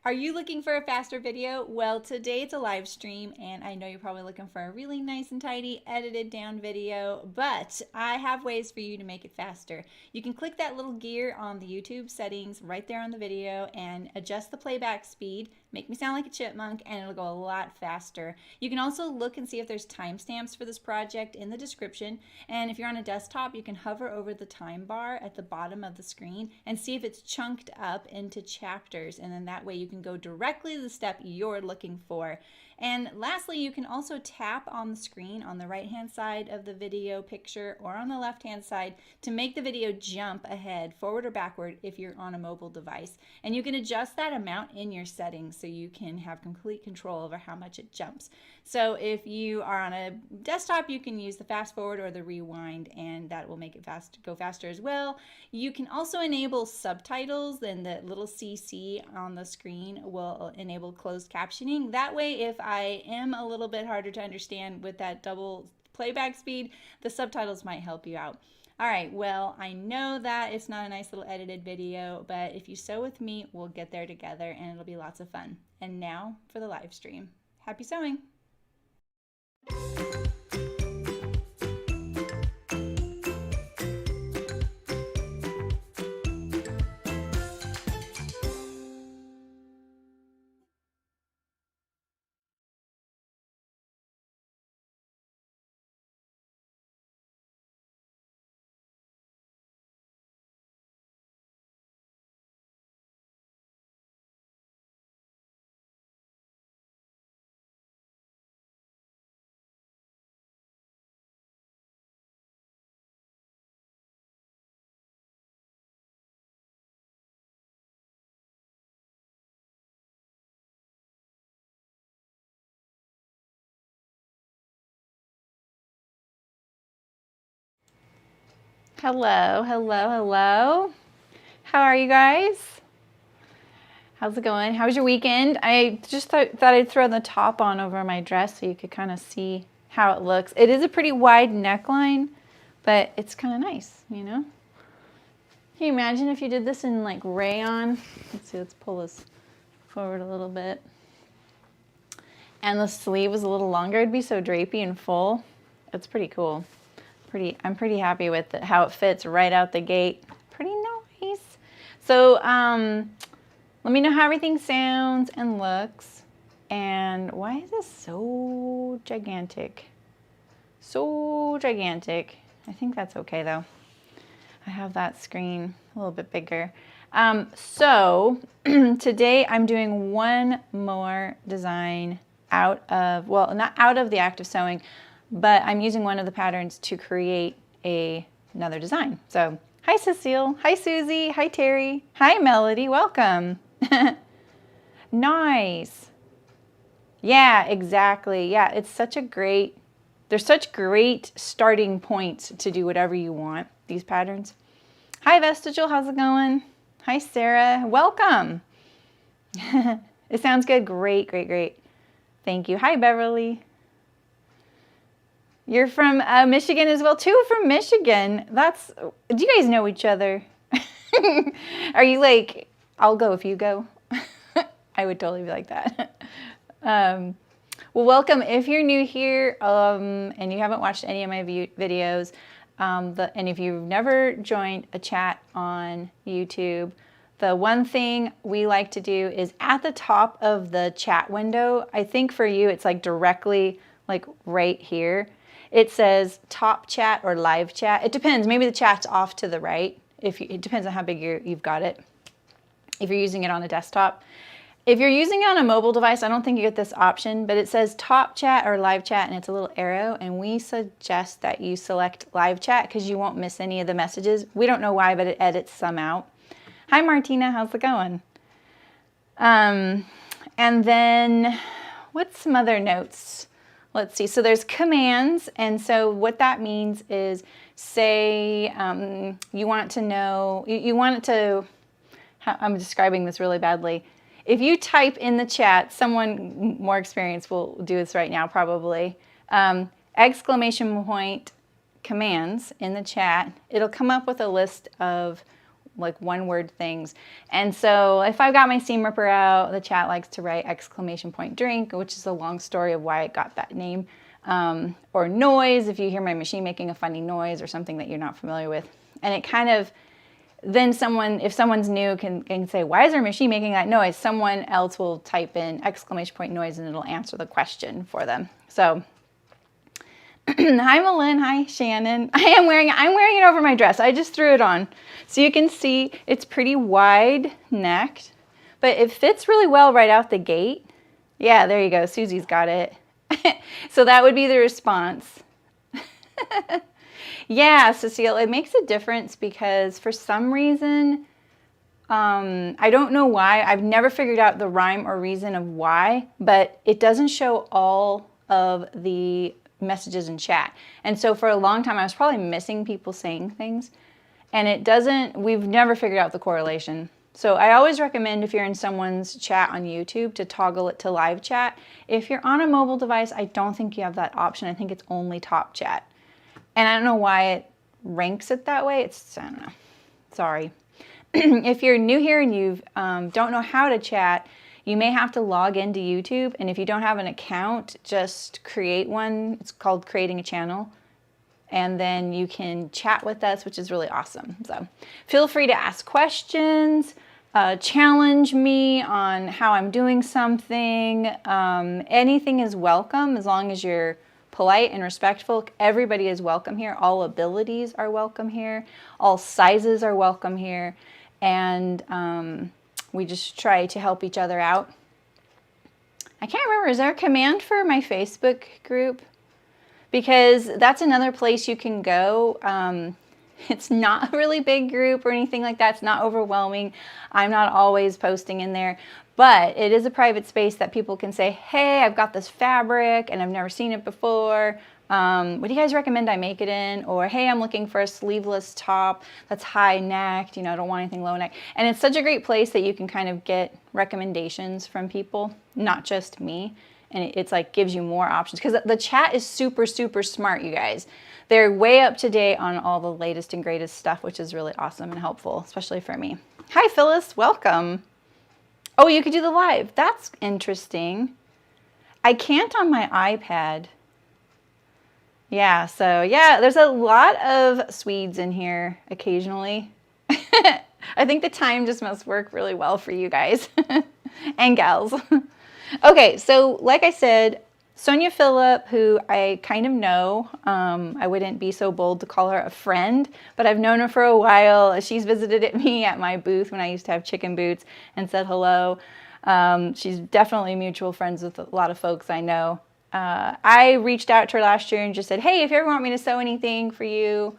Are you looking for a faster video? Well, today it's a live stream, and I know you're probably looking for a really nice and tidy, edited down video, but I have ways for you to make it faster. You can click that little gear on the YouTube settings right there on the video and adjust the playback speed, make me sound like a chipmunk, and it'll go a lot faster. You can also look and see if there's timestamps for this project in the description, and if you're on a desktop, you can hover over the time bar at the bottom of the screen and see if it's chunked up into chapters, and then that way you can go directly to the step you're looking for. And lastly, you can also tap on the screen on the right hand side of the video picture or on the left hand side to make the video jump ahead, forward or backward if you're on a mobile device. And you can adjust that amount in your settings so you can have complete control over how much it jumps. So if you are on a desktop, you can use the fast forward or the rewind, and that will make it go faster as well. You can also enable subtitles, and the little CC on the screen will enable closed captioning. That way, if I am a little bit harder to understand with that double playback speed, the subtitles might help you out. All right, well, I know that it's not a nice little edited video, but if you sew with me, we'll get there together and it'll be lots of fun. And now for the live stream. Happy sewing! Hello, hello, hello. How are you guys? How's it going? How was your weekend? I just thought I'd throw the top on over my dress so you could kind of see how it looks. It is a pretty wide neckline, but it's kind of nice, you know? Can you imagine if you did this in like rayon? Let's see, let's pull this forward a little bit. And the sleeve was a little longer. It'd be so drapey and full. It's pretty cool. I'm pretty happy with it, how it fits right out the gate. Pretty nice. So let me know how everything sounds and looks. And why is this so gigantic? So gigantic. I think that's okay though. I have that screen a little bit bigger. So today I'm doing one more design out of, well, not out of the act of sewing, but I'm using one of the patterns to create another design. So, hi Cecile, hi Susie, hi Terry, hi Melody, welcome. Nice. Yeah, exactly. Yeah, it's such a great, they're such great starting points to do whatever you want, these patterns. Hi Vestigial, how's it going? Hi Sarah, welcome. It sounds good, great, great, great. Thank you. Hi Beverly. You're from Michigan as well, too, from Michigan. Do you guys know each other? Are you like, I'll go if you go? I would totally be like that. Well, welcome. If you're new here and you haven't watched any of my videos, and if you've never joined a chat on YouTube, the one thing we like to do is at the top of the chat window, I think for you it's like directly like right here. It says top chat or live chat. It depends. Maybe the chat's off to the right. It depends on how big you've got it. If you're using it on a desktop. If you're using it on a mobile device, I don't think you get this option, but it says top chat or live chat and it's a little arrow, and we suggest that you select live chat because you won't miss any of the messages. We don't know why, but it edits some out. Hi Martina, how's it going? And then what's some other notes? Let's see, so there's commands, and so what that means is, say you want to know, you want it to, I'm describing this really badly. If you type in the chat, someone more experienced will do this right now probably, exclamation point commands in the chat, it'll come up with a list of like one word things. And so if I've got my seam ripper out, the chat likes to write exclamation point drink, which is a long story of why it got that name. Or noise, if you hear my machine making a funny noise or something that you're not familiar with. And it kind of, then someone, if someone's new, can say, why is our machine making that noise? Someone else will type in exclamation point noise and it'll answer the question for them. So hi Malin, hi Shannon. I'm wearing it over my dress. I just threw it on. So you can see it's pretty wide necked, but it fits really well right out the gate. Yeah, there you go. Susie's got it. So that would be the response. Yeah, Cecile, it makes a difference because for some reason, I don't know why. I've never figured out the rhyme or reason of why, but it doesn't show all of the messages in chat. And so for a long time, I was probably missing people saying things. And it doesn't, we've never figured out the correlation. So I always recommend if you're in someone's chat on YouTube to toggle it to live chat. If you're on a mobile device, I don't think you have that option. I think it's only top chat. And I don't know why it ranks it that way. It's, I don't know. Sorry. If you're new here and you don't know how to chat, you may have to log into YouTube. And if you don't have an account, just create one. It's called creating a channel. And then you can chat with us, which is really awesome. So feel free to ask questions, challenge me on how I'm doing something. Anything is welcome as long as you're polite and respectful. Everybody is welcome here. All abilities are welcome here. All sizes are welcome here. And we just try to help each other out. I can't remember, is there a command for my Facebook group? Because that's another place you can go. It's not a really big group or anything like that. It's not overwhelming. I'm not always posting in there. But it is a private space that people can say, hey, I've got this fabric and I've never seen it before. What do you guys recommend I make it in? Or, hey, I'm looking for a sleeveless top that's high necked. You know, I don't want anything low neck. And it's such a great place that you can kind of get recommendations from people, not just me. And it's like gives you more options because the chat is super, super smart, you guys. They're way up to date on all the latest and greatest stuff, which is really awesome and helpful, especially for me. Hi, Phyllis. Welcome. Oh, you could do the live. That's interesting. I can't on my iPad. Yeah, so yeah, there's a lot of Swedes in here occasionally. I think the time just must work really well for you guys and gals. Okay, so like I said, Sonia Phillip, who I kind of know, I wouldn't be so bold to call her a friend, but I've known her for a while. She's visited me at my booth when I used to have chicken boots and said hello. She's definitely mutual friends with a lot of folks I know. I reached out to her last year and just said, hey, if you ever want me to sew anything for you,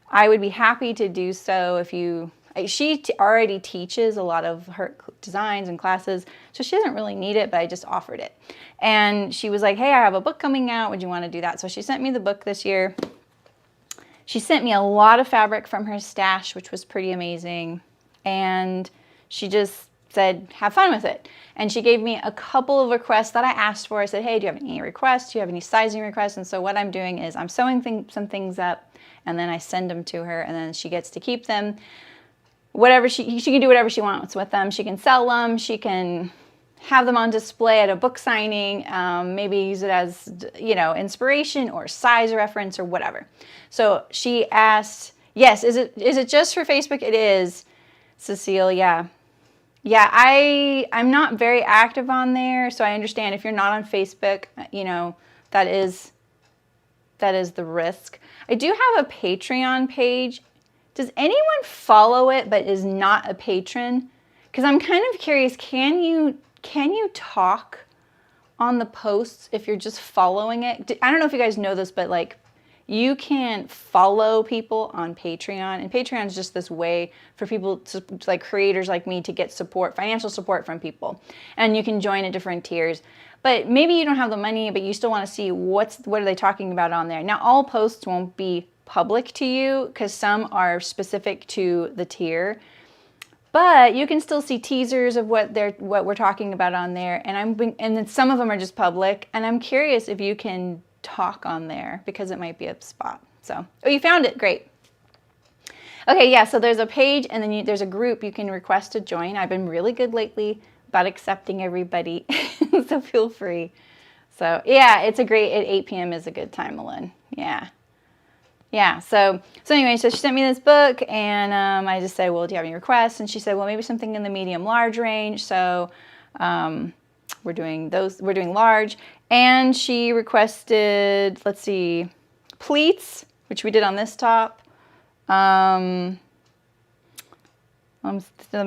I would be happy to do so. If you, she already teaches a lot of her designs and classes, so she doesn't really need it, but I just offered it. And she was like, hey, I have a book coming out. Would you want to do that? So she sent me the book this year. She sent me a lot of fabric from her stash, which was pretty amazing. And she just said, have fun with it. And she gave me a couple of requests that I asked for. I said, hey, do you have any requests? Do you have any sizing requests? And so what I'm doing is I'm sewing some things up, and then I send them to her, and then she gets to keep them. Whatever she can do whatever she wants with them. She can sell them. She can have them on display at a book signing. Maybe use it as, you know, inspiration or size reference or whatever. So she asked, yes, is it just for Facebook? It is, Cecile. Yeah. Yeah, I'm not very active on there, so I understand if you're not on Facebook, you know, that is the risk. I do have a Patreon page. Does anyone follow it but is not a patron? Because I'm kind of curious, can you talk on the posts if you're just following it? I don't know if you guys know this, but like you can follow people on Patreon, and Patreon is just this way for people to, like creators like me, to get support, financial support from people. And you can join at different tiers. But maybe you don't have the money, but you still want to see what are they talking about on there. Now, all posts won't be public to you because some are specific to the tier. But you can still see teasers of what we're talking about on there, and then some of them are just public. And I'm curious if you can talk on there because it might be a spot. So, oh, you found it, great. Okay, yeah, so there's a page and then there's a group you can request to join. I've been really good lately about accepting everybody, so feel free. So yeah, it's a great, at 8 p.m. is a good time, Malin. Yeah. Yeah, so anyway, so she sent me this book, and I just said, well, do you have any requests? And she said, well, maybe something in the medium-large range, so we're doing large. And she requested, let's see, pleats, which we did on this top. Let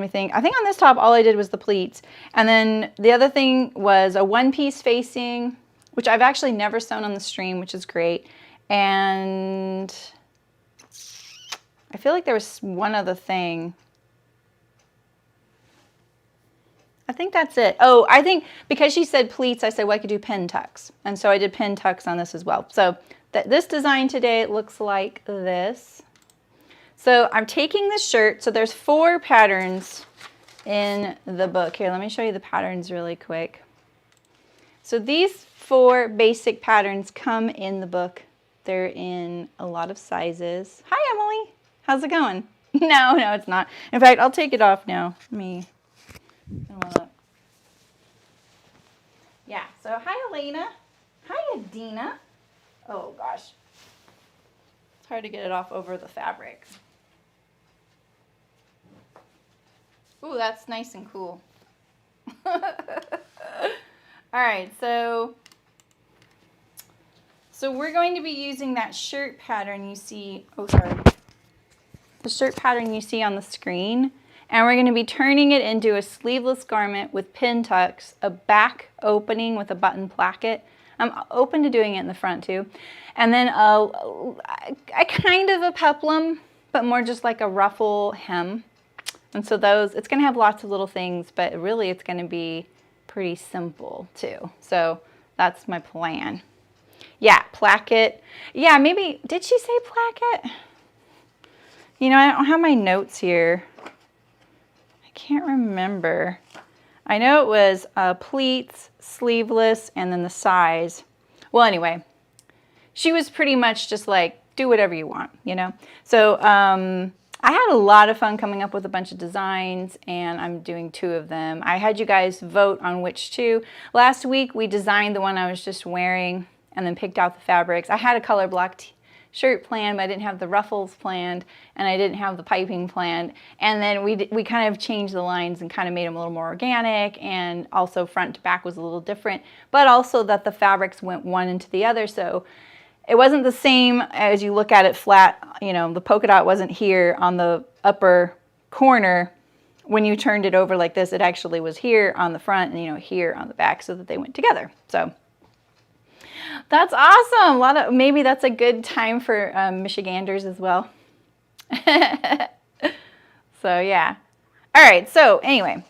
me think. I think on this top, all I did was the pleats. And then the other thing was a one-piece facing, which I've actually never sewn on the stream, which is great. And I feel like there was one other thing. I think that's it. Oh, I think because she said pleats, I said, well, I could do Pintucks. And so I did Pintucks on this as well. So this design today looks like this. So I'm taking this shirt. So there's 4 patterns in the book. Here, let me show you the patterns really quick. So these 4 basic patterns come in the book. They're in a lot of sizes. Hi, Emily. How's it going? No, it's not. In fact, I'll take it off now. Yeah, so hi, Elena. Hi, Adina. Oh, gosh. It's hard to get it off over the fabric. Ooh, that's nice and cool. All right, so we're going to be using that shirt pattern you see, the shirt pattern you see on the screen, and we're going to be turning it into a sleeveless garment with pin tucks, a back opening with a button placket. I'm open to doing it in the front too. And then a kind of a peplum, but more just like a ruffle hem. And so it's going to have lots of little things, but really it's going to be pretty simple too. So that's my plan. Yeah, placket. Yeah, maybe, did she say placket? You know, I don't have my notes here. I can't remember. I know it was pleats, sleeveless, and then the size. Well, anyway, she was pretty much just like, do whatever you want, you know? So I had a lot of fun coming up with a bunch of designs, and I'm doing 2 of them. I had you guys vote on which 2. Last week, we designed the one I was just wearing and then picked out the fabrics. I had a color block shirt planned, but I didn't have the ruffles planned, and I didn't have the piping planned. And then we kind of changed the lines and kind of made them a little more organic, and also front to back was a little different, but also that the fabrics went one into the other. So it wasn't the same as you look at it flat. You know, the polka dot wasn't here on the upper corner. When you turned it over like this, it actually was here on the front and, you know, here on the back, so that they went together. So that's awesome. Maybe that's a good time for Michiganders as well. So yeah. All right. So anyway,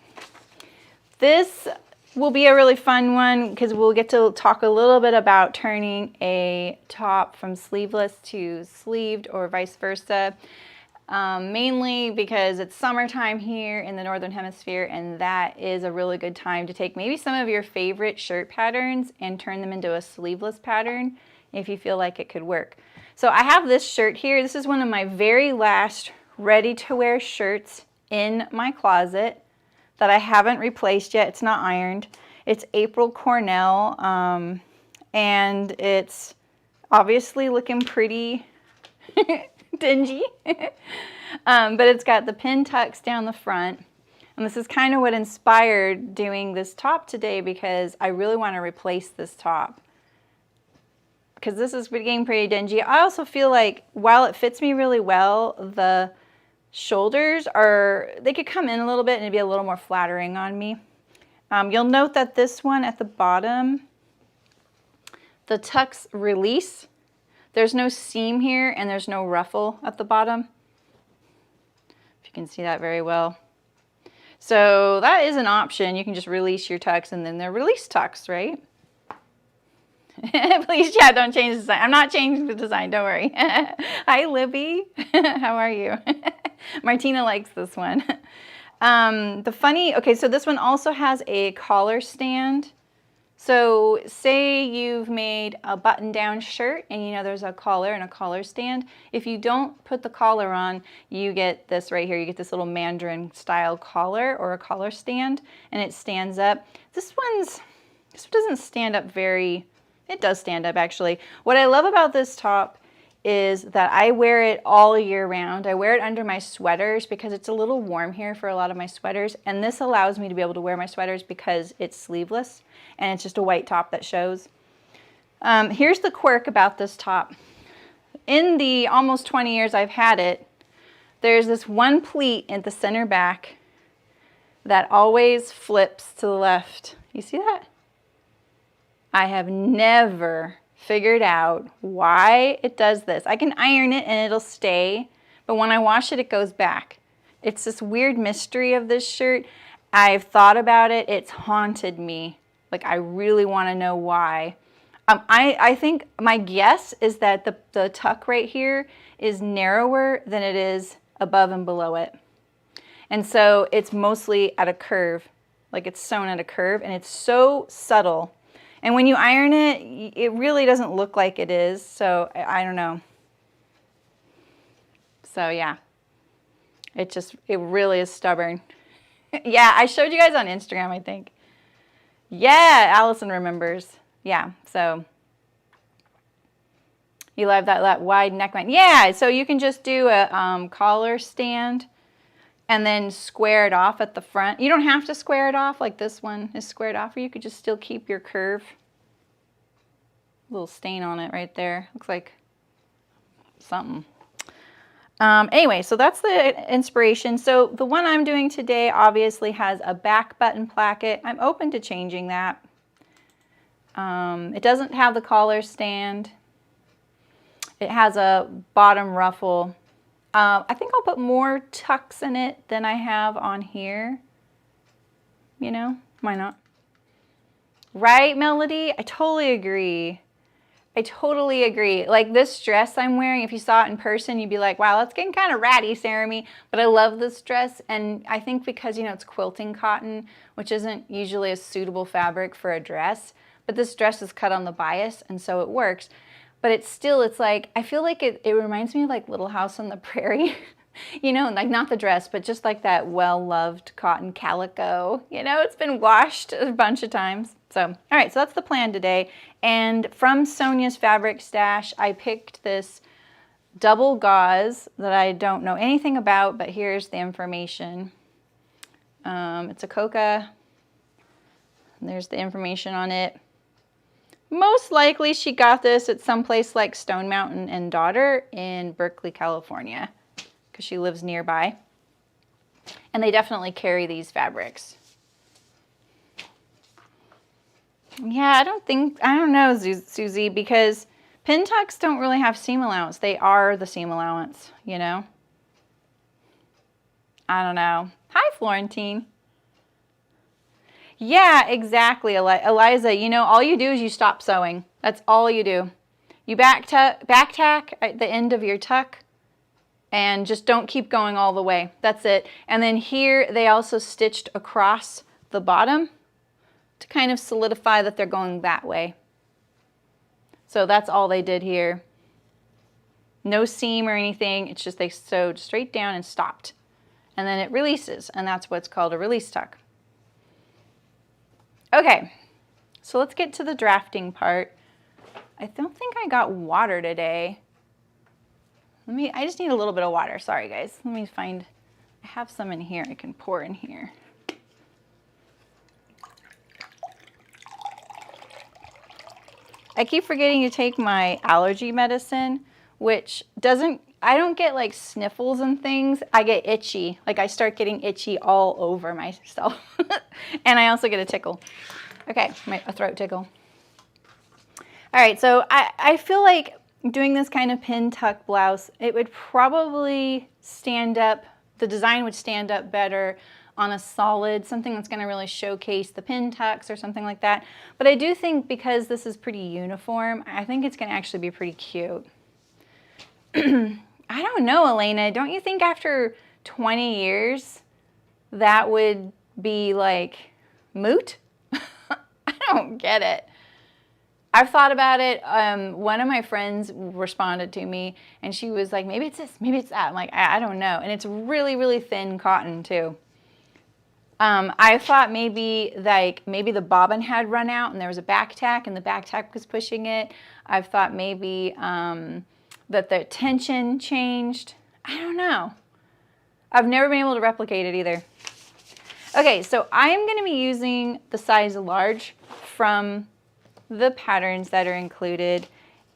this will be a really fun one because we'll get to talk a little bit about turning a top from sleeveless to sleeved or vice versa. Mainly because it's summertime here in the Northern Hemisphere, and that is a really good time to take maybe some of your favorite shirt patterns and turn them into a sleeveless pattern if you feel like it could work. So I have this shirt here. This is one of my very last ready-to-wear shirts in my closet that I haven't replaced yet. It's not ironed. It's April Cornell, and it's obviously looking pretty dingy. But it's got the pin tucks down the front, and this is kind of what inspired doing this top today, because I really want to replace this top because this is getting pretty dingy. I also feel like while it fits me really well, the shoulders they could come in a little bit and it'd be a little more flattering on me. You'll note that this one at the bottom, the tucks release. There's no seam here, and there's no ruffle at the bottom, if you can see that very well. So that is an option. You can just release your tucks, and then they're release tucks, right? Please, chat, don't change the design. I'm not changing the design, don't worry. Hi, Libby. How are you? Martina likes this one. Okay, so this one also has a collar stand. So say you've made a button-down shirt and you know there's a collar and a collar stand. If you don't put the collar on, you get this right here. You get this little mandarin style collar or a collar stand, and it stands up. This doesn't stand up it does stand up actually. What I love about this top is that I wear it all year round. I wear it under my sweaters because it's a little warm here for a lot of my sweaters, and this allows me to be able to wear my sweaters because it's sleeveless and it's just a white top that shows. Here's the quirk about this top. In the almost 20 years I've had it, there's this one pleat at the center back that always flips to the left. You see that? I have never figured out why it does this. I can iron it and it'll stay, but when I wash it, it goes back. It's this weird mystery of this shirt. I've thought about it. It's haunted me. Like, I really want to know why. I think my guess is that the tuck right here is narrower than it is above and below it. And so it's mostly at a curve, like it's sewn at a curve, and it's so subtle. And when you iron it, it really doesn't look like it is, so I don't know. So yeah, it really is stubborn. Yeah, I showed you guys on Instagram, I think. Yeah, Allison remembers. Yeah, so you love that wide neckline. Yeah, so you can just do a collar stand and then square it off at the front. You don't have to square it off like this one is squared off, or you could just still keep your curve. A little stain on it right there. Looks like something. Anyway, so that's the inspiration. So the one I'm doing today obviously has a back button placket. I'm open to changing that. It doesn't have the collar stand. It has a bottom ruffle. I think I'll put more tucks in it than I have on here. You know, why not? Right, Melody? I totally agree. I totally agree. Like this dress I'm wearing, if you saw it in person, you'd be like, wow, that's getting kind of ratty, Sarah. But I love this dress, and I think because, you know, it's quilting cotton, which isn't usually a suitable fabric for a dress, but this dress is cut on the bias, and so it works. But it's like, I feel like it reminds me of like Little House on the Prairie. You know, like not the dress, but just like that well-loved cotton calico. You know, it's been washed a bunch of times. So, all right, so that's the plan today. And from Sonia's fabric stash, I picked this double gauze that I don't know anything about, but here's the information. It's a coca. There's the information on it. Most likely she got this at some place like Stone Mountain and Daughter in Berkeley, California, because she lives nearby. And they definitely carry these fabrics. Yeah, I don't know, Susie, because Pintucks don't really have seam allowance. They are the seam allowance, you know? I don't know. Hi, Florentine. Yeah, exactly, Eliza. You know, all you do is you stop sewing. That's all you do. You back tack at the end of your tuck, and just don't keep going all the way. That's it. And then here they also stitched across the bottom to kind of solidify that they're going that way. So that's all they did here. No seam or anything. It's just they sewed straight down and stopped. And then it releases, and that's what's called a release tuck. Okay, so let's get to the drafting part. I don't think I got water today. I just need a little bit of water. Sorry, guys. Let me find, I have some in here I can pour in here. I keep forgetting to take my allergy medicine, which I don't get like sniffles and things. I get itchy. Like I start getting itchy all over myself. And I also get a tickle. Okay, a throat tickle. All right, so I feel like doing this kind of pin tuck blouse, it would probably stand up, the design would stand up better on a solid, something that's going to really showcase the pin tucks or something like that. But I do think because this is pretty uniform, I think it's going to actually be pretty cute. I don't know, Elena. Don't you think after 20 years that would be like moot? I don't get it. I've thought about it. One of my friends responded to me and she was like, maybe it's this, maybe it's that. I'm like, I don't know. And it's really, really thin cotton too. I thought maybe the bobbin had run out and there was a back tack and the back tack was pushing it. I've thought maybe that the tension changed. I don't know. I've never been able to replicate it either. Okay, so I am going to be using the size large from the patterns that are included,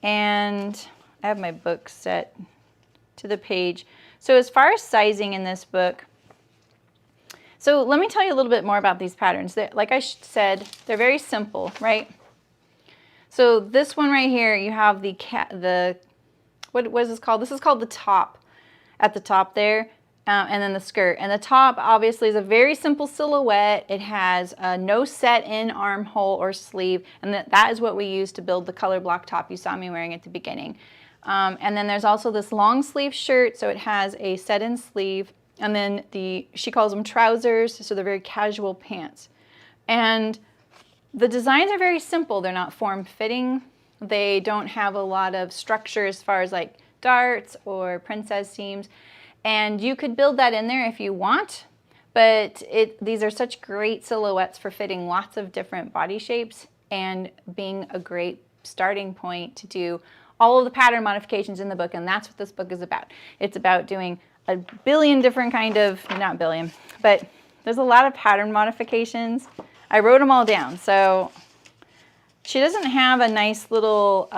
and I have my book set to the page. So as far as sizing in this book, so let me tell you a little bit more about these patterns. Like I said, they're very simple, right? So this one right here, you have what is this called? This is called the top, at the top there, and then the skirt. And the top obviously is a very simple silhouette. It has no set-in armhole or sleeve, and that is what we use to build the color block top you saw me wearing at the beginning. And then there's also this long sleeve shirt, so it has a set-in sleeve. And then she calls them trousers, so they're very casual pants. And the designs are very simple. They're not form-fitting. They don't have a lot of structure as far as like darts or princess seams. And you could build that in there if you want, but these are such great silhouettes for fitting lots of different body shapes and being a great starting point to do all of the pattern modifications in the book. And that's what this book is about. It's about doing a billion different kind of, not billion, but there's a lot of pattern modifications. I wrote them all down. So she doesn't have a nice little,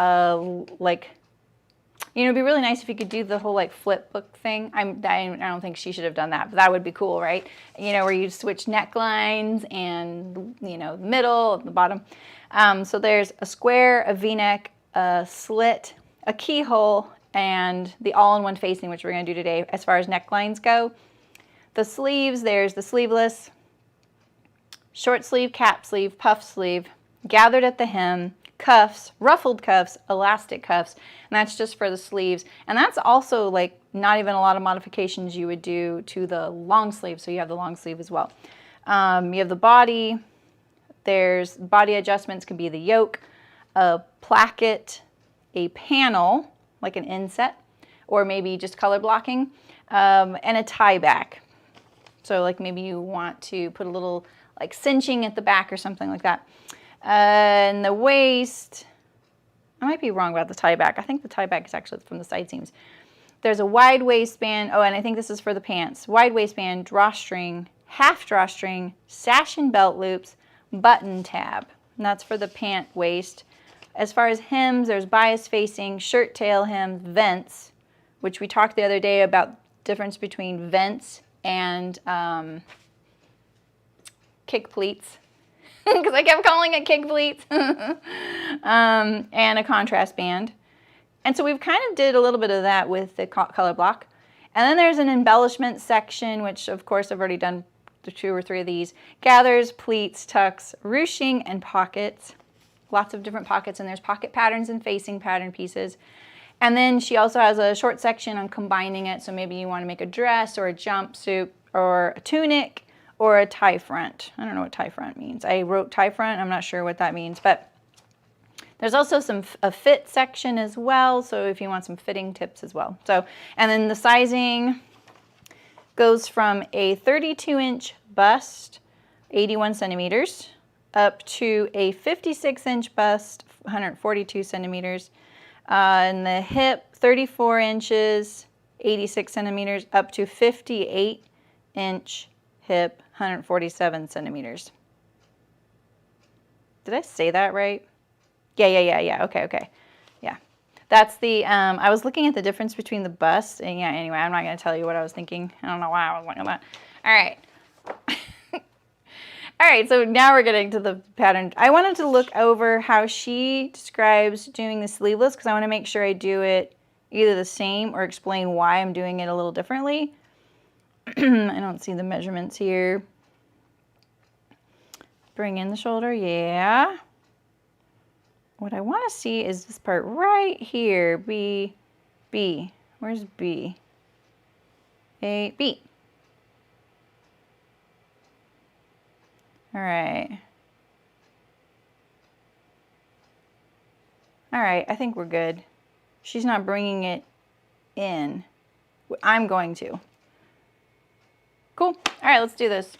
it'd be really nice if you could do the whole like flip book thing. I don't think she should have done that, but that would be cool, right? Where you switch necklines and, the middle, the bottom. So there's a square, a V-neck, a slit, a keyhole, and the all-in-one facing, which we're going to do today as far as necklines go. The sleeves, there's the sleeveless, short sleeve, cap sleeve, puff sleeve, gathered at the hem, cuffs, ruffled cuffs, elastic cuffs, and that's just for the sleeves. And that's also like not even a lot of modifications you would do to the long sleeve, so you have the long sleeve as well. You have the body, there's body adjustments, can be the yoke, a placket, a panel, like an inset, or maybe just color blocking, and a tie back. So like maybe you want to put a little like cinching at the back or something like that. And the waist, I might be wrong about the tie back. I think the tie back is actually from the side seams. There's a wide waistband. Oh, and I think this is for the pants. Wide waistband, drawstring, half drawstring, sash and belt loops, button tab. And that's for the pant waist. As far as hems, there's bias facing, shirt tail hem, vents, which we talked the other day about difference between vents and kick pleats, because I kept calling it kick pleats, and a contrast band. And so we've kind of did a little bit of that with the color block. And then there's an embellishment section, which of course I've already done 2 or 3 of these. Gathers, pleats, tucks, ruching, and pockets. Lots of different pockets, and there's pocket patterns and facing pattern pieces. And then she also has a short section on combining it, so maybe you want to make a dress or a jumpsuit or a tunic or a tie front. I don't know what tie front means. I wrote tie front, I'm not sure what that means, but there's also a fit section as well, so if you want some fitting tips as well. So, and then the sizing goes from a 32-inch bust, 81 centimeters, up to a 56-inch bust, 142 centimeters, and the hip, 34 inches, 86 centimeters, up to 58-inch hip, 147 centimeters. Did I say that right? Yeah. Okay. Yeah. That's the, I was looking at the difference between the bust, and yeah, anyway, I'm not going to tell you what I was thinking. I don't know why I was looking at that. All right. All right, so now we're getting to the pattern. I wanted to look over how she describes doing the sleeveless, because I want to make sure I do it either the same or explain why I'm doing it a little differently. I don't see the measurements here. Bring in the shoulder, yeah. What I want to see is this part right here, B. Where's B? B. All right. All right, I think we're good. She's not bringing it in. I'm going to. Cool. All right, let's do this.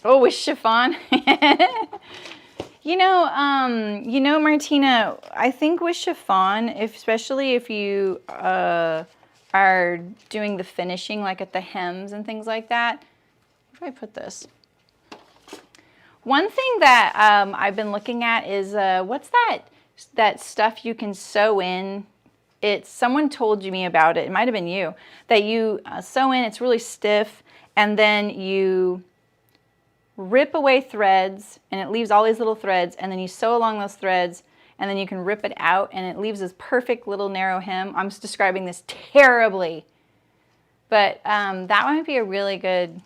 Oh, with chiffon. You know, Martina, I think with chiffon, especially if you are doing the finishing, like at the hems and things like that. Where do I put this? One thing that I've been looking at is what's that stuff you can sew in? Someone told me about it. It might have been you, that you sew in. It's really stiff, and then you rip away threads, and it leaves all these little threads, and then you sew along those threads, and then you can rip it out, and it leaves this perfect little narrow hem. I'm just describing this terribly, but that might be a really good,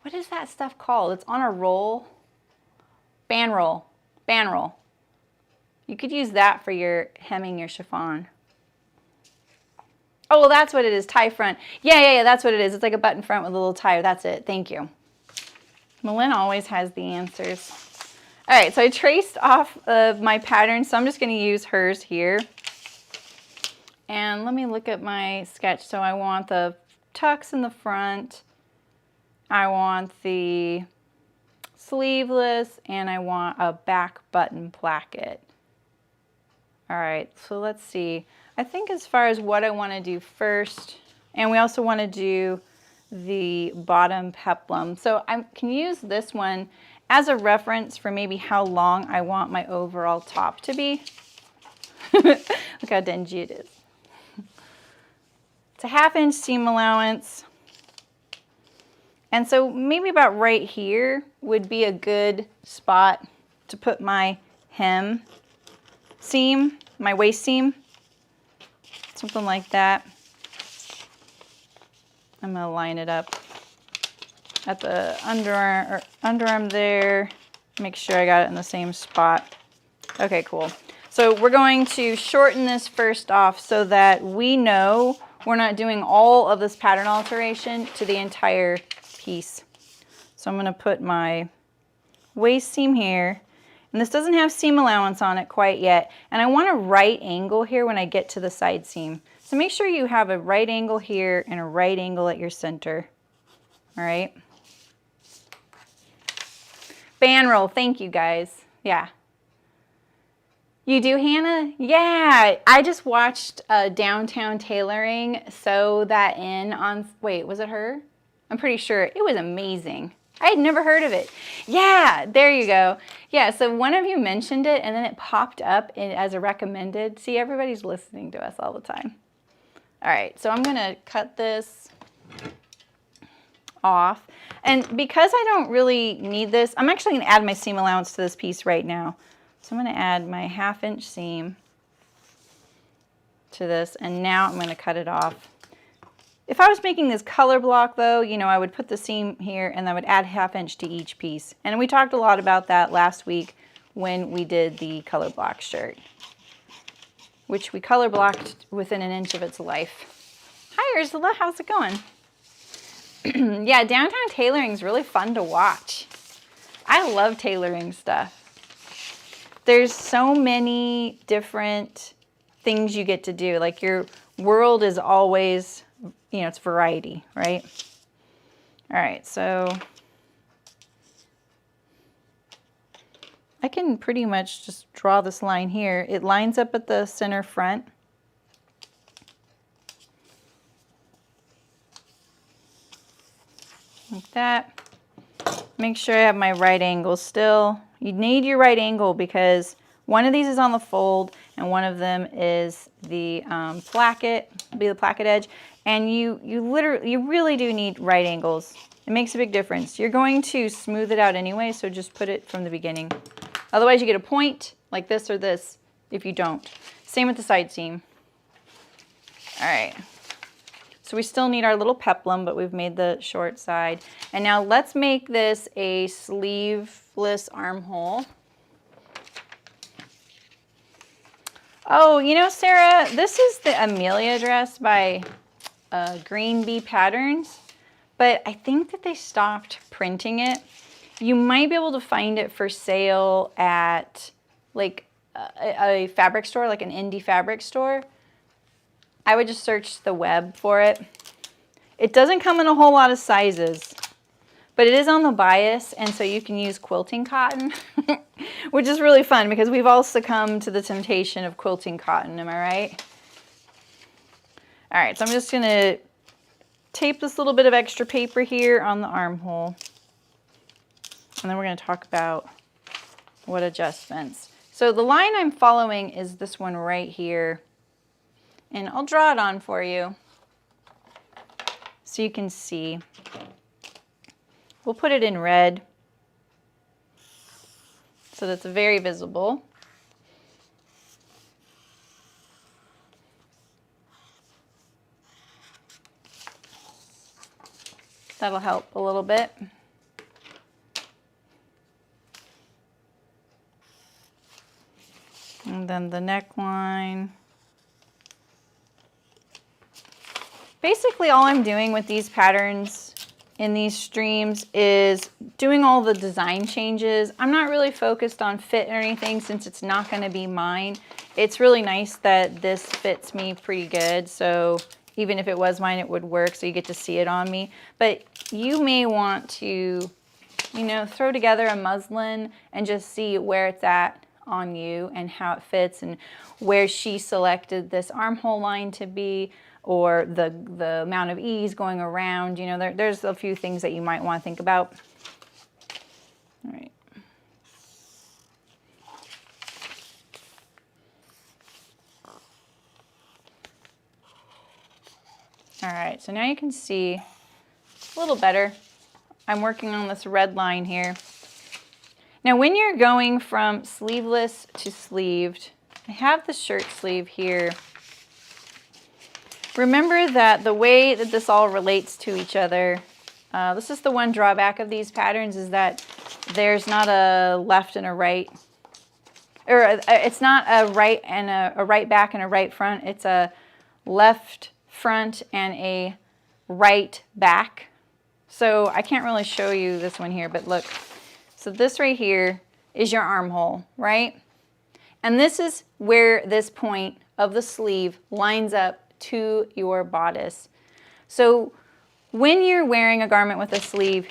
what is that stuff called? It's on a roll. Band roll. Band roll. You could use that for your hemming your chiffon. Oh, well, that's what it is, tie front. Yeah, that's what it is. It's like a button front with a little tie. That's it. Thank you. Malin always has the answers. All right, so I traced off of my pattern, so I'm just going to use hers here. And let me look at my sketch. So I want the tucks in the front. I want the sleeveless, and I want a back button placket. All right, so let's see. I think as far as what I want to do first, and we also want to do the bottom peplum. So I can use this one as a reference for maybe how long I want my overall top to be. Look how dingy it is. It's a 1/2 inch seam allowance. And so maybe about right here would be a good spot to put my hem seam, my waist seam, something like that. I'm going to line it up at the underarm there. Make sure I got it in the same spot. Okay, cool. So we're going to shorten this first off so that we know we're not doing all of this pattern alteration to the entire piece. So I'm going to put my waist seam here. And this doesn't have seam allowance on it quite yet. And I want a right angle here when I get to the side seam. So make sure you have a right angle here and a right angle at your center. All right. Band roll. Thank you, guys. Yeah. You do, Hannah? Yeah. I just watched Downtown Tailoring sew that in on, wait, was it her? I'm pretty sure. It was amazing. I had never heard of it. Yeah, there you go. Yeah, so one of you mentioned it, and then it popped up as a recommended. See, everybody's listening to us all the time. All right, so I'm going to cut this off. And because I don't really need this, I'm actually going to add my seam allowance to this piece right now. So I'm going to add my 1/2 inch seam to this, and now I'm going to cut it off. If I was making this color block though, you know, I would put the seam here and I would add 1/2 inch to each piece. And we talked a lot about that last week when we did the color block shirt, which we color blocked within 1 inch of its life. Hi Ursula, how's it going? Yeah, Downtown Tailoring is really fun to watch. I love tailoring stuff. There's so many different things you get to do. Like your world is always, you know, it's variety, right? All right, so I can pretty much just draw this line here. It lines up at the center front. Like that. Make sure I have my right angle still. You need your right angle because one of these is on the fold and one of them is the placket, be the placket edge. And you really do need right angles. It makes a big difference. You're going to smooth it out anyway, so just put it from the beginning. Otherwise you get a point like this or this if you don't. Same with the side seam. All right. So we still need our little peplum, but we've made the short side. And now let's make this a sleeveless armhole. Oh, you know, Sarah, this is the Amelia dress by Green Bee Patterns, but I think that they stopped printing it. You might be able to find it for sale at like a fabric store, like an indie fabric store. I would just search the web for it. It doesn't come in a whole lot of sizes, but it is on the bias, and so you can use quilting cotton, which is really fun because we've all succumbed to the temptation of quilting cotton, am I right? All right, so I'm just gonna tape this little bit of extra paper here on the armhole, and then we're gonna talk about what adjustments. So the line I'm following is this one right here, and I'll draw it on for you so you can see. We'll put it in red so that it's very visible. That'll help a little bit. And then the neckline. Basically all I'm doing with these patterns in these streams is doing all the design changes. I'm not really focused on fit or anything since it's not going to be mine. It's really nice that this fits me pretty good, so even if it was mine it would work, so you get to see it on me. But you may want to, you know, throw together a muslin and just see where it's at on you and how it fits and where she selected this armhole line to be, or the amount of ease going around. You know, there's a few things that you might want to think about. All right. All right, so now you can see a little better. I'm working on this red line here. Now when you're going from sleeveless to sleeved, I have the shirt sleeve here. Remember that the way that this all relates to each other, this is the one drawback of these patterns, is that there's not a left and a right, or it's not a right and a right back and a right front. It's a left front and a right back. So I can't really show you this one here, but look. So this right here is your armhole, right? And this is where this point of the sleeve lines up to your bodice. So when you're wearing a garment with a sleeve,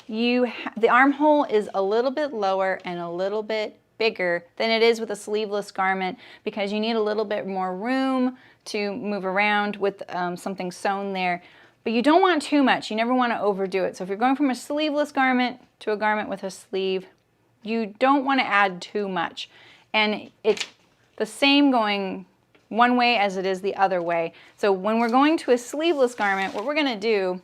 the armhole is a little bit lower and a little bit bigger than it is with a sleeveless garment because you need a little bit more room to move around with something sewn there. But you don't want too much. You never want to overdo it. So if you're going from a sleeveless garment to a garment with a sleeve, you don't want to add too much. And it's the same going one way as it is the other way. So when we're going to a sleeveless garment, what we're going to do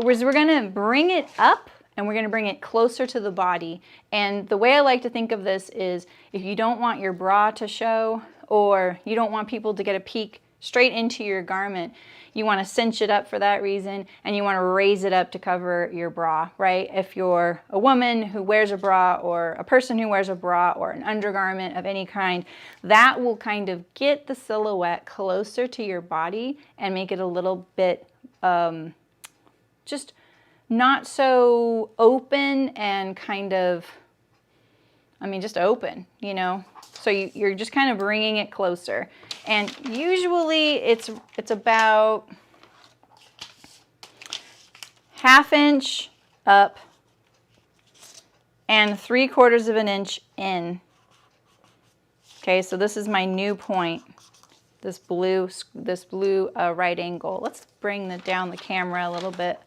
is we're going to bring it up and we're going to bring it closer to the body. And the way I like to think of this is if you don't want your bra to show, or you don't want people to get a peek straight into your garment, you want to cinch it up for that reason, and you want to raise it up to cover your bra, right? If you're a woman who wears a bra, or a person who wears a bra, or an undergarment of any kind, that will kind of get the silhouette closer to your body and make it a little bit just not so open and kind of, I mean, just open, you know? So you're just kind of bringing it closer. And usually it's about 1/2 inch up and 3/4 of an inch in. Okay, so this is my new point, this blue right angle. Let's bring down the camera a little bit.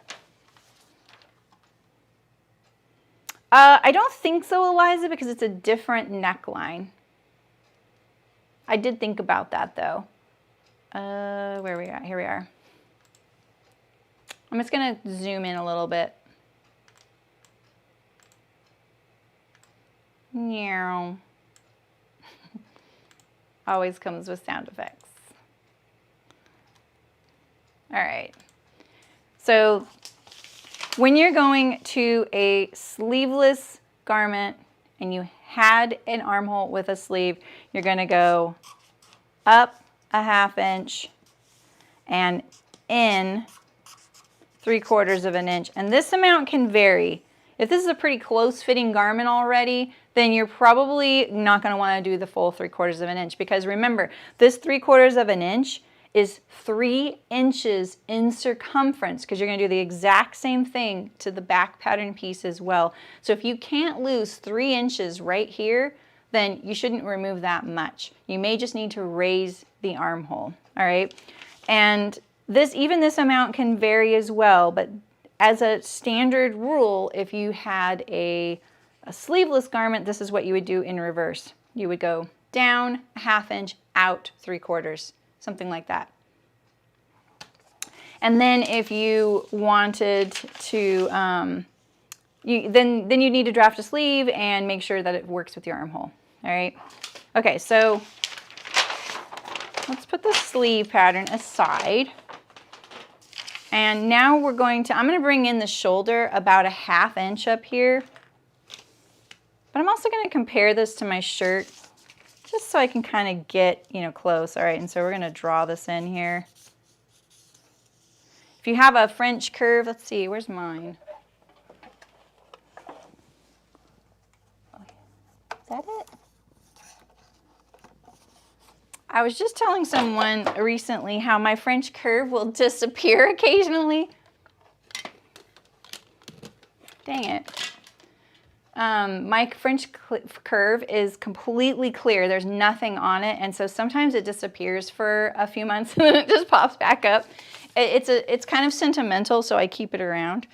I don't think so, Eliza, because it's a different neckline. I did think about that though. Where are we at? Here we are. I'm just gonna zoom in a little bit. Meow. Always comes with sound effects. All right. So when you're going to a sleeveless garment and you had an armhole with a sleeve, you're going to go up 1/2 inch and in 3/4 of an inch. And this amount can vary. If this is a pretty close fitting garment already, then you're probably not going to want to do the full 3/4 of an inch, because remember, this 3/4 of an inch is 3 inches in circumference, because you're going to do the exact same thing to the back pattern piece as well. So if you can't lose 3 inches right here, then you shouldn't remove that much. You may just need to raise the armhole, all right? And even this amount can vary as well, but as a standard rule, if you had a sleeveless garment, this is what you would do in reverse. You would go down 1/2 inch, out 3/4, something like that. And then if you wanted to, then you need to draft a sleeve and make sure that it works with your armhole. All right. Okay, so let's put the sleeve pattern aside. And now I'm going to bring in the shoulder about 1/2 inch up here. But I'm also going to compare this to my shirt just so I can kind of get, close. All right, and so we're going to draw this in here. If you have a French curve, let's see, where's mine? Is that it? I was just telling someone recently how my French curve will disappear occasionally. Dang it. My French curve is completely clear. There's nothing on it, and so sometimes it disappears for a few months and then it just pops back up. It's kind of sentimental, so I keep it around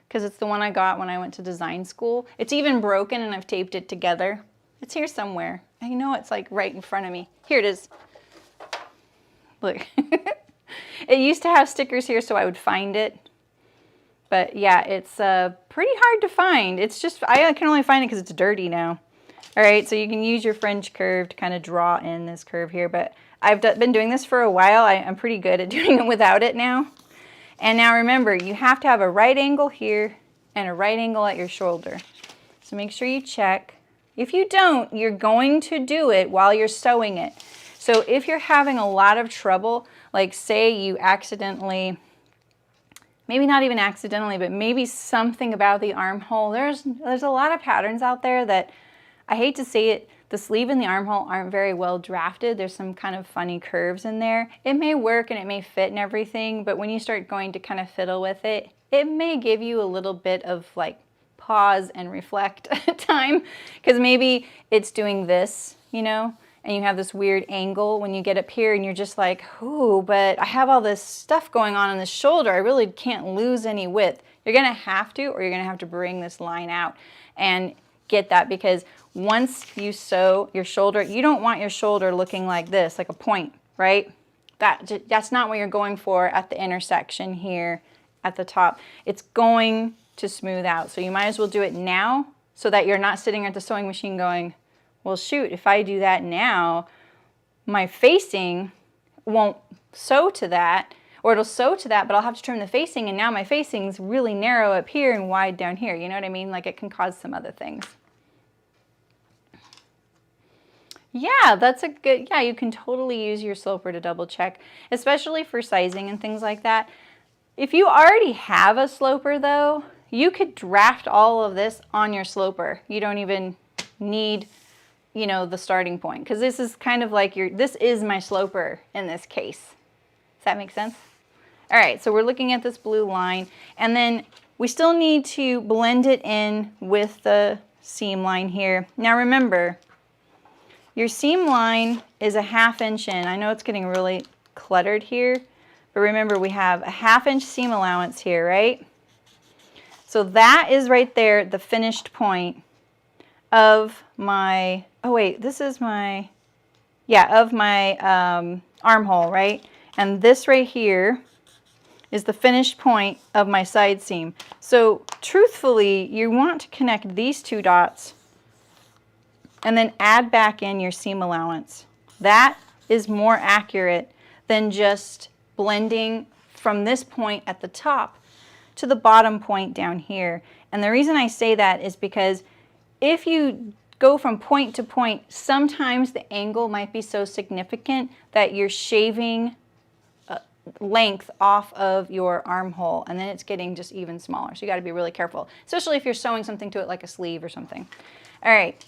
because it's the one I got when I went to design school. It's even broken and I've taped it together. It's here somewhere. I know it's like right in front of me. Here it is. Look. It used to have stickers here so I would find it. But yeah, it's pretty hard to find. It's just, I can only find it because it's dirty now. All right, so you can use your French curve to kind of draw in this curve here. But I've been doing this for a while. I'm pretty good at doing it without it now. And now remember, you have to have a right angle here and a right angle at your shoulder. So make sure you check. If you don't, you're going to do it while you're sewing it. So if you're having a lot of trouble, like say you accidentally, maybe not even accidentally, but maybe something about the armhole. There's a lot of patterns out there that, I hate to say it, the sleeve and the armhole aren't very well drafted. There's some kind of funny curves in there. It may work and it may fit and everything, but when you start going to kind of fiddle with it, it may give you a little bit of like pause and reflect time, because maybe it's doing this, and you have this weird angle when you get up here and you're just like, ooh, but I have all this stuff going on the shoulder. I really can't lose any width. You're gonna have to, or you're gonna have to bring this line out and get that, because once you sew your shoulder, you don't want your shoulder looking like this, like a point, right? That's not what you're going for at the intersection here at the top. It's going to smooth out. So you might as well do it now so that you're not sitting at the sewing machine going, well, shoot, if I do that now, my facing won't sew to that, or it'll sew to that, but I'll have to trim the facing, and now my facing's really narrow up here and wide down here. You know what I mean? Like, it can cause some other things. Yeah, that's a good, yeah, you can totally use your sloper to double check, especially for sizing and things like that. If you already have a sloper though, you could draft all of this on your sloper. You don't even need, the starting point, because this is kind of like this is my sloper in this case. Does that make sense? All right, so we're looking at this blue line, and then we still need to blend it in with the seam line here. Now remember, your seam line is a 1/2 inch in. I know it's getting really cluttered here, but remember we have a 1/2 inch seam allowance here, right? So that is right there, the finished point of my, oh wait, this is my, yeah, of my armhole, right? And this right here is the finished point of my side seam. So truthfully, you want to connect these two dots and then add back in your seam allowance. That is more accurate than just blending from this point at the top to the bottom point down here. And the reason I say that is because if you go from point to point, sometimes the angle might be so significant that you're shaving length off of your armhole, and then it's getting just even smaller. So you got to be really careful, especially if you're sewing something to it like a sleeve or something. All right,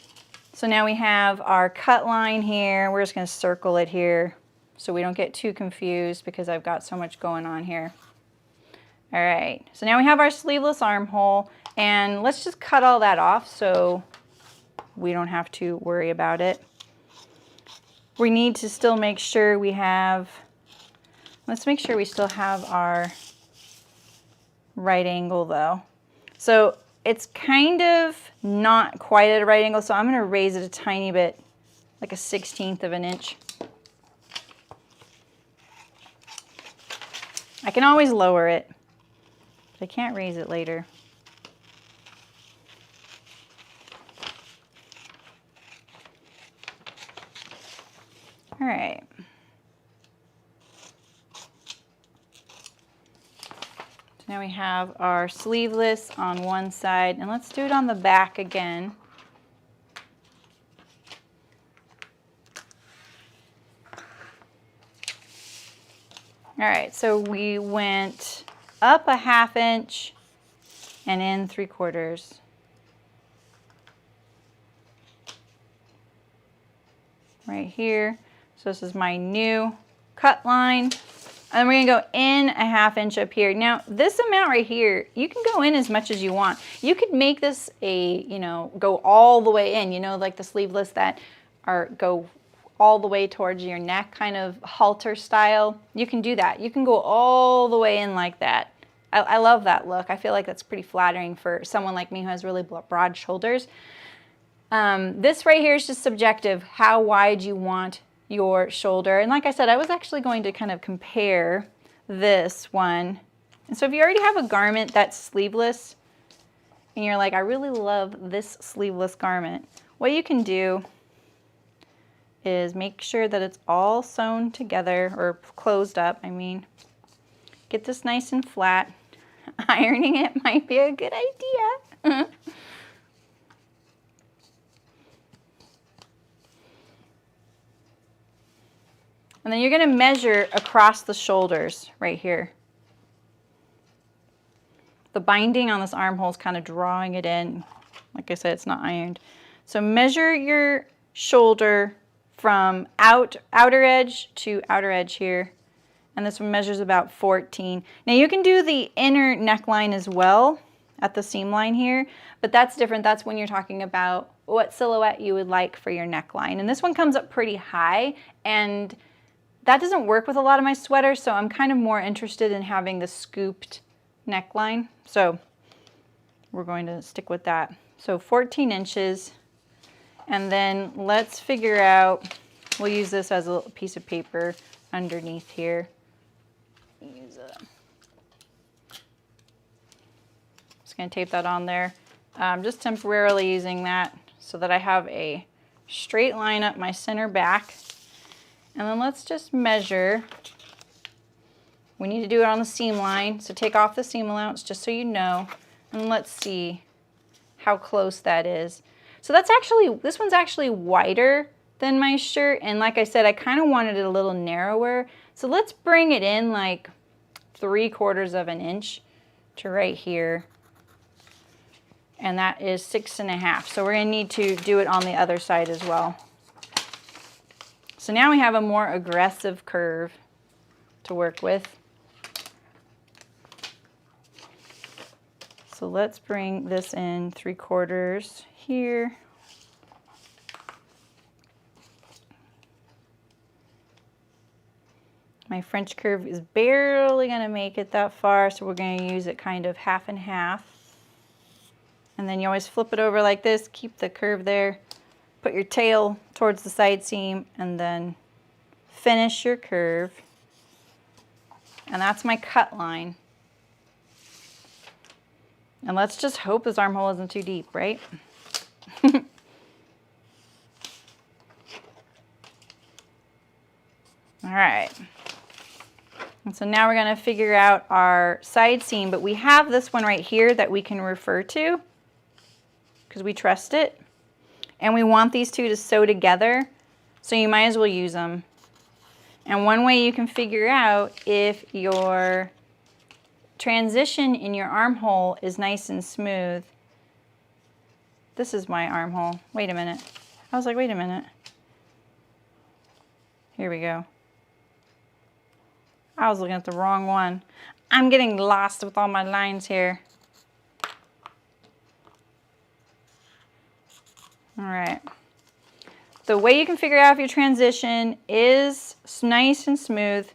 so now we have our cut line here. We're just going to circle it here so we don't get too confused because I've got so much going on here. All right, so now we have our sleeveless armhole, and let's just cut all that off so we don't have to worry about it. We need to still make sure we have, let's make sure we still have our right angle though. So it's kind of not quite at a right angle, so I'm going to raise it a tiny bit, like a 1/16 of an inch. I can always lower it, but I can't raise it later. All right. So now we have our sleeveless on one side, and let's do it on the back again. All right, so we went up a 1/2 inch and in 3/4. Right here. So this is my new cut line. And we're gonna go in a 1/2 inch up here. Now this amount right here, you can go in as much as you want. You could make this a, go all the way in, like the sleeveless that go all the way towards your neck, kind of halter style. You can do that. You can go all the way in like that. I love that look. I feel like that's pretty flattering for someone like me who has really broad shoulders. This right here is just subjective, how wide you want your shoulder. And like I said, I was actually going to kind of compare this one. And so if you already have a garment that's sleeveless and you're like, I really love this sleeveless garment, what you can do is make sure that it's all sewn together, or closed up, I mean. Get this nice and flat. Ironing it might be a good idea. And then you're going to measure across the shoulders right here. The binding on this armhole is kind of drawing it in. Like I said, it's not ironed. So measure your shoulder from outer edge to outer edge here. And this one measures about 14. Now you can do the inner neckline as well at the seam line here, but that's different. That's when you're talking about what silhouette you would like for your neckline. And this one comes up pretty high, and that doesn't work with a lot of my sweaters, so I'm kind of more interested in having the scooped neckline. So we're going to stick with that. So 14 inches, and then let's figure out, we'll use this as a little piece of paper underneath here. Just going to tape that on there. Just temporarily using that so that I have a straight line up my center back. And then let's just measure. We need to do it on the seam line, so take off the seam allowance just so you know. And let's see how close that is. So that's actually, this one's actually wider than my shirt, and like I said, I kind of wanted it a little narrower. So let's bring it in like 3/4 of an inch to right here. And that is 6.5. So we're gonna need to do it on the other side as well. So now we have a more aggressive curve to work with. So let's bring this in 3/4 here. My French curve is barely going to make it that far, so we're going to use it kind of 1/2 and 1/2. And then you always flip it over like this, keep the curve there. Put your tail towards the side seam and then finish your curve. And that's my cut line. And let's just hope this armhole isn't too deep, right? All right. And so now we're going to figure out our side seam, but we have this one right here that we can refer to because we trust it. And we want these two to sew together, so you might as well use them. And one way you can figure out if your transition in your armhole is nice and smooth. This is my armhole. Wait a minute. I was like, wait a minute. Here we go. I was looking at the wrong one. I'm getting lost with all my lines here. All right. The way you can figure out if your transition is nice and smooth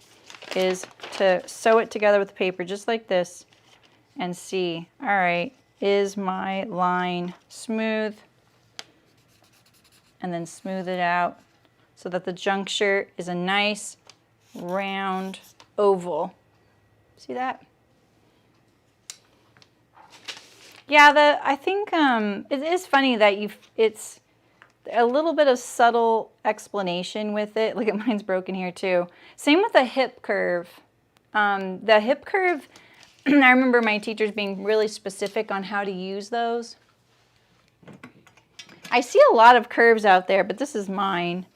is to sew it together with the paper just like this and see, all right, is my line smooth? And then smooth it out so that the juncture is a nice round oval. See that? Yeah, I think it is funny that it's a little bit of subtle explanation with it. Look at mine's broken here too. Same with the hip curve. The hip curve, I remember my teachers being really specific on how to use those. I see a lot of curves out there, but this is mine.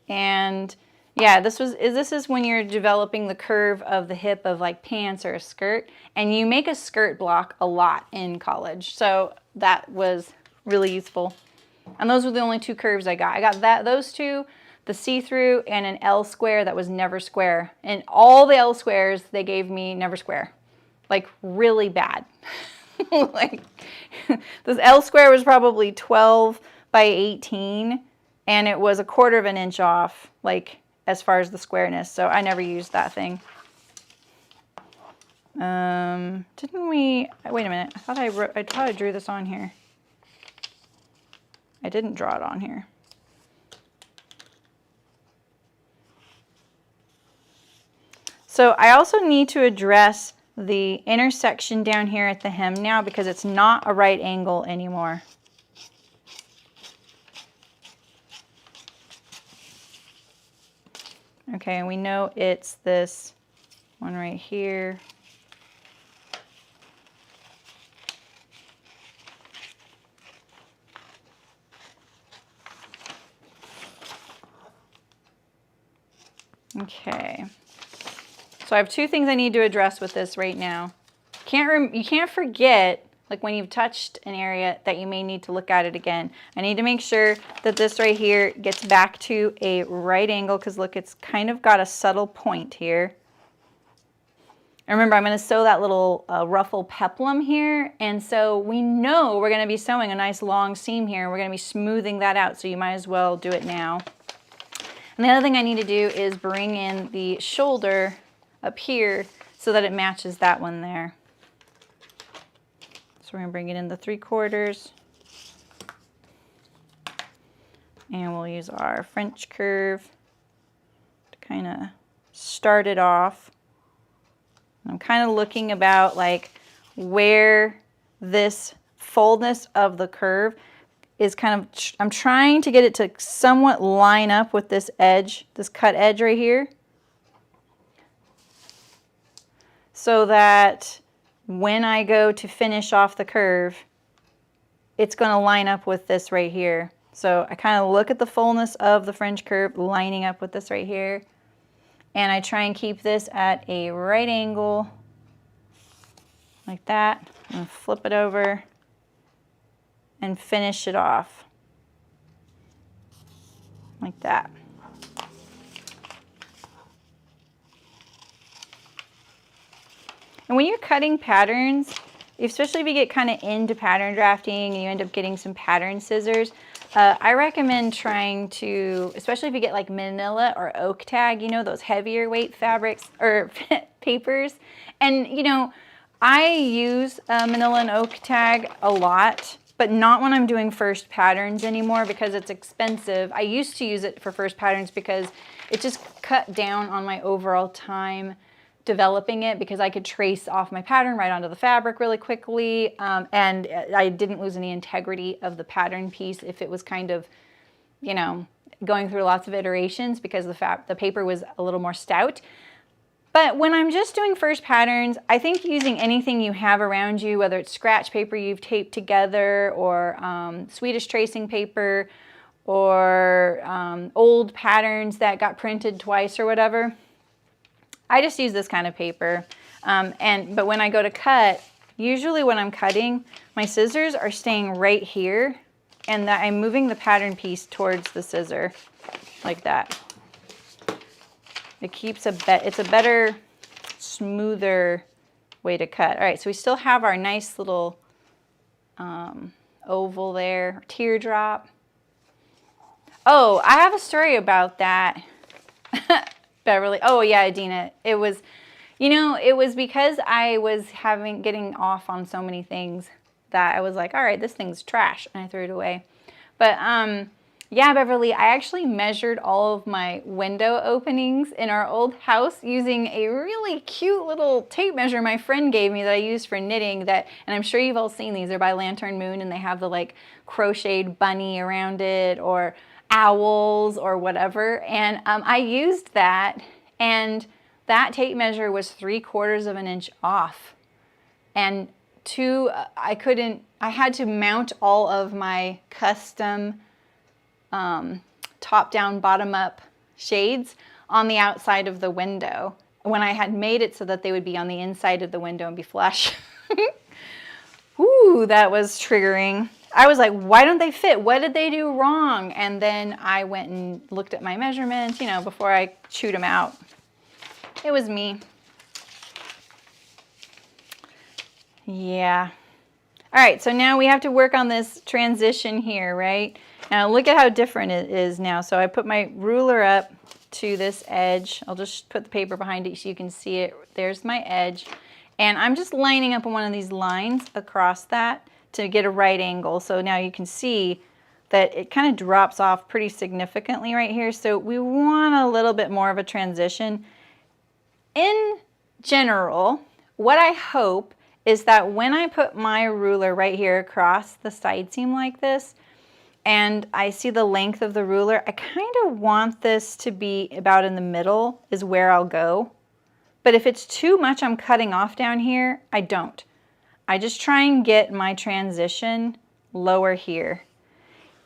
And yeah, this is when you're developing the curve of the hip of like pants or a skirt, and you make a skirt block a lot in college. So that was really useful. And those were the only two curves I got. I got those two, the see-through and an L square that was never square. And all the L squares they gave me never square. Like really bad. Like this L square was probably 12 by 18 and it was 1/4 of an inch off, like as far as the squareness. So I never used that thing. Didn't we, wait a minute. I thought I drew this on here. I didn't draw it on here. So I also need to address the intersection down here at the hem now because it's not a right angle anymore. Okay, and we know it's this one right here. Okay, so I have two things I need to address with this right now. You can't forget, like when you've touched an area, that you may need to look at it again. I need to make sure that this right here gets back to a right angle because look, it's kind of got a subtle point here. And remember, I'm going to sew that little ruffle peplum here, and so we know we're going to be sewing a nice long seam here. We're going to be smoothing that out, so you might as well do it now. And the other thing I need to do is bring in the shoulder up here so that it matches that one there. So we're going to bring it in the 3/4. And we'll use our French curve to kind of start it off. I'm kind of looking about like where this fullness of the curve is kind of, I'm trying to get it to somewhat line up with this edge, this cut edge right here. So that when I go to finish off the curve, it's going to line up with this right here. So I kind of look at the fullness of the French curve lining up with this right here. And I try and keep this at a right angle like that. And flip it over and finish it off like that. And when you're cutting patterns, especially if you get kind of into pattern drafting and you end up getting some pattern scissors, I recommend trying to, especially if you get like manila or oak tag, you know, those heavier weight fabrics or papers. And, you know, I use manila and oak tag a lot, but not when I'm doing first patterns anymore because it's expensive. I used to use it for first patterns because it just cut down on my overall time developing it because I could trace off my pattern right onto the fabric really quickly, and I didn't lose any integrity of the pattern piece if it was kind of, you know, going through lots of iterations because the paper was a little more stout. But when I'm just doing first patterns, I think using anything you have around you, whether it's scratch paper you've taped together or Swedish tracing paper or old patterns that got printed twice or whatever, I just use this kind of paper. But when I go to cut, usually when I'm cutting, my scissors are staying right here, and that I'm moving the pattern piece towards the scissor like that. It keeps it's a better, smoother way to cut. All right, so we still have our nice little oval there, teardrop. Oh, I have a story about that. Beverly. Oh yeah, Adina. It was, you know, it was because I was getting off on so many things that I was like, all right, this thing's trash, and I threw it away. But yeah, Beverly, I actually measured all of my window openings in our old house using a really cute little tape measure my friend gave me that I used for knitting, and I'm sure you've all seen these. They're by Lantern Moon, and they have the like crocheted bunny around it, or owls or whatever. And I used that, and that tape measure was 3/4 of an inch off. And I had to mount all of my custom top down, bottom up shades on the outside of the window when I had made it so that they would be on the inside of the window and be flush. Ooh, that was triggering. I was like, why don't they fit? What did they do wrong? And then I went and looked at my measurements, you know, before I chewed them out. It was me. Yeah. All right, so now we have to work on this transition here, right? Now look at how different it is now. So I put my ruler up to this edge. I'll just put the paper behind it so you can see it. There's my edge. And I'm just lining up on one of these lines across that to get a right angle. So now you can see that it kind of drops off pretty significantly right here. So we want a little bit more of a transition. In general, what I hope is that when I put my ruler right here across the side seam like this, and I see the length of the ruler, I kind of want this to be about in the middle is where I'll go. But if it's too much I'm cutting off down here, I don't. I just try and get my transition lower here.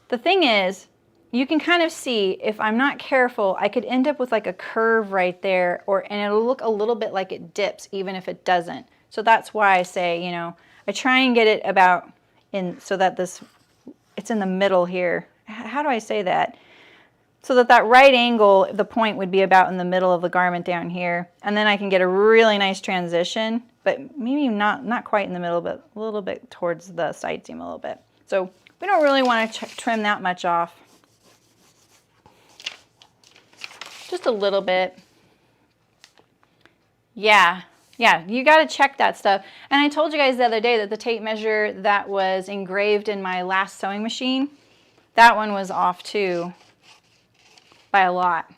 The thing is, you can kind of see if I'm not careful, I could end up with like a curve right there, and it'll look a little bit like it dips even if it doesn't. So that's why I say, you know, I try and get it about in so that it's in the middle here. How do I say that? So that that right angle, the point would be about in the middle of the garment down here. And then I can get a really nice transition, but maybe not quite in the middle, but a little bit towards the side seam a little bit. So we don't really want to trim that much off. Just a little bit. Yeah, you got to check that stuff. And I told you guys the other day that the tape measure that was engraved in my last sewing machine, that one was off too by a lot.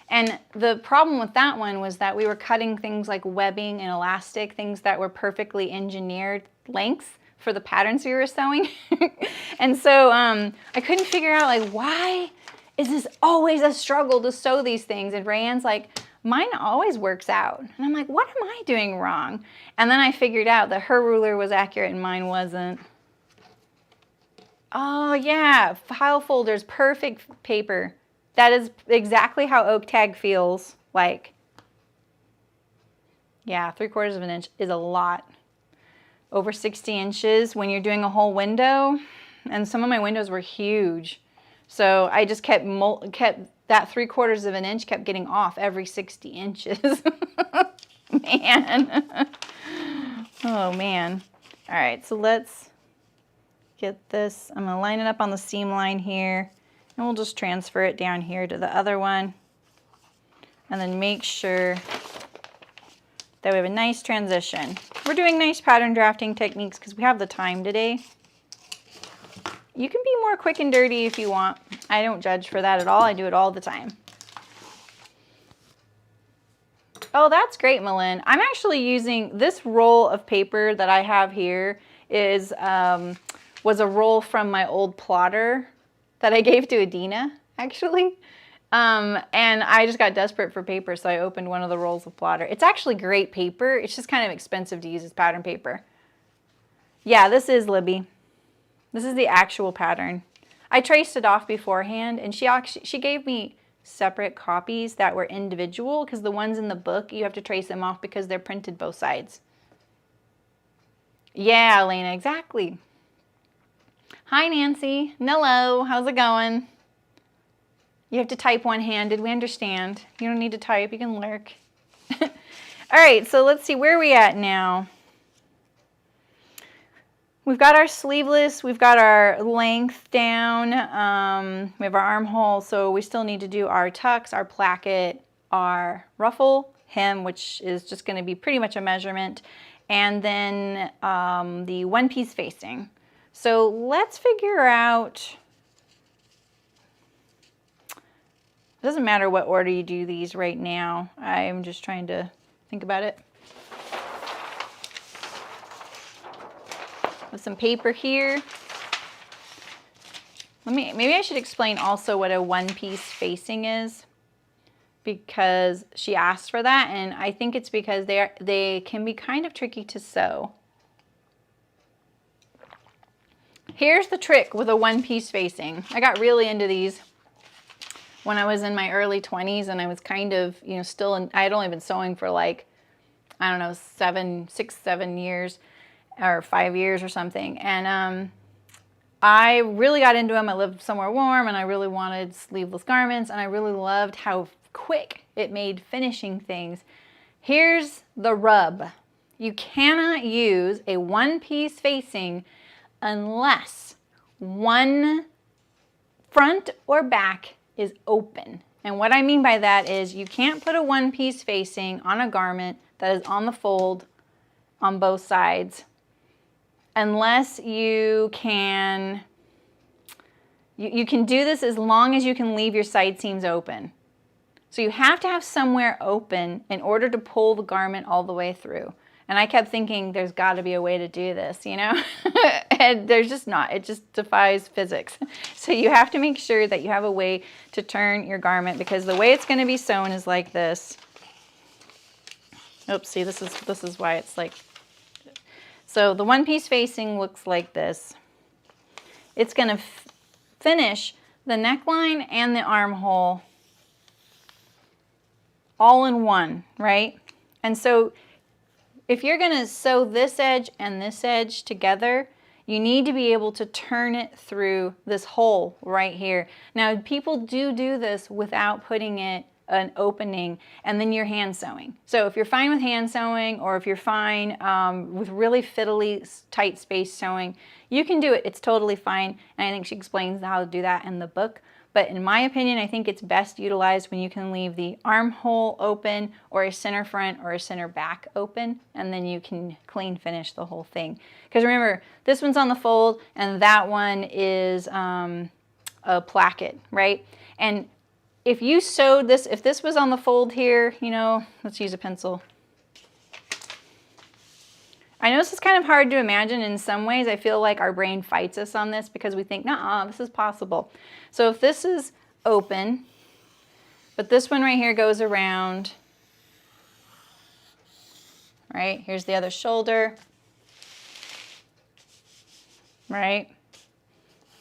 And the problem with that one was that we were cutting things like webbing and elastic, things that were perfectly engineered lengths for the patterns we were sewing. And so I couldn't figure out, like, why is this always a struggle to sew these things? And Rayanne's like, mine always works out. And I'm like, what am I doing wrong? And then I figured out that her ruler was accurate and mine wasn't. Oh yeah, file folders, perfect paper. That is exactly how oak tag feels like. Yeah, 3/4 of an inch is a lot. Over 60 inches when you're doing a whole window, and some of my windows were huge. So I just kept that 3/4 of an inch kept getting off every 60 inches. Man. Oh man. All right, so let's get this. I'm gonna line it up on the seam line here, and we'll just transfer it down here to the other one. And then make sure that we have a nice transition. We're doing nice pattern drafting techniques because we have the time today. You can be more quick and dirty if you want. I don't judge for that at all. I do it all the time. Oh, that's great, Malin. I'm actually using this roll of paper that I have here was a roll from my old plotter that I gave to Adina, actually. And I just got desperate for paper, so I opened one of the rolls of plotter. It's actually great paper. It's just kind of expensive to use as pattern paper. Yeah, this is Libby. This is the actual pattern. I traced it off beforehand, and she gave me separate copies that were individual, because the ones in the book, you have to trace them off because they're printed both sides. Yeah, Elena, exactly. Hi, Nancy. Hello, how's it going? You have to type one-handed, we understand. You don't need to type, you can lurk. All right, so let's see, where are we at now? We've got our sleeveless, we've got our length down, we have our armhole, so we still need to do our tucks, our placket, our ruffle, hem, which is just going to be pretty much a measurement, and then the one-piece facing. So let's figure out, it doesn't matter what order you do these right now, I'm just trying to think about it. With some paper here. Maybe I should explain also what a one-piece facing is, because she asked for that, and I think it's because they can be kind of tricky to sew. Here's the trick with a one-piece facing. I got really into these when I was in my early 20s, and I was kind of, you know, still in, I had only been sewing for like, I don't know, 6, 7 years. Or 5 years or something, and I really got into them. I lived somewhere warm, and I really wanted sleeveless garments, and I really loved how quick it made finishing things. Here's the rub. You cannot use a one-piece facing unless one front or back is open. And what I mean by that is you can't put a one-piece facing on a garment that is on the fold on both sides unless you can, you can do this as long as you can leave your side seams open. So you have to have somewhere open in order to pull the garment all the way through. And I kept thinking there's got to be a way to do this, you know? And there's just not. It just defies physics. So you have to make sure that you have a way to turn your garment, because the way it's going to be sewn is like this. Oops, see, this is why it's like. So the one-piece facing looks like this. It's going to finish the neckline and the armhole all in one, right? And so if you're going to sew this edge and this edge together, you need to be able to turn it through this hole right here. Now, people do this without putting it an opening, and then you're hand sewing. So if you're fine with hand sewing, or if you're fine with really fiddly tight space sewing, you can do it. It's totally fine, and I think she explains how to do that in the book. But in my opinion, I think it's best utilized when you can leave the armhole open, or a center front or a center back open, and then you can clean finish the whole thing. Because remember, this one's on the fold, and that one is a placket, right? And if you sewed this, if this was on the fold here, you know, let's use a pencil. I know this is kind of hard to imagine in some ways. I feel like our brain fights us on this because we think, nah, this is possible. So if this is open, but this one right here goes around, right? Here's the other shoulder, right?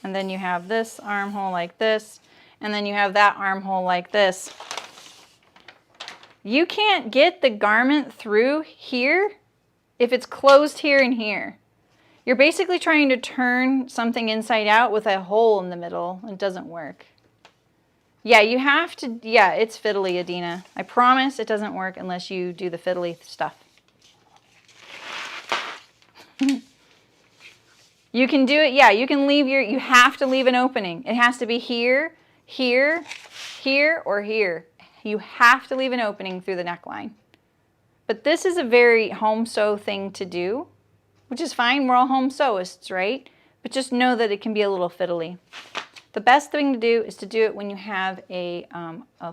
And then you have this armhole like this, and then you have that armhole like this. You can't get the garment through here if it's closed here and here. You're basically trying to turn something inside out with a hole in the middle. It doesn't work. Yeah, you have to, yeah, it's fiddly, Adina. I promise it doesn't work unless you do the fiddly stuff. You can do it, yeah, you can leave your, you have to leave an opening. It has to be here, here, here, or here. You have to leave an opening through the neckline. But this is a very home sew thing to do, which is fine. We're all home sewists, right? But just know that it can be a little fiddly. The best thing to do is to do it when you have a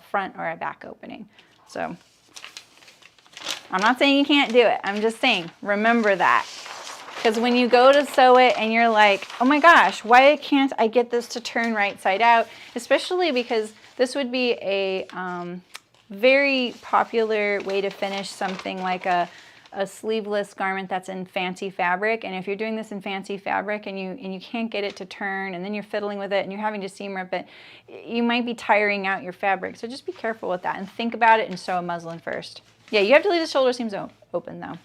front or a back opening. So I'm not saying you can't do it. I'm just saying, remember that. Because when you go to sew it and you're like, oh my gosh, why can't I get this to turn right side out? Especially because this would be a very popular way to finish something like a a sleeveless garment that's in fancy fabric, and if you're doing this in fancy fabric and you can't get it to turn, and then you're fiddling with it and you're having to seam rip it, you might be tiring out your fabric. So just be careful with that and think about it and sew a muslin first. Yeah, you have to leave the shoulder seams open though.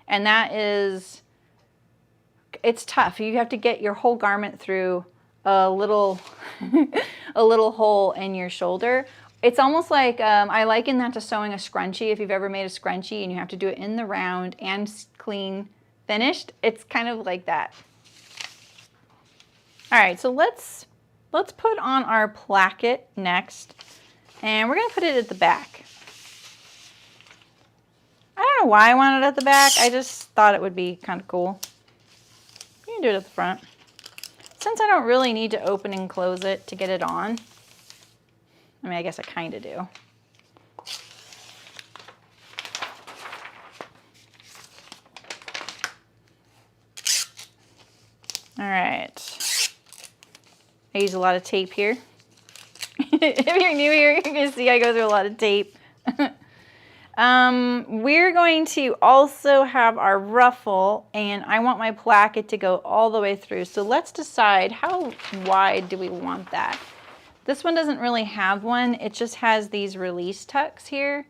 And that is, it's tough. You have to get your whole garment through a little, a little hole in your shoulder. It's almost like, I liken that to sewing a scrunchie. If you've ever made a scrunchie and you have to do it in the round and clean finished, it's kind of like that. All right, so let's put on our placket next, and we're gonna put it at the back. I don't know why I wanted it at the back. I just thought it would be kind of cool. You can do it at the front. Since I don't really need to open and close it to get it on, I mean, I guess I kind of do. All right. I use a lot of tape here. If you're new here, you can see I go through a lot of tape. We're going to also have our ruffle, and I want my placket to go all the way through. So let's decide, how wide do we want that? This one doesn't really have one. It just has these release tucks here.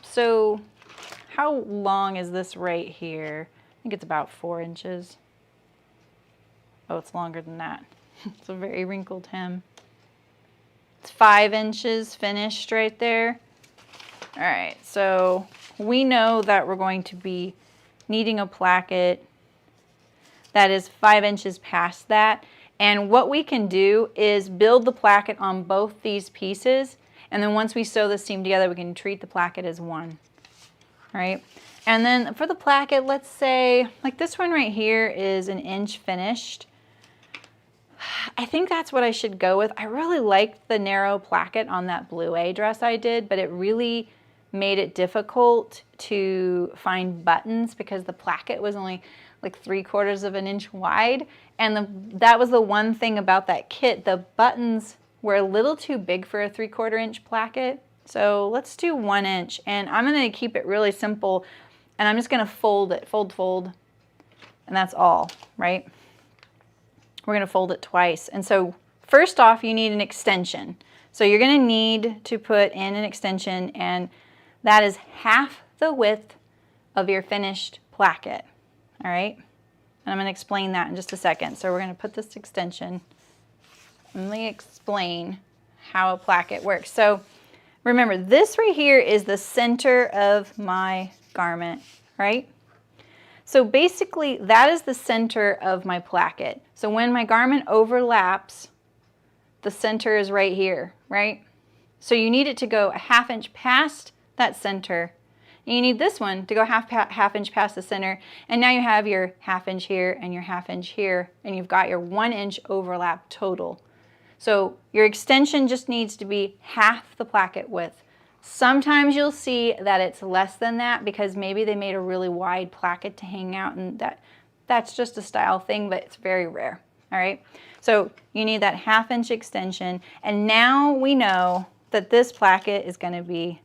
So how long is this right here? I think it's about 4 inches. Oh, it's longer than that. It's a very wrinkled hem. It's 5 inches finished right there. All right, so we know that we're going to be needing a placket that is 5 inches past that. And what we can do is build the placket on both these pieces, and then once we sew the seam together, we can treat the placket as one. All right, and then for the placket, let's say, like this one right here is 1 inch finished. I think that's what I should go with. I really liked the narrow placket on that blue A dress I did, but it really made it difficult to find buttons because the placket was only like 3/4 of an inch wide. And that was the one thing about that kit. The buttons were a little too big for a 3/4 inch placket. So let's do 1 inch. And I'm going to keep it really simple. And I'm just going to fold it, fold. And that's all, right? We're going to fold it twice. And so first off, you need an extension. So you're going to need to put in an extension, and that is half the width of your finished placket. All right? And I'm going to explain that in just a second. So we're going to put this extension. Let me explain how a placket works. So remember, this right here is the center of my garment, right? So basically, that is the center of my placket. So when my garment overlaps, the center is right here, right? So you need it to go a 1/2 inch past that center. And you need this one to go half inch past the center. And now you have your 1/2 inch here and your 1/2 inch here, and you've got your 1 inch overlap total. So your extension just needs to be half the placket width. Sometimes you'll see that it's less than that because maybe they made a really wide placket to hang out, and that's just a style thing, but it's very rare. All right, so you need that 1/2 inch extension, and now we know that this placket is going to be,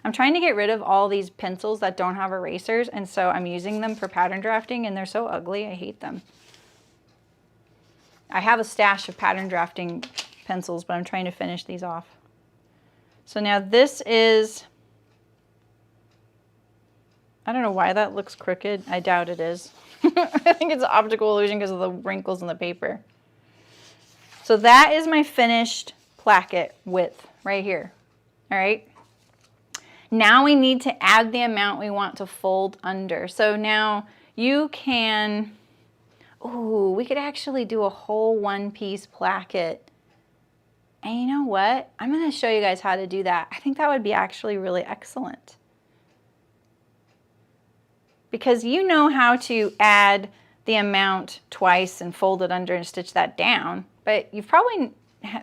I'm trying to get rid of all these pencils that don't have erasers, and so I'm using them for pattern drafting, and they're so ugly, I hate them. I have a stash of pattern drafting pencils, but I'm trying to finish these off. So now this is, I don't know why that looks crooked. I doubt it is. I think it's an optical illusion because of the wrinkles in the paper. So that is my finished placket width right here. All right. Now we need to add the amount we want to fold under. So now you can, ooh, we could actually do a whole one-piece placket. And you know what? I'm going to show you guys how to do that. I think that would be actually really excellent. Because you know how to add the amount twice and fold it under and stitch that down. But you've probably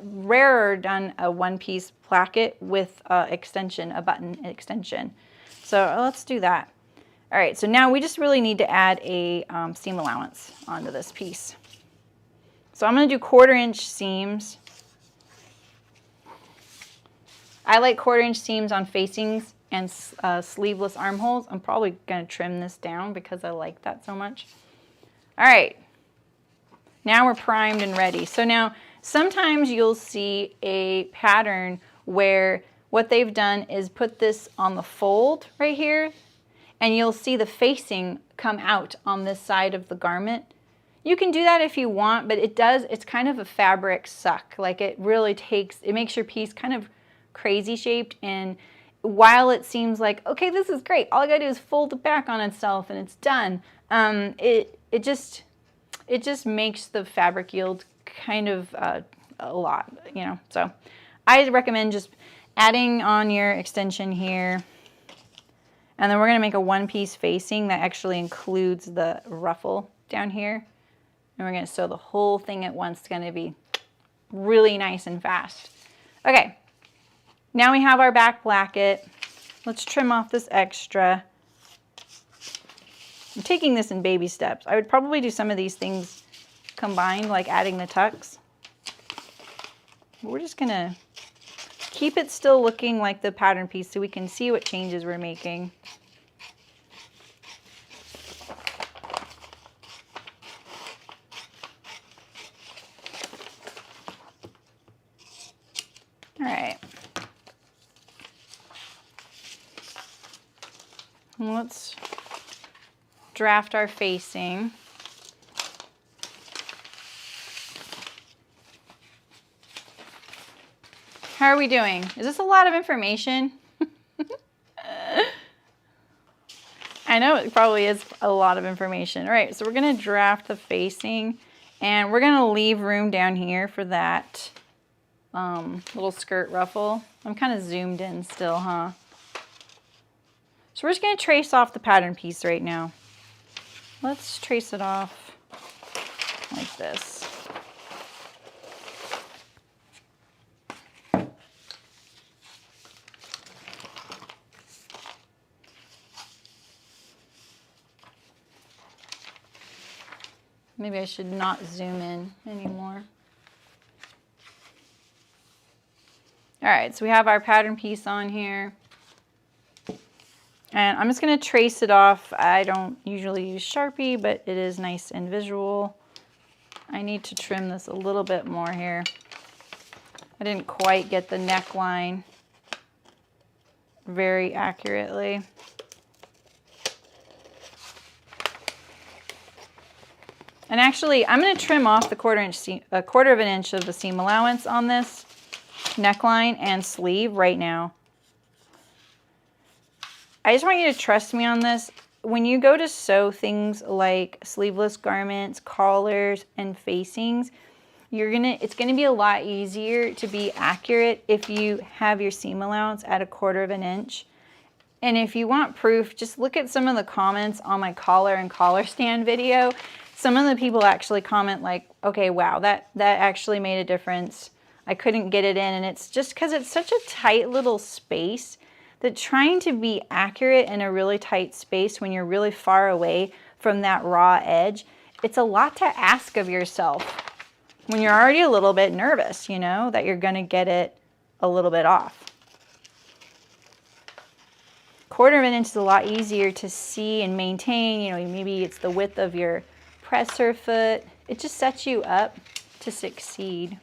rarer done a one-piece placket with extension, a button extension. So let's do that. All right, so now we just really need to add a seam allowance onto this piece. So I'm going to do 1/4 inch seams. I like 1/4 inch seams on facings and sleeveless armholes. I'm probably going to trim this down because I like that so much. All right, now we're primed and ready. So now sometimes you'll see a pattern where what they've done is put this on the fold right here, and you'll see the facing come out on this side of the garment. You can do that if you want, but it's kind of a fabric suck. Like it makes your piece kind of crazy shaped, and while it seems like, okay, this is great, all I gotta do is fold it back on itself and it's done, it just makes the fabric yield kind of a lot, you know. So I recommend just adding on your extension here, and then we're gonna make a one-piece facing that actually includes the ruffle down here, and we're gonna sew the whole thing at once. It's gonna be really nice and fast. Okay, now we have our back placket. Let's trim off this extra. I'm taking this in baby steps. I would probably do some of these things combined, like adding the tucks. We're just gonna keep it still looking like the pattern piece so we can see what changes we're making. All right. Let's draft our facing. How are we doing? Is this a lot of information? I know it probably is a lot of information. All right, so we're gonna draft the facing, and we're gonna leave room down here for that little skirt ruffle. I'm kind of zoomed in still, huh? So we're just gonna trace off the pattern piece right now. Let's trace it off like this. Maybe I should not zoom in anymore. All right, so we have our pattern piece on here. And I'm just gonna trace it off. I don't usually use Sharpie, but it is nice and visual. I need to trim this a little bit more here. I didn't quite get the neckline very accurately. And actually, I'm going to trim off the a quarter of an inch of the seam allowance on this neckline and sleeve right now. I just want you to trust me on this. When you go to sew things like sleeveless garments, collars, and facings, it's gonna be a lot easier to be accurate if you have your seam allowance at a quarter of an inch. And if you want proof, just look at some of the comments on my collar and collar stand video. Some of the people actually comment like, okay, wow, that actually made a difference. I couldn't get it in, and it's just because it's such a tight little space that trying to be accurate in a really tight space when you're really far away from that raw edge, it's a lot to ask of yourself when you're already a little bit nervous, you know, that you're gonna get it a little bit off. Quarter of an inch is a lot easier to see and maintain. You know, maybe it's the width of your presser foot. It just sets you up to succeed.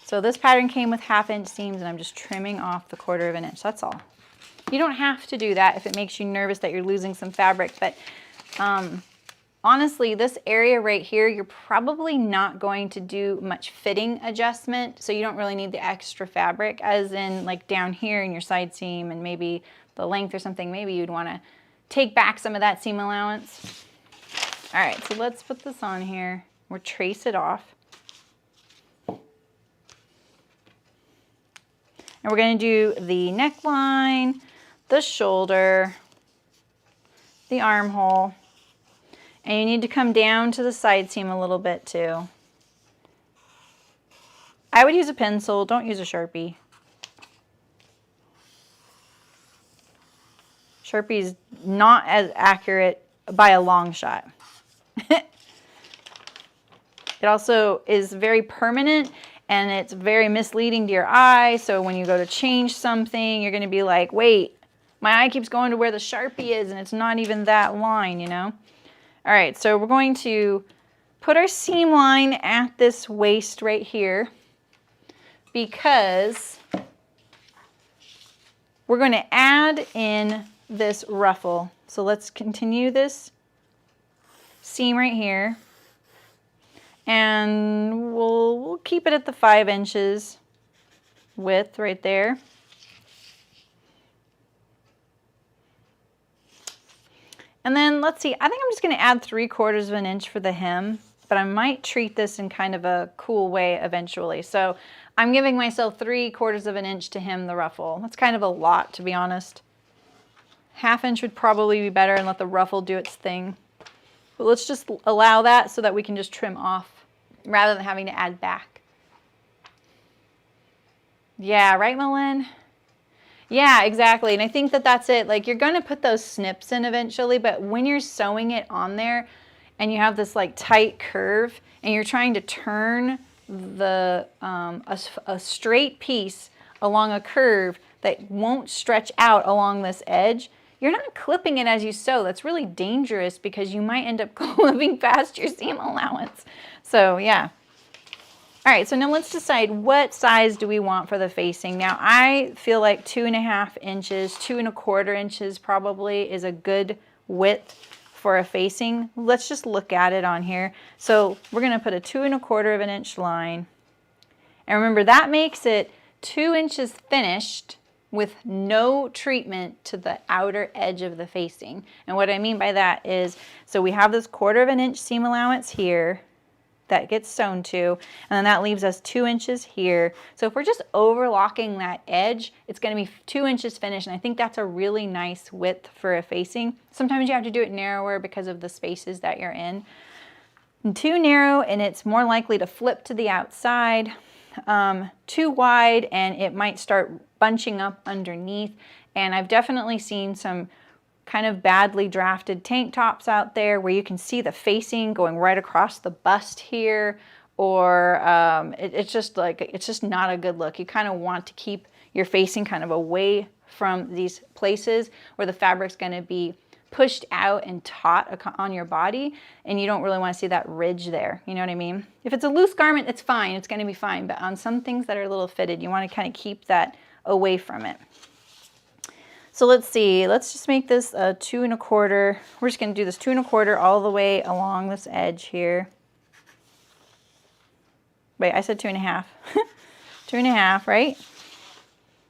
So this pattern came with 1/2 inch seams, and I'm just trimming off the quarter of an inch. That's all. You don't have to do that if it makes you nervous that you're losing some fabric, but honestly, this area right here, you're probably not going to do much fitting adjustment, so you don't really need the extra fabric, as in like down here in your side seam and maybe the length or something, maybe you'd want to take back some of that seam allowance. All right, so let's put this on here. We'll trace it off. And we're going to do the neckline, the shoulder, the armhole, and you need to come down to the side seam a little bit too. I would use a pencil, don't use a Sharpie. Sharpie's not as accurate by a long shot. It also is very permanent, and it's very misleading to your eye. So when you go to change something, you're going to be like, wait, my eye keeps going to where the Sharpie is and it's not even that line, you know? All right, so we're going to put our seam line at this waist right here because we're going to add in this ruffle. So let's continue this seam right here. And we'll keep it at the 5 inches width right there. And then let's see, I think I'm just going to add 3/4 of an inch for the hem, but I might treat this in kind of a cool way eventually. So I'm giving myself 3/4 of an inch to hem the ruffle. That's kind of a lot, to be honest. 1/2 inch would probably be better and let the ruffle do its thing. But let's just allow that so that we can just trim off rather than having to add back. Yeah, right, Malin? Yeah, exactly. And I think that that's it. Like, you're going to put those snips in eventually, but when you're sewing it on there and you have this like tight curve and you're trying to turn the a straight piece along a curve that won't stretch out along this edge, you're not clipping it as you sew. That's really dangerous because you might end up clipping past your seam allowance. So yeah. All right, so now let's decide what size do we want for the facing. Now I feel like 2.5 inches, 2.25 inches probably is a good width for a facing. Let's just look at it on here. So we're gonna put a 2.25 of an inch line. And remember that makes it 2 inches finished with no treatment to the outer edge of the facing. And what I mean by that is, so we have this 1/4 of an inch seam allowance here that gets sewn to, and then that leaves us 2 inches here. So if we're just overlocking that edge, it's gonna be 2 inches finished, and I think that's a really nice width for a facing. Sometimes you have to do it narrower because of the spaces that you're in. And too narrow, and it's more likely to flip to the outside. Too wide, and it might start bunching up underneath. And I've definitely seen some kind of badly drafted tank tops out there where you can see the facing going right across the bust here, or it's just not a good look. You kind of want to keep your facing kind of away from these places where the fabric's going to be pushed out and taut on your body, and you don't really want to see that ridge there. You know what I mean? If it's a loose garment, it's fine. It's going to be fine. But on some things that are a little fitted, you want to kind of keep that away from it. So let's see. Let's just make this a 2.25. We're just going to do this 2.25 all the way along this edge here. Wait, I said 2.5. 2.5, right?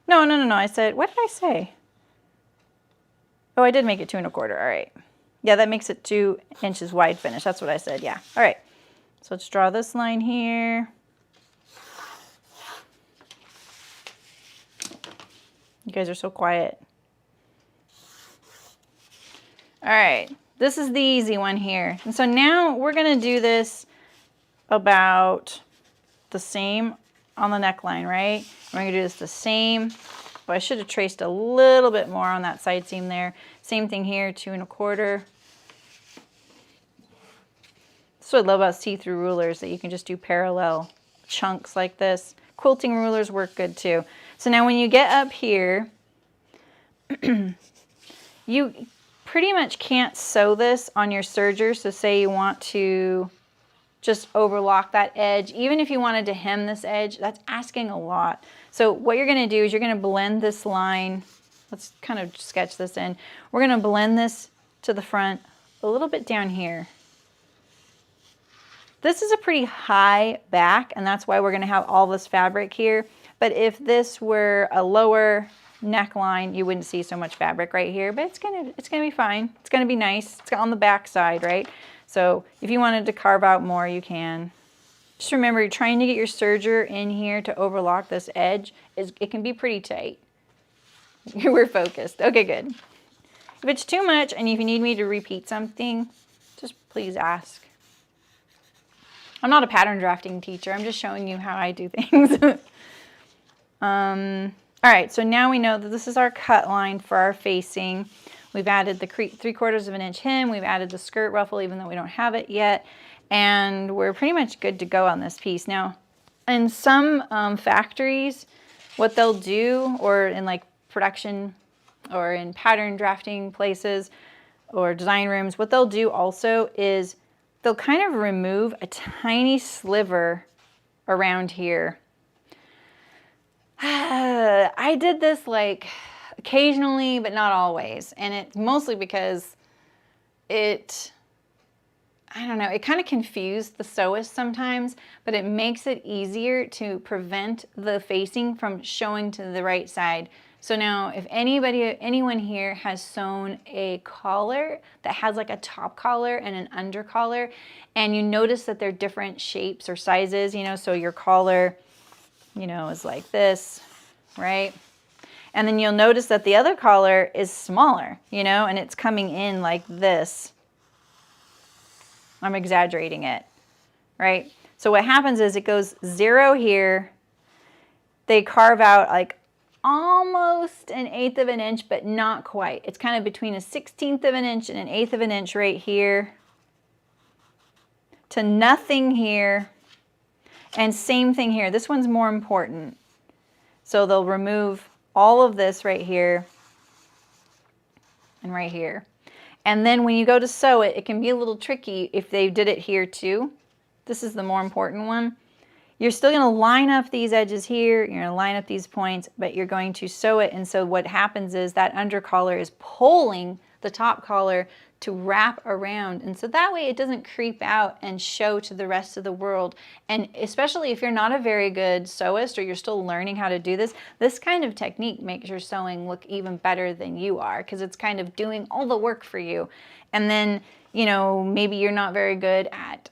No. I said, what did I say? Oh, I did make it 2.25. All right. Yeah, that makes it 2 inches wide finish. That's what I said. Yeah. All right. So let's draw this line here. You guys are so quiet. All right. This is the easy one here. And so now we're going to do this about the same on the neckline, right? We're going to do this the same. But I should have traced a little bit more on that side seam there. Same thing here, 2.25. That's what I love about see-through rulers, that you can just do parallel chunks like this. Quilting rulers work good too. So now when you get up here, you pretty much can't sew this on your serger. So say you want to just overlock that edge. Even if you wanted to hem this edge, that's asking a lot. So what you're going to do is you're going to blend this line. Let's kind of sketch this in. We're going to blend this to the front a little bit down here. This is a pretty high back, and that's why we're going to have all this fabric here. But if this were a lower neckline, you wouldn't see so much fabric right here. But it's gonna be fine. It's gonna be nice. It's on the back side, right? So if you wanted to carve out more, you can. Just remember, you're trying to get your serger in here to overlock this edge. It can be pretty tight. We're focused. Okay, good. If it's too much and if you need me to repeat something, just please ask. I'm not a pattern drafting teacher. I'm just showing you how I do things. All right, so now we know that this is our cut line for our facing. We've added the 3/4 of an inch hem. We've added the skirt ruffle, even though we don't have it yet. And we're pretty much good to go on this piece. Now, in some factories, what they'll do, or in like production or in pattern drafting places or design rooms, what they'll do also is they'll kind of remove a tiny sliver around here. I did this like occasionally, but not always. And it's mostly because I don't know, it kind of confused the sewist sometimes, but it makes it easier to prevent the facing from showing to the right side. So now if anyone here has sewn a collar that has like a top collar and an under collar, and you notice that they're different shapes or sizes, you know, so your collar, you know, is like this, right? And then you'll notice that the other collar is smaller, you know, and it's coming in like this. I'm exaggerating it, right? So what happens is it goes 0 here. They carve out like almost 1/8 of an inch, but not quite. It's kind of between a 1/16 of an inch and 1/8 of an inch right here, to nothing here. And same thing here. This one's more important. So they'll remove all of this right here and right here. And then when you go to sew it, it can be a little tricky if they did it here too. This is the more important one. You're still going to line up these edges here. You're going to line up these points, but you're going to sew it. And so what happens is that under collar is pulling the top collar to wrap around. And so that way it doesn't creep out and show to the rest of the world. And especially if you're not a very good sewist or you're still learning how to do this, this kind of technique makes your sewing look even better than you are, because it's kind of doing all the work for you. And then, you know, maybe you're not very good at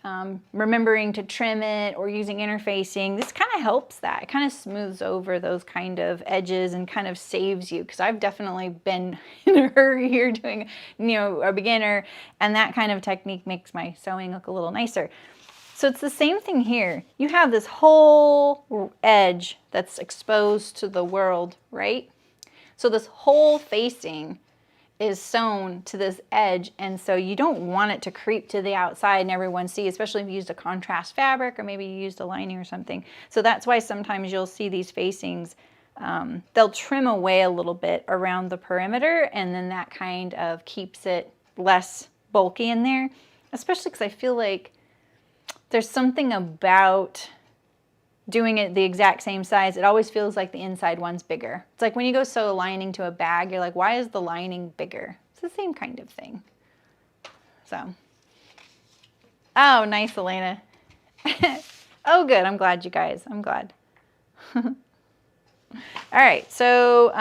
remembering to trim it or using interfacing. This kind of helps that. It kind of smooths over those kind of edges and kind of saves you, because I've definitely been in a hurry here doing, you know, a beginner, and that kind of technique makes my sewing look a little nicer. So it's the same thing here. You have this whole edge that's exposed to the world, right? So this whole facing is sewn to this edge, and so you don't want it to creep to the outside and everyone see, especially if you used a contrast fabric or maybe you used a lining or something. So that's why sometimes you'll see these facings, they'll trim away a little bit around the perimeter, and then that kind of keeps it less bulky in there, especially because I feel like there's something about doing it the exact same size. It always feels like the inside one's bigger. It's like when you go sew a lining to a bag, you're like, why is the lining bigger? It's the same kind of thing. So, oh, nice, Elena. Oh, good. I'm glad, you guys. I'm glad. All right. So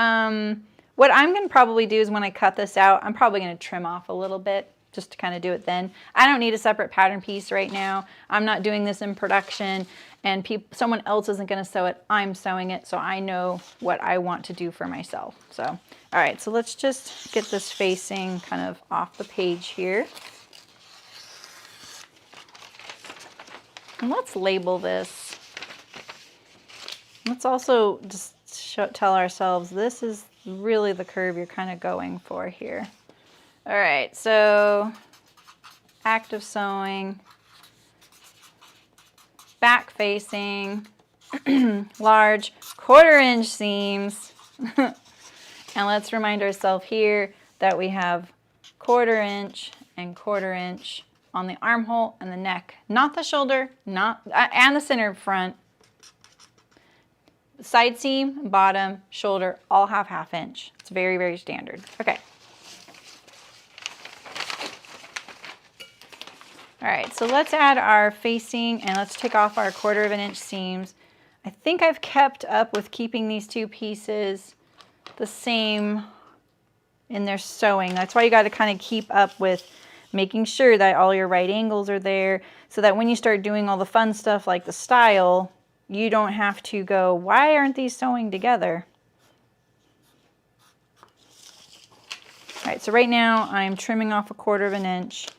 what I'm going to probably do is when I cut this out, I'm probably going to trim off a little bit just to kind of do it then. I don't need a separate pattern piece right now. I'm not doing this in production, and someone else isn't going to sew it. I'm sewing it, so I know what I want to do for myself. So, all right, so let's just get this facing kind of off the page here. And let's label this. Let's also just tell ourselves this is really the curve you're kind of going for here. All right, so active sewing, back facing, large 1/4 inch seams. And let's remind ourselves here that we have 1/4 inch and 1/4 inch on the armhole and the neck, not the shoulder, and the center front. Side seam, bottom, shoulder, all have 1/2 inch. It's very, very standard. Okay. All right, so let's add our facing and let's take off our 1/4 inch seams. I think I've kept up with keeping these two pieces the same in their sewing. That's why you got to kind of keep up with making sure that all your right angles are there, so that when you start doing all the fun stuff like the style, you don't have to go, why aren't these sewing together? All right, so right now I'm trimming off 1/4 inch.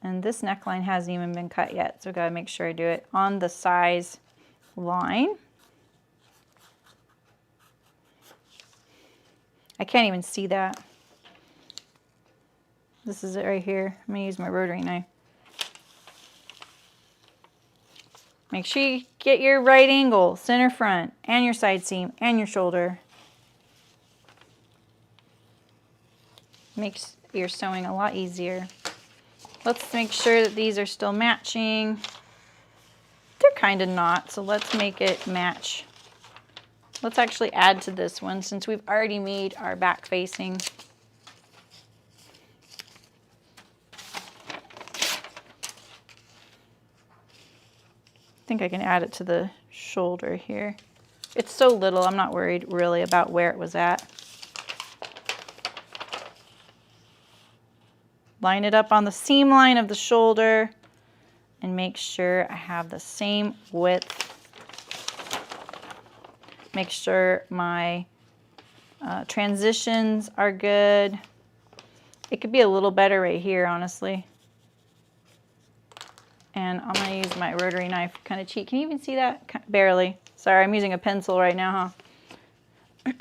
And this neckline hasn't even been cut yet, so I've got to make sure I do it on the size line. I can't even see that. This is it right here. I'm going to use my rotary knife. Make sure you get your right angle, center front, and your side seam, and your shoulder. Makes your sewing a lot easier. Let's make sure that these are still matching. They're kind of not, so let's make it match. Let's actually add to this one since we've already made our back facing. I think I can add it to the shoulder here. It's so little, I'm not worried really about where it was at. Line it up on the seam line of the shoulder and make sure I have the same width. Make sure my transitions are good. It could be a little better right here, honestly. And I'm going to use my rotary knife, kind of cheat. Can you even see that? Barely. Sorry, I'm using a pencil right now, huh?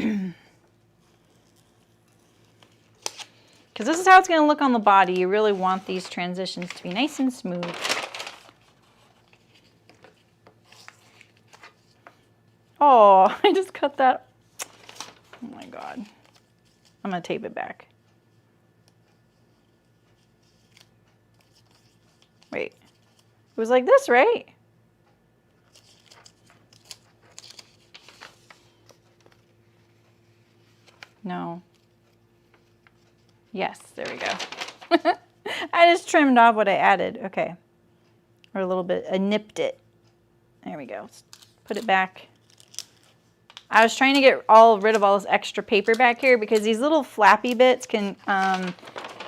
Because this is how it's going to look on the body. You really want these transitions to be nice and smooth. Oh, I just cut that. Oh my God. I'm going to tape it back. Wait. It was like this, right? No. Yes, there we go. I just trimmed off what I added. Okay. Or a little bit, I nipped it. There we go. Let's put it back. I was trying to get rid of all this extra paper back here because these little flappy bits can,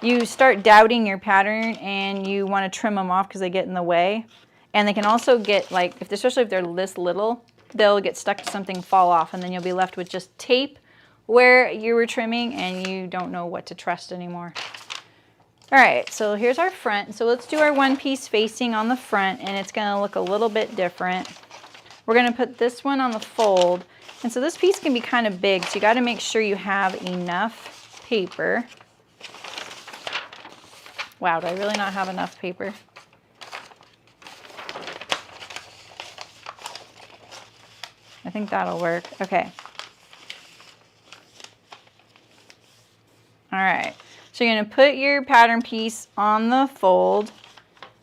you start doubting your pattern and you want to trim them off because they get in the way. And they can also get, like, especially if they're this little, they'll get stuck to something, fall off, and then you'll be left with just tape where you were trimming and you don't know what to trust anymore. All right, so here's our front. So let's do our one-piece facing on the front, and it's going to look a little bit different. We're going to put this one on the fold. And so this piece can be kind of big, so you got to make sure you have enough paper. Wow, do I really not have enough paper? I think that'll work. Okay. All right. So you're going to put your pattern piece on the fold.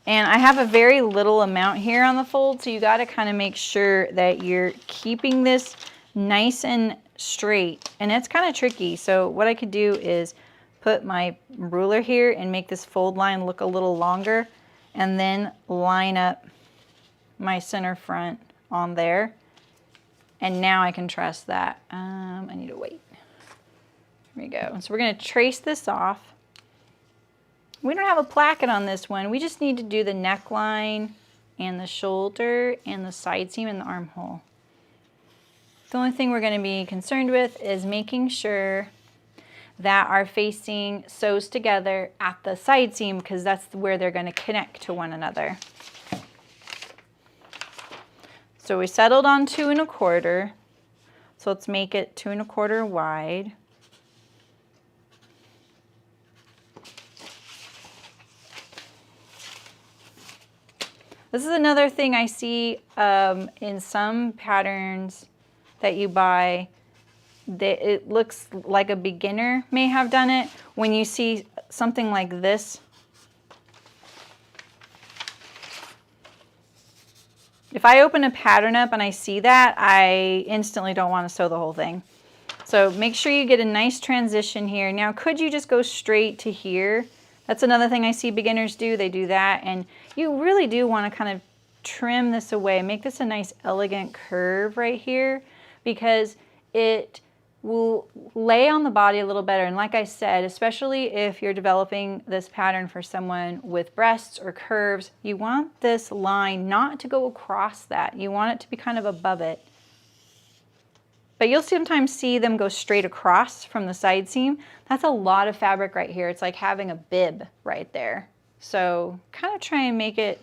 And I have a very little amount here on the fold, so you got to kind of make sure that you're keeping this nice and straight. And it's kind of tricky. So what I could do is put my ruler here and make this fold line look a little longer, and then line up my center front on there. And now I can trust that. I need to wait. Here we go. So we're going to trace this off. We don't have a placket on this one. We just need to do the neckline and the shoulder and the side seam and the armhole. The only thing we're going to be concerned with is making sure that our facing sews together at the side seam, because that's where they're going to connect to one another. So we settled on 2 1/4. So let's make it 2 1/4 wide. This is another thing I see in some patterns that you buy. That it looks like a beginner may have done it. When you see something like this, if I open a pattern up and I see that, I instantly don't want to sew the whole thing. So make sure you get a nice transition here. Now, could you just go straight to here? That's another thing I see beginners do. They do that, and you really do want to kind of trim this away. Make this a nice elegant curve right here, because it will lay on the body a little better. And like I said, especially if you're developing this pattern for someone with breasts or curves, you want this line not to go across that. You want it to be kind of above it. But you'll sometimes see them go straight across from the side seam. That's a lot of fabric right here. It's like having a bib right there. So kind of try and make it,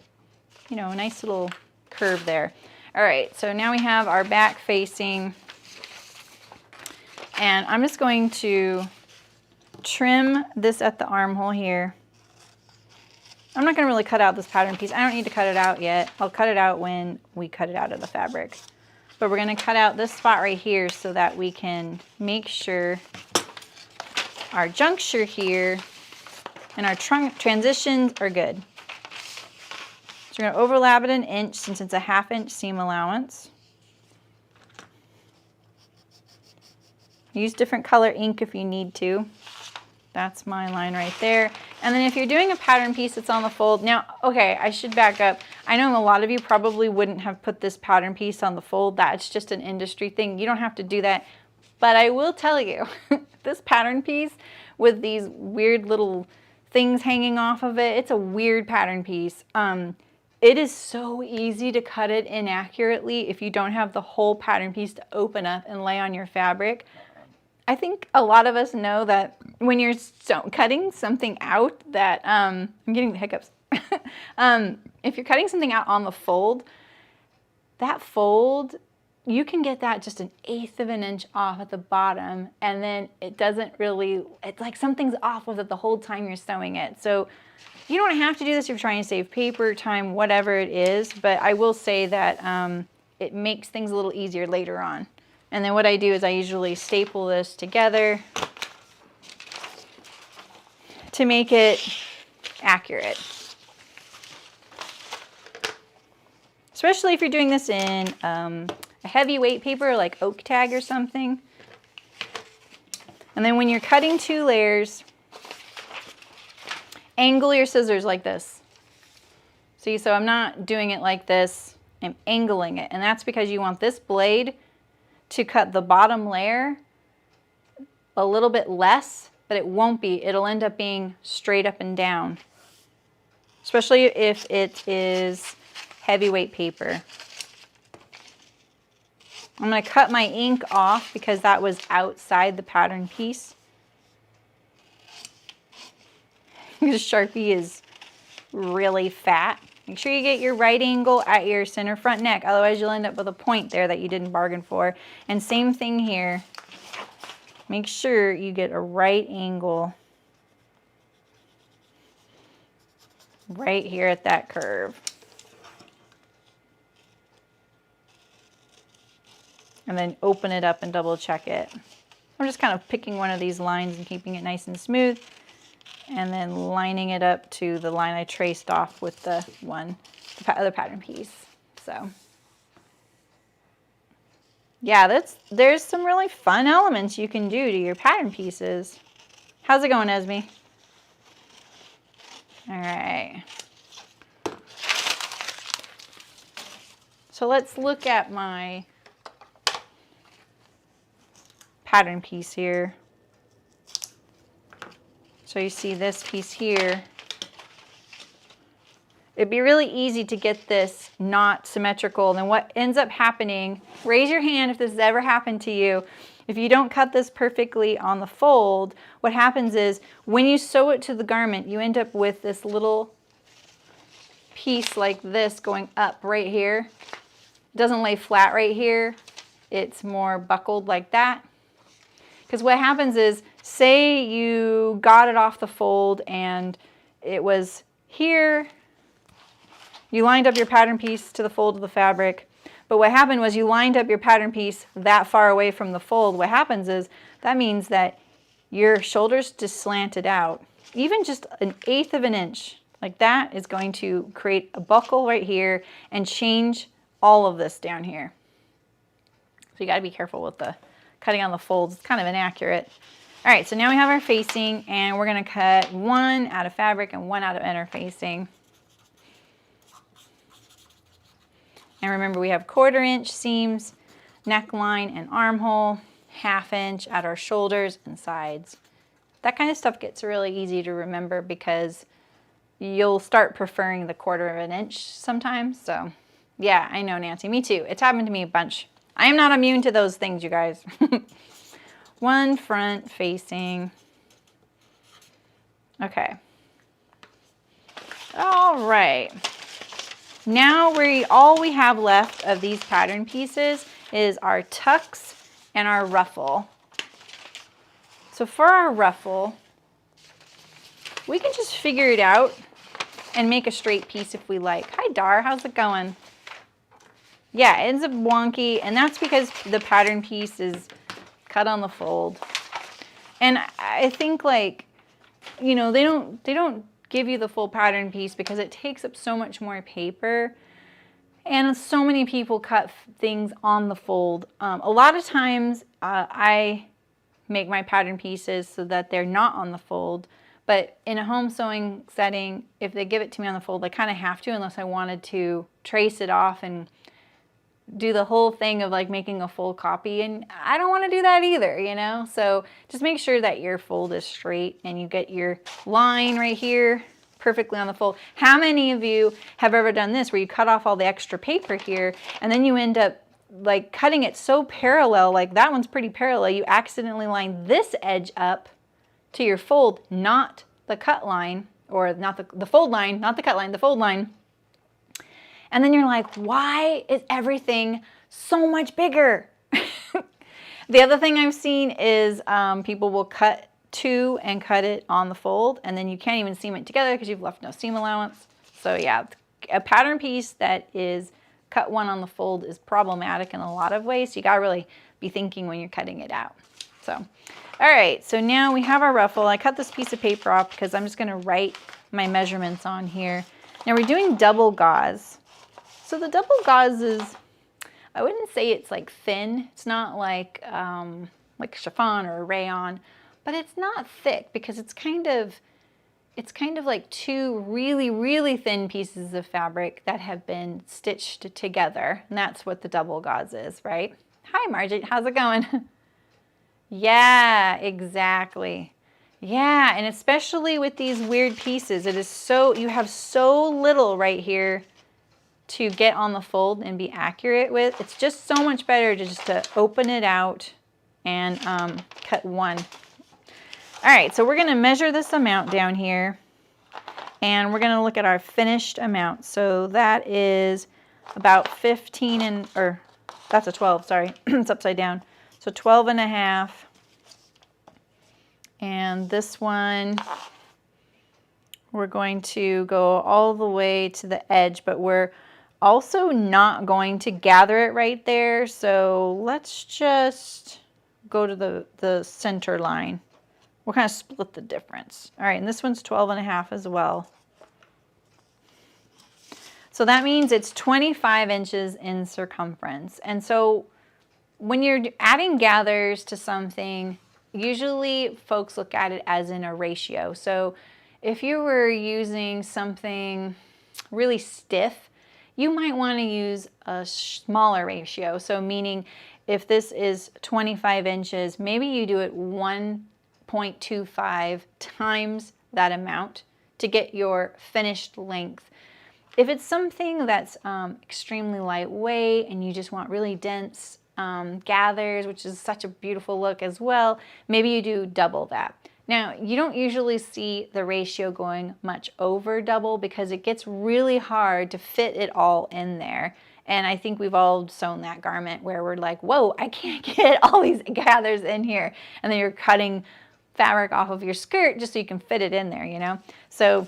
you know, a nice little curve there. All right, so now we have our back facing. And I'm just going to trim this at the armhole here. I'm not going to really cut out this pattern piece. I don't need to cut it out yet. I'll cut it out when we cut it out of the fabric. But we're going to cut out this spot right here so that we can make sure our juncture here and our transitions are good. So we're going to overlap it an inch since it's a 1/2 inch seam allowance. Use different color ink if you need to. That's my line right there. And then if you're doing a pattern piece that's on the fold, now, okay, I should back up. I know a lot of you probably wouldn't have put this pattern piece on the fold. That's just an industry thing. You don't have to do that. But I will tell you, this pattern piece with these weird little things hanging off of it, it's a weird pattern piece. It is so easy to cut it inaccurately if you don't have the whole pattern piece to open up and lay on your fabric. I think a lot of us know that when you're cutting something out that, I'm getting the hiccups. If you're cutting something out on the fold, that fold, you can get that just 1/8 of an inch off at the bottom, and then it doesn't really, it's like something's off with it the whole time you're sewing it. So you don't have to do this if you're trying to save paper, time, whatever it is, but I will say that it makes things a little easier later on. And then what I do is I usually staple this together to make it accurate. Especially if you're doing this in a heavyweight paper like oak tag or something. And then when you're cutting 2 layers, angle your scissors like this. See, so I'm not doing it like this, I'm angling it. And that's because you want this blade to cut the bottom layer a little bit less, but it won't be. It'll end up being straight up and down, especially if it is heavyweight paper. I'm going to cut my ink off because that was outside the pattern piece. This Sharpie is really fat. Make sure you get your right angle at your center front neck, otherwise you'll end up with a point there that you didn't bargain for. And same thing here. Make sure you get a right angle right here at that curve. And then open it up and double check it. I'm just kind of picking one of these lines and keeping it nice and smooth, and then lining it up to the line I traced off with the other pattern piece. So yeah, there's some really fun elements you can do to your pattern pieces. How's it going, Esme? All right. So let's look at my pattern piece here. So you see this piece here. It'd be really easy to get this not symmetrical. And then what ends up happening, raise your hand if this has ever happened to you. If you don't cut this perfectly on the fold, what happens is when you sew it to the garment, you end up with this little piece like this going up right here. It doesn't lay flat right here. It's more buckled like that. Because what happens is, say you got it off the fold and it was here, you lined up your pattern piece to the fold of the fabric, but what happened was you lined up your pattern piece that far away from the fold. What happens is, that means that your shoulders just slanted out. Even just 1/8 of an inch, like that, is going to create a buckle right here and change all of this down here. So you gotta be careful with the cutting on the folds. It's kind of inaccurate. All right, so now we have our facing, and we're gonna cut 1 out of fabric and 1 out of interfacing. And remember, we have 1/4 inch seams, neckline and armhole, 1/2 inch at our shoulders and sides. That kind of stuff gets really easy to remember because you'll start preferring the 1/4 of an inch sometimes. So yeah, I know, Nancy, me too. It's happened to me a bunch. I am not immune to those things, you guys. 1 front facing. Okay. All right. Now all we have left of these pattern pieces is our tucks and our ruffle. So for our ruffle, we can just figure it out and make a straight piece if we like. Hi Dar, how's it going? Yeah, it ends up wonky, and that's because the pattern piece is cut on the fold. And I think, like, you know, they don't give you the full pattern piece because it takes up so much more paper. And so many people cut things on the fold. A lot of times I make my pattern pieces so that they're not on the fold. But in a home sewing setting, if they give it to me on the fold, I kind of have to, unless I wanted to trace it off and do the whole thing of like making a full copy, and I don't want to do that either, you know. So just make sure that your fold is straight and you get your line right here perfectly on the fold. How many of you have ever done this where you cut off all the extra paper here and then you end up like cutting it so parallel, like that one's pretty parallel, you accidentally line this edge up to your fold, not the cut line, or not the fold line, not the cut line, the fold line. And then you're like, why is everything so much bigger? The other thing I've seen is people will cut two and cut it on the fold, and then you can't even seam it together because you've left no seam allowance. So yeah, a pattern piece that is cut one on the fold is problematic in a lot of ways. So you gotta really be thinking when you're cutting it out. So, all right, so now we have our ruffle. I cut this piece of paper off because I'm just gonna write my measurements on here. Now we're doing double gauze. So the double gauze is, I wouldn't say it's like thin. It's not like chiffon or rayon, but it's not thick because it's kind of like two really, really thin pieces of fabric that have been stitched together. And that's what the double gauze is, right? Hi, Margie, how's it going? Yeah, exactly. Yeah, and especially with these weird pieces, it is so, you have so little right here to get on the fold and be accurate with. It's just so much better to open it out and cut one. All right, so we're gonna measure this amount down here and we're gonna look at our finished amount. So that is about 15 and, or that's a 12, sorry, it's upside down. So 12 and a half. And this one, we're going to go all the way to the edge, but we're also not going to gather it right there. So let's just go to the center line. We'll kind of split the difference. All right, and this one's 12 and a half as well. So that means it's 25 inches in circumference. And so when you're adding gathers to something, usually folks look at it as in a ratio. So if you were using something really stiff, you might want to use a smaller ratio. So meaning if this is 25 inches, maybe you do it 1.25 times that amount to get your finished length. If it's something that's extremely lightweight and you just want really dense gathers, which is such a beautiful look as well, maybe you do double that. Now, you don't usually see the ratio going much over double because it gets really hard to fit it all in there. And I think we've all sewn that garment where we're like, whoa, I can't get all these gathers in here. And then you're cutting fabric off of your skirt just so you can fit it in there, you know? So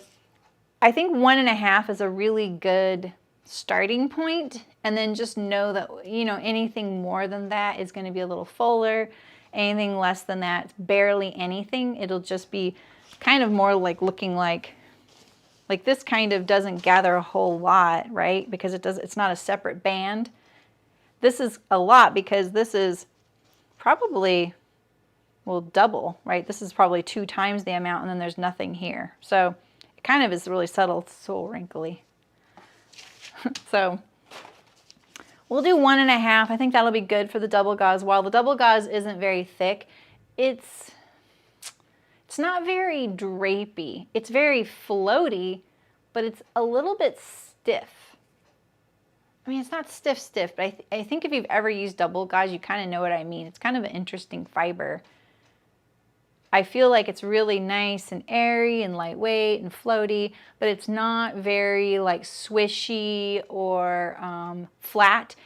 I think 1.5 is a really good starting point. And then just know that, you know, anything more than that is going to be a little fuller. Anything less than that, it's barely anything. It'll just be kind of more like looking like this kind of doesn't gather a whole lot, right? Because it's not a separate band. This is a lot because this is probably, well, double, right? This is probably 2 times the amount and then there's nothing here. So it kind of is really subtle. It's so wrinkly. So we'll do 1.5. I think that'll be good for the double gauze. While the double gauze isn't very thick, it's not very drapey. It's very floaty, but it's a little bit stiff. I mean, it's not stiff, but I think if you've ever used double gauze, you kind of know what I mean. It's kind of an interesting fiber. I feel like it's really nice and airy and lightweight and floaty, but it's not very like swishy or flat.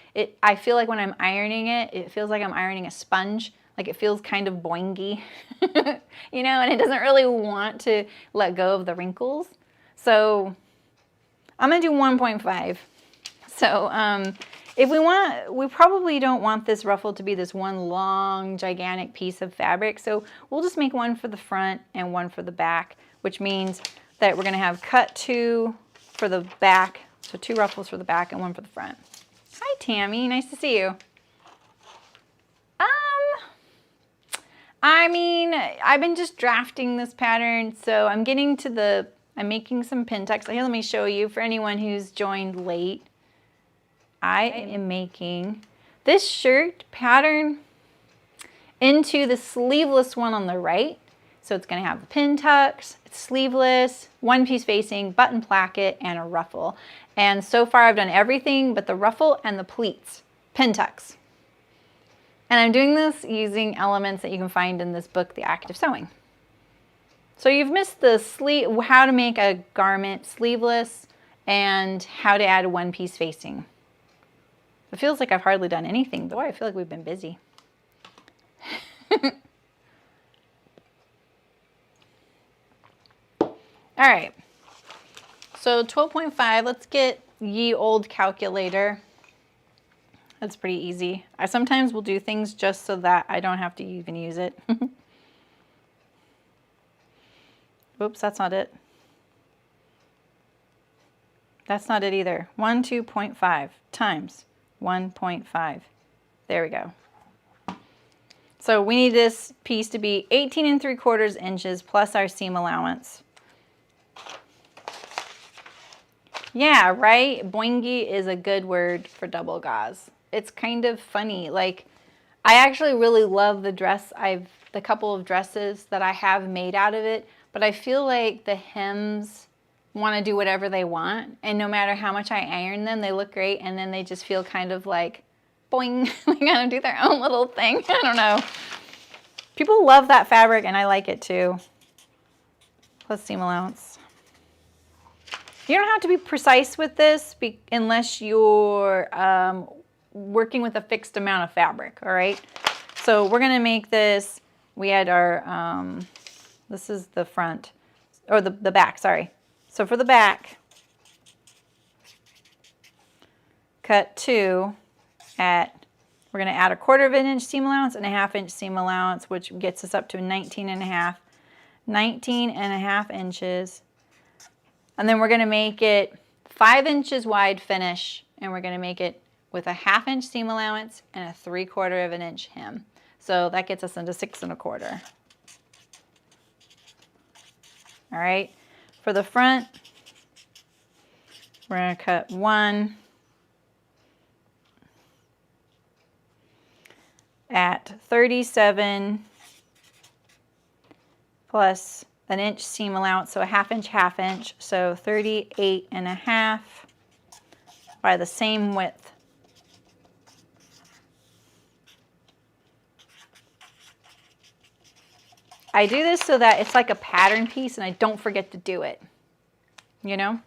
I feel like when I'm ironing it, it feels like I'm ironing a sponge. Like it feels kind of boingy, you know, and it doesn't really want to let go of the wrinkles. So I'm gonna do 1.5. So if we probably don't want this ruffle to be this one long, gigantic piece of fabric. So we'll just make one for the front and one for the back, which means that we're gonna have cut 2 for the back. So 2 ruffles for the back and 1 for the front. Hi, Tammy, nice to see you. I mean, I've been just drafting this pattern, so I'm making some Pintucks. Here, let me show you for anyone who's joined late. I am making this shirt pattern into the sleeveless one on the right. So it's going to have the pin tucks, it's sleeveless, one-piece facing, button placket, and a ruffle. And so far I've done everything but the ruffle and the pleats, pin tucks. And I'm doing this using elements that you can find in this book, The Act of Sewing. So you've missed the how to make a garment sleeveless and how to add a one-piece facing. It feels like I've hardly done anything, though. I feel like we've been busy. All right, so 12.5, let's get ye old calculator. That's pretty easy. I sometimes will do things just so that I don't have to even use it. Oops, that's not it. That's not it either. 12.5 times 1.5. There we go. So we need this piece to be 18 3/4 inches plus our seam allowance. Yeah, right? Boingy is a good word for double gauze. It's kind of funny. Like, I actually really love the dress. The couple of dresses that I have made out of it, but I feel like the hems want to do whatever they want, and no matter how much I iron them, they look great, and then they just feel kind of like boing. They kind of do their own little thing. I don't know. People love that fabric, and I like it too. Plus seam allowance. You don't have to be precise with this unless you're working with a fixed amount of fabric, all right? So we're gonna make this, we had our, this is the front, or the back, sorry. So for the back, cut 2 at, we're gonna add 1/4 inch seam allowance and a 1/2 inch seam allowance, which gets us up to 19.5 inches. And then we're going to make it 5 inches wide finish, and we're going to make it with a 1/2 inch seam allowance and a 3/4 inch hem. So that gets us into 6 1/4. All right. For the front, we're going to cut 1 at 37 plus an inch seam allowance, so a 1/2 inch, so 38.5 by the same width. I do this so that it's like a pattern piece and I don't forget to do it, you know?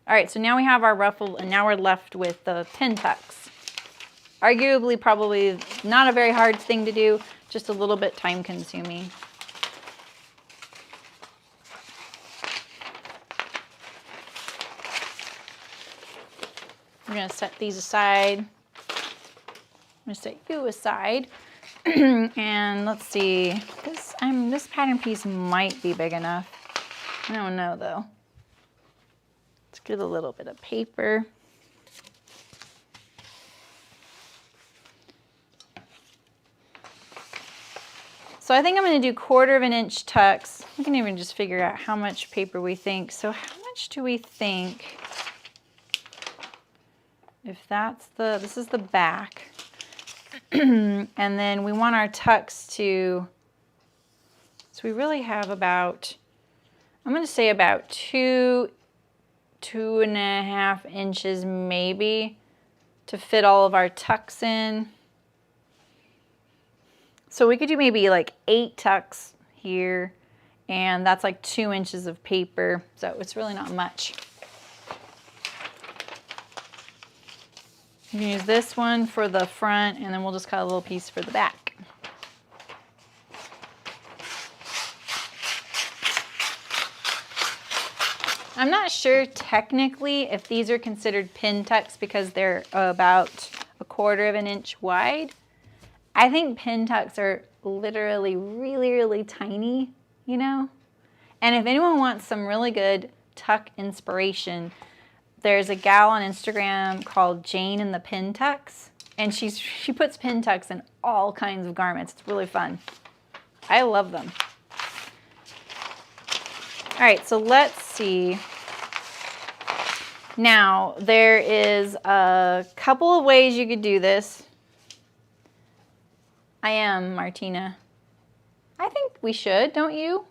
All right, so now we have our ruffle, and now we're left with the pin tucks. Arguably, probably not a very hard thing to do, just a little bit time consuming. We're going to set these aside. I'm going to set you aside. And let's see. This pattern piece might be big enough. I don't know, though. Let's get a little bit of paper. So I think I'm going to do 1/4 inch tucks. We can even just figure out how much paper we think. So how much do we think? If that's this is the back, and then we want our tucks to, so we really have about, I'm going to say about 2.5 inches maybe to fit all of our tucks in. So we could do maybe like 8 tucks here, and that's like 2 inches of paper, so it's really not much. You can use this one for the front, and then we'll just cut a little piece for the back. I'm not sure technically if these are considered pin tucks because they're about 1/4 of an inch wide. I think pin tucks are literally really, really tiny, you know? And if anyone wants some really good tuck inspiration, there's a gal on Instagram called Jane and the Pin Tucks, and she puts pin tucks in all kinds of garments. It's really fun. I love them. All right, so let's see. Now, there is a couple of ways you could do this. I am, Martina. I think we should, don't you?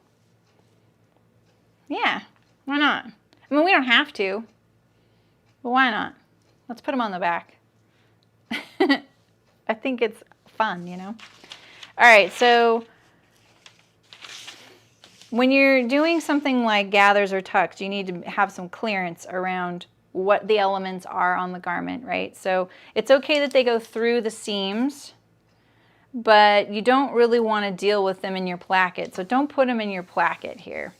Yeah, why not? I mean, we don't have to, but why not? Let's put them on the back. I think it's fun, you know? All right, so when you're doing something like gathers or tucks, you need to have some clearance around what the elements are on the garment, right? So it's okay that they go through the seams, but you don't really want to deal with them in your placket. So don't put them in your placket here.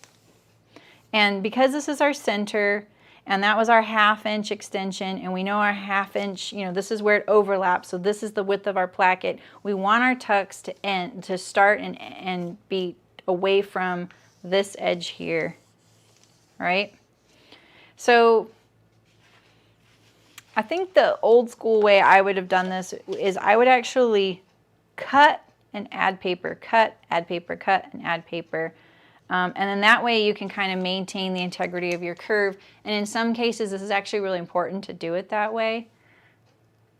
And because this is our center, and that was our 1/2 inch extension, and we know our 1/2 inch, you know, this is where it overlaps, so this is the width of our placket. We want our tucks to start and be away from this edge here, right? So I think the old school way I would have done this is I would actually cut and add paper, cut, add paper, cut, and add paper. And then that way you can kind of maintain the integrity of your curve. And in some cases, this is actually really important to do it that way.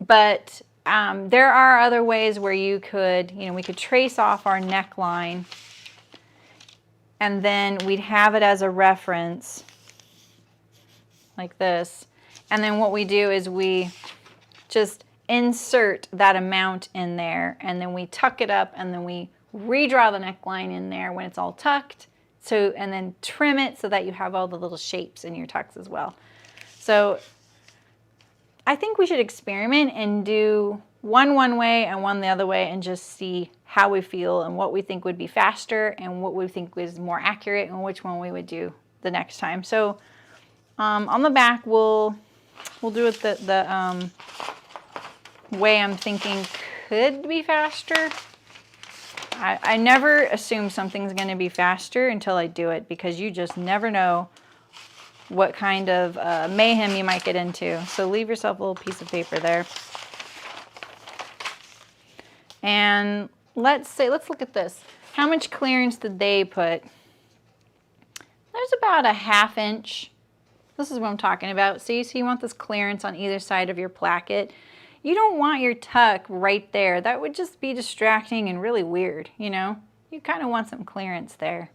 But there are other ways where you could, you know, we could trace off our neckline, and then we'd have it as a reference like this. And then what we do is we just insert that amount in there, and then we tuck it up, and then we redraw the neckline in there when it's all tucked. So, and then trim it so that you have all the little shapes in your tucks as well. So I think we should experiment and do one way and one the other way, and just see how we feel and what we think would be faster and what we think was more accurate and which one we would do the next time. So on the back, we'll do it the way I'm thinking could be faster. I never assume something's going to be faster until I do it, because you just never know what kind of mayhem you might get into. So leave yourself a little piece of paper there. And let's look at this. How much clearance did they put? There's about a 1/2 inch. This is what I'm talking about. See, so you want this clearance on either side of your placket. You don't want your tuck right there. That would just be distracting and really weird, you know? You kind of want some clearance there.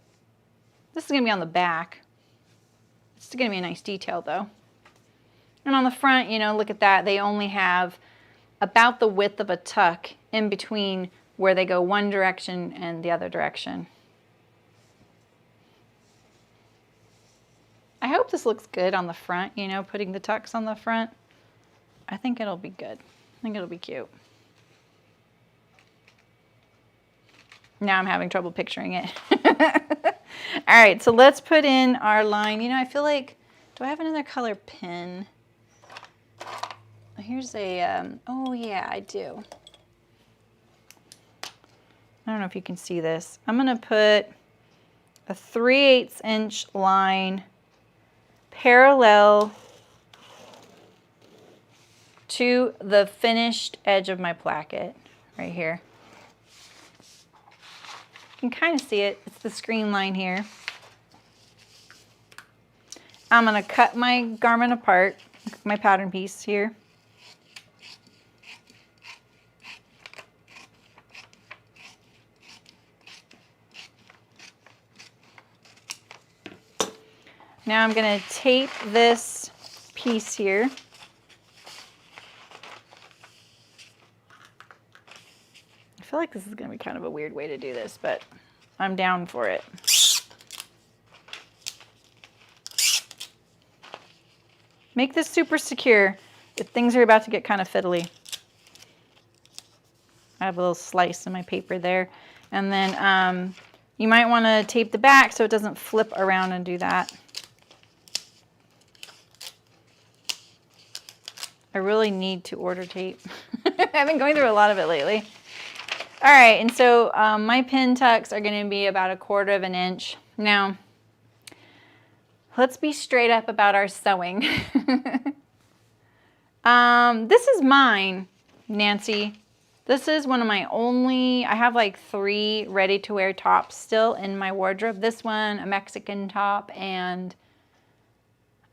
This is going to be on the back. It's going to be a nice detail though. And on the front, you know, look at that. They only have about the width of a tuck in between where they go one direction and the other direction. I hope this looks good on the front, you know, putting the tucks on the front. I think it'll be good. I think it'll be cute. Now I'm having trouble picturing it. All right, so let's put in our line. You know, I feel like, do I have another color pin? Here's a, oh yeah, I do. I don't know if you can see this. I'm gonna put a 3/8 inch line parallel to the finished edge of my placket right here. You can kind of see it. It's the screen line here. I'm going to cut my garment apart, my pattern piece here. Now I'm going to tape this piece here. I feel like this is going to be kind of a weird way to do this, but I'm down for it. Make this super secure if things are about to get kind of fiddly. I have a little slice in my paper there. And then you might want to tape the back so it doesn't flip around and do that. I really need to order tape. I've been going through a lot of it lately. All right, and so my pin tucks are going to be about 1/4 of an inch. Now, let's be straight up about our sewing. This is mine, Nancy. This is one of my only, I have like 3 ready-to-wear tops still in my wardrobe. This one, a Mexican top, and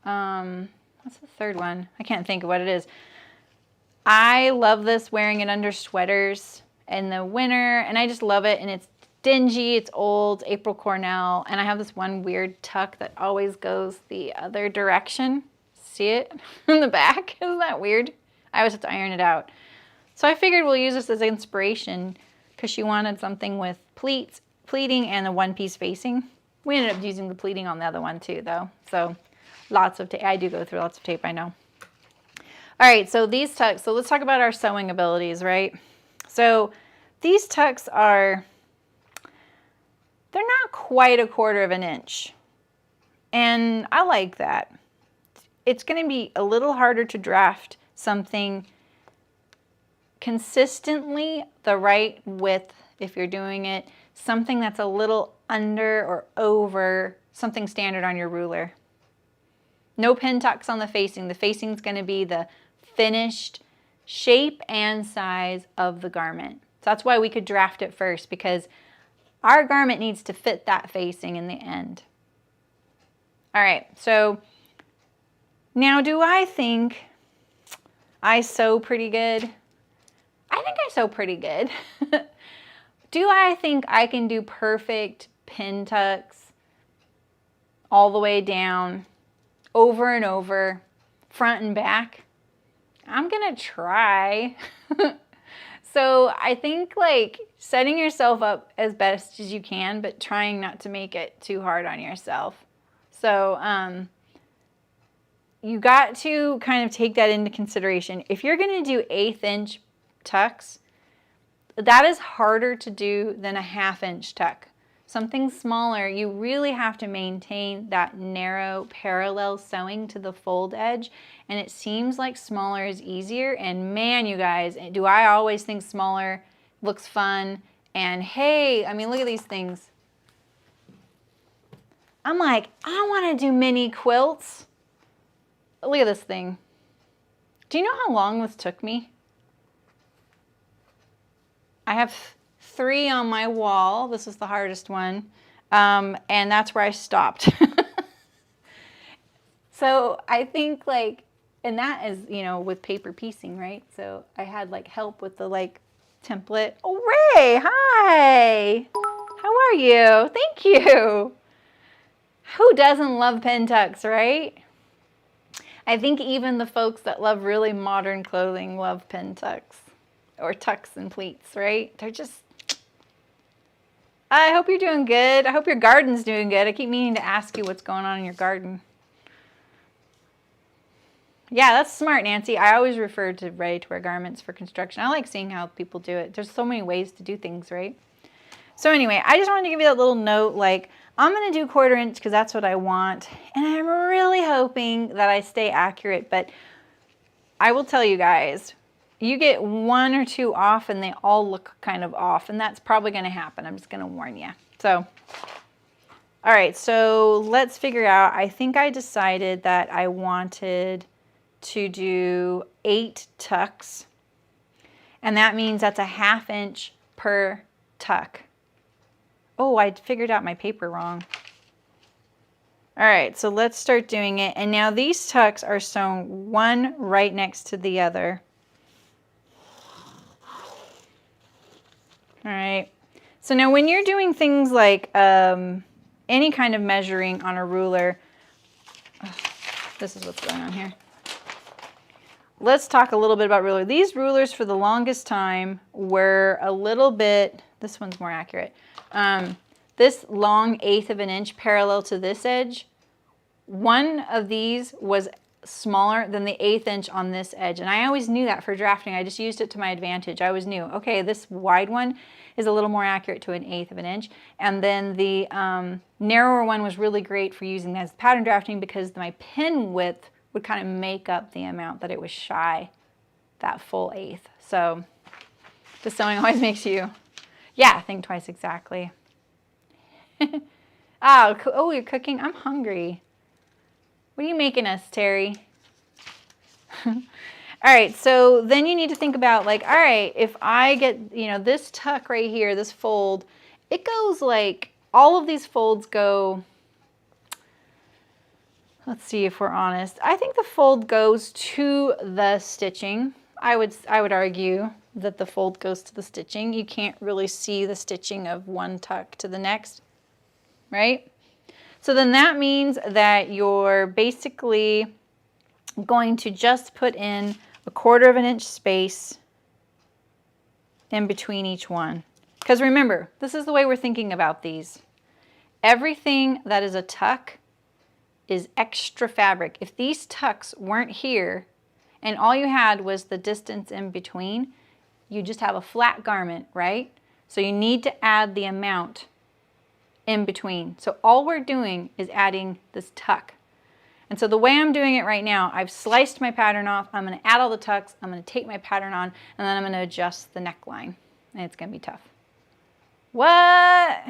what's the third one? I can't think of what it is. I love this, wearing it under sweaters in the winter, and I just love it, and it's dingy, it's old, April Cornell, and I have this one weird tuck that always goes the other direction. See it in the back? Isn't that weird? I always have to iron it out. So I figured we'll use this as inspiration because she wanted something with pleating and a one-piece facing. We ended up using the pleating on the other one too, though. So lots of tape. I do go through lots of tape, I know. All right, so these tucks. So let's talk about our sewing abilities, right? So these tucks are, they're not quite 1/4 of an inch. And I like that. It's going to be a little harder to draft something consistently the right width if you're doing it, something that's a little under or over something standard on your ruler. No pin tucks on the facing. The facing is going to be the finished shape and size of the garment. So that's why we could draft it first, because our garment needs to fit that facing in the end. All right, so now do I think I sew pretty good? I think I sew pretty good. Do I think I can do perfect pin tucks all the way down, over and over, front and back? I'm gonna try. So I think like setting yourself up as best as you can, but trying not to make it too hard on yourself. So you got to kind of take that into consideration. If you're gonna do 1/8 inch tucks, that is harder to do than a 1/2 inch tuck. Something smaller, you really have to maintain that narrow parallel sewing to the fold edge, and it seems like smaller is easier. And man, you guys, do I always think smaller looks fun. And hey, I mean, look at these things. I'm like, I want to do mini quilts. Look at this thing. Do you know how long this took me? I have 3 on my wall. This is the hardest one. And that's where I stopped. So I think like, and that is, you know, with paper piecing, right? So I had like help with the like template. Oh, Ray, hi. How are you? Thank you. Who doesn't love pin tucks, right? I think even the folks that love really modern clothing love pin tucks or tucks and pleats, right? They're just, I hope you're doing good. I hope your garden's doing good. I keep meaning to ask you what's going on in your garden. Yeah, that's smart, Nancy. I always refer to ready-to-wear garments for construction. I like seeing how people do it. There's so many ways to do things, right? So anyway, I just wanted to give you that little note, like, I'm going to do 1/4 inch because that's what I want. And I'm really hoping that I stay accurate. But I will tell you guys, you get 1 or 2 off and they all look kind of off. And that's probably going to happen. I'm just going to warn you. So, all right. So let's figure out. I think I decided that I wanted to do 8 tucks. And that means that's a 1/2 inch per tuck. Oh, I figured out my paper wrong. All right, so let's start doing it. And now these tucks are sewn one right next to the other. All right, so now when you're doing things like any kind of measuring on a ruler, this is what's going on here. Let's talk a little bit about ruler. These rulers for the longest time were a little bit, this one's more accurate. This long 1/8 of an inch parallel to this edge, one of these was smaller than the 1/8 inch on this edge. And I always knew that for drafting. I just used it to my advantage. I always knew, okay, this wide one is a little more accurate to an 1/8 of an inch. And then the narrower one was really great for using as pattern drafting because my pin width would kind of make up the amount that it was shy, that full eighth. So the sewing always makes you, yeah, think twice exactly. Oh, you're cooking? I'm hungry. What are you making us, Terry? All right, so then you need to think about like, all right, if I get, you know, this tuck right here, this fold, it goes like, all of these folds go, let's see if we're honest. I think the fold goes to the stitching. I would argue that the fold goes to the stitching. You can't really see the stitching of one tuck to the next, right? So then that means that you're basically going to just put in 1/4 of an inch space in between each one. Because remember, this is the way we're thinking about these. Everything that is a tuck is extra fabric. If these tucks weren't here and all you had was the distance in between, you just have a flat garment, right? So you need to add the amount in between. So all we're doing is adding this tuck. And so the way I'm doing it right now, I've sliced my pattern off. I'm going to add all the tucks. I'm going to take my pattern on, and then I'm going to adjust the neckline. And it's going to be tough. What?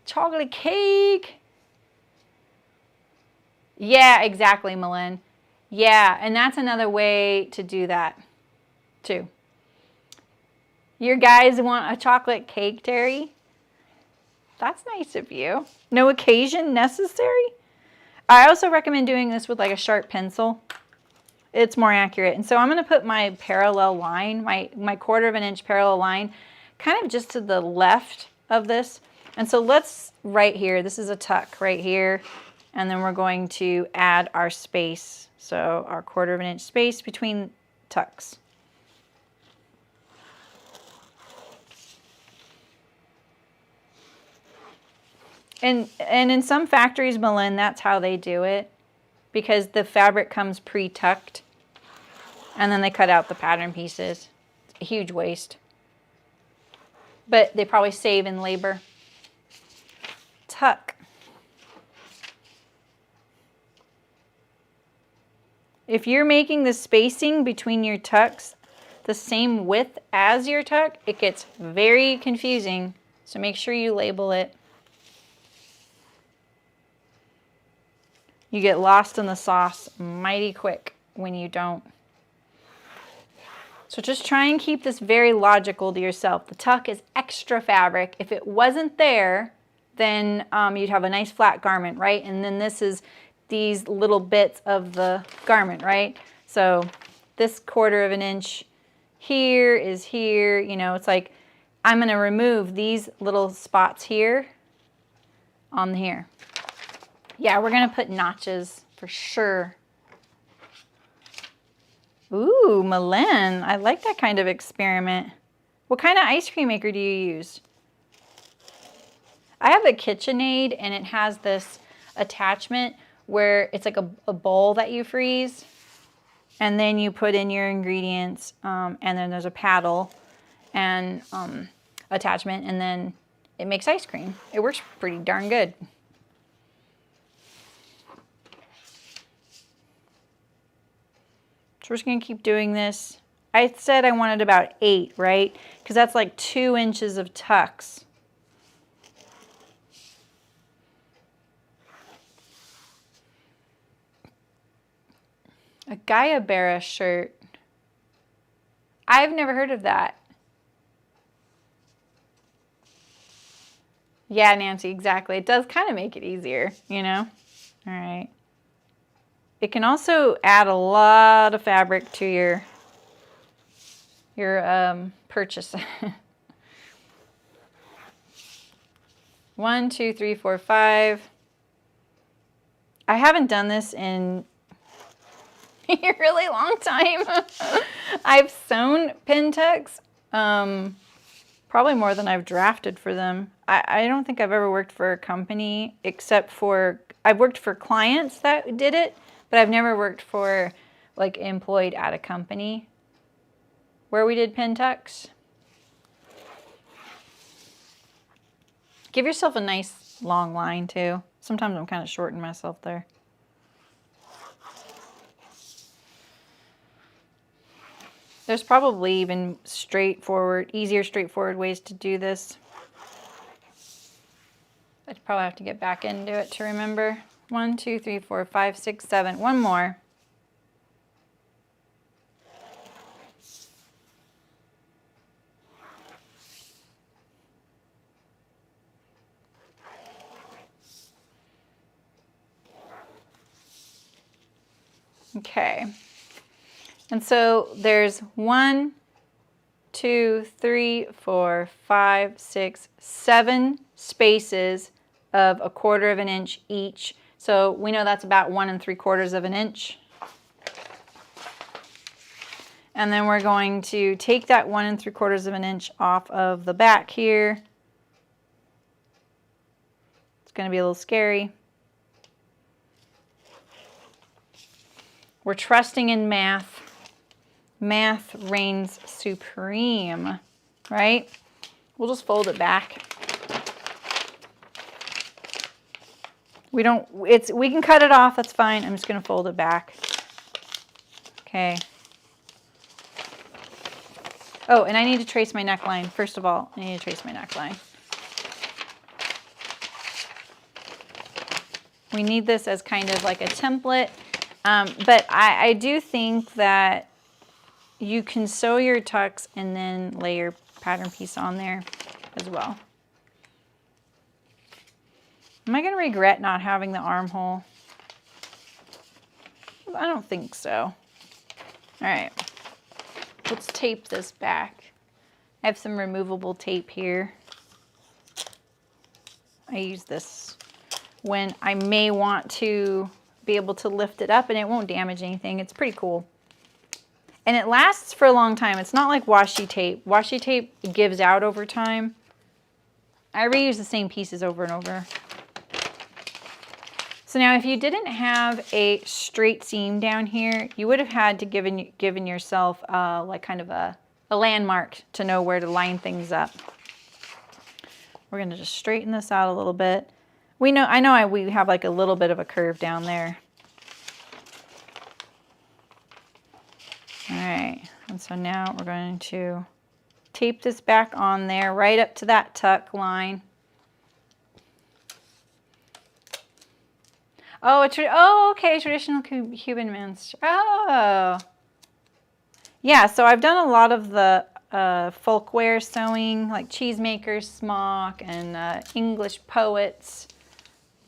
Chocolate cake? Yeah, exactly, Malin. Yeah, and that's another way to do that, too. Your guys want a chocolate cake, Terry? That's nice of you. No occasion necessary? I also recommend doing this with like a sharp pencil. It's more accurate. And so I'm going to put my parallel line, my 1/4 of an inch parallel line, kind of just to the left of this. And so let's, right here, this is a tuck right here. And then we're going to add our space. So our 1/4 of an inch space between tucks. And in some factories, Malin, that's how they do it, because the fabric comes pre-tucked and then they cut out the pattern pieces. It's a huge waste. But they probably save in labor. Tuck. If you're making the spacing between your tucks the same width as your tuck, it gets very confusing. So make sure you label it. You get lost in the sauce mighty quick when you don't. So just try and keep this very logical to yourself. The tuck is extra fabric. If it wasn't there, then you'd have a nice flat garment, right? And then this is these little bits of the garment, right? So this 1/4 of an inch here is here. You know, it's like I'm going to remove these little spots here on here. Yeah, we're going to put notches for sure. Ooh, Malin, I like that kind of experiment. What kind of ice cream maker do you use? I have a KitchenAid, and it has this attachment where it's like a bowl that you freeze, and then you put in your ingredients, and then there's a paddle and attachment, and then it makes ice cream. It works pretty darn good. So we're just going to keep doing this. I said I wanted about 8, right? Because that's like 2 inches of tucks. A Gayabera shirt. I've never heard of that. Yeah, Nancy, exactly. It does kind of make it easier, you know? All right. It can also add a lot of fabric to your purchase. 1, 2, 3, 4, 5. I haven't done this in a really long time. I've sewn Pintucks, probably more than I've drafted for them. I don't think I've ever worked for a company, except for, I've worked for clients that did it, but I've never worked for, like, employed at a company where we did Pintucks. Give yourself a nice long line, too. Sometimes I'm kind of shorting myself there. There's probably even easier straightforward ways to do this. I'd probably have to get back into it to remember. 1, 2, 3, 4, 5, 6, 7. One more. Okay. And so there's 1, 2, 3, 4, 5, 6, 7 spaces of 1/4 of an inch each. So we know that's about 1 3/4 of an inch. And then we're going to take that 1 3/4 of an inch off of the back here. It's going to be a little scary. We're trusting in math. Math reigns supreme, right? We'll just fold it back. We can cut it off, that's fine. I'm just gonna fold it back. Okay. Oh, and I need to trace my neckline. First of all, I need to trace my neckline. We need this as kind of like a template, but I do think that you can sew your tucks and then lay your pattern piece on there as well. Am I going to regret not having the armhole? I don't think so. All right, let's tape this back. I have some removable tape here. I use this when I may want to be able to lift it up and it won't damage anything. It's pretty cool. And it lasts for a long time. It's not like washi tape. Washi tape gives out over time. I reuse the same pieces over and over. So now if you didn't have a straight seam down here, you would have had to given yourself like kind of a landmark to know where to line things up. We're gonna just straighten this out a little bit. We have like a little bit of a curve down there. All right, and so now we're going to tape this back on there right up to that tuck line. Oh, okay, traditional Cuban mince. Oh. Yeah, so I've done a lot of the folkware sewing, like Cheesemakers smock and English poets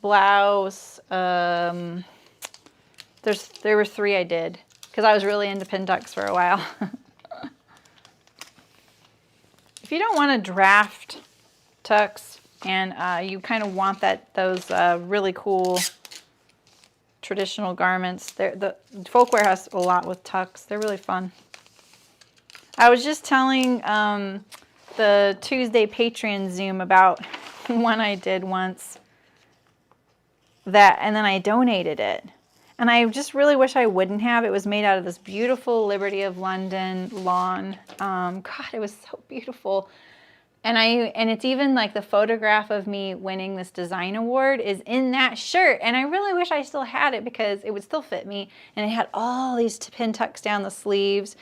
blouse. There were 3 I did because I was really into Pintucks for a while. If you don't want to draft tucks and you kind of want those really cool traditional garments, the folkware has a lot with tucks. They're really fun. I was just telling the Tuesday Patreon Zoom about one I did once and then I donated it. And I just really wish I wouldn't have. It was made out of this beautiful Liberty of London lawn. God, it was so beautiful. And it's even like the photograph of me winning this design award is in that shirt. And I really wish I still had it because it would still fit me. And it had all these pin tucks down the sleeves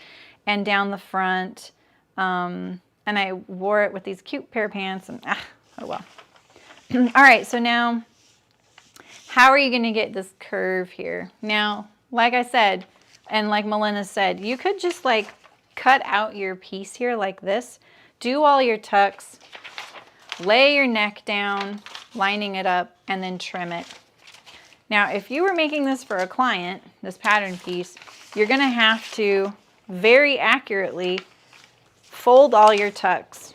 and down the front. And I wore it with these cute pair of pants and oh well. All right, so now how are you going to get this curve here? Now, like I said, and like Melina said, you could just like cut out your piece here like this, do all your tucks, lay your neck down, lining it up, and then trim it. Now, if you were making this for a client, this pattern piece, you're going to have to very accurately fold all your tucks.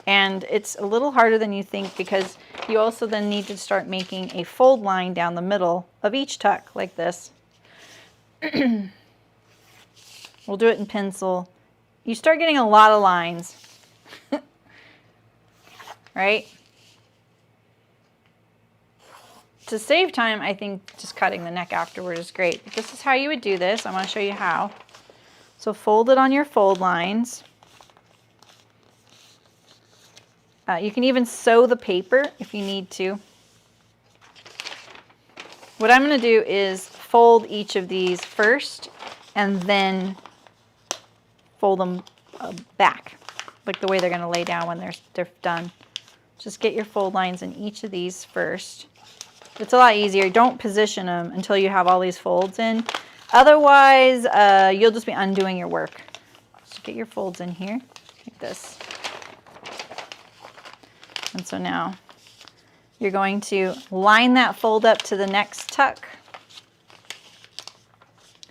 And it's a little harder than you think because you also then need to start making a fold line down the middle of each tuck like this. We'll do it in pencil. You start getting a lot of lines, right? To save time, I think just cutting the neck afterward is great. But this is how you would do this. I'm going to show you how. So fold it on your fold lines. You can even sew the paper if you need to. What I'm going to do is fold each of these first and then fold them back, like the way they're going to lay down when they're done. Just get your fold lines in each of these first. It's a lot easier. Don't position them until you have all these folds in. Otherwise, you'll just be undoing your work. So get your folds in here, like this. And so now you're going to line that fold up to the next tuck,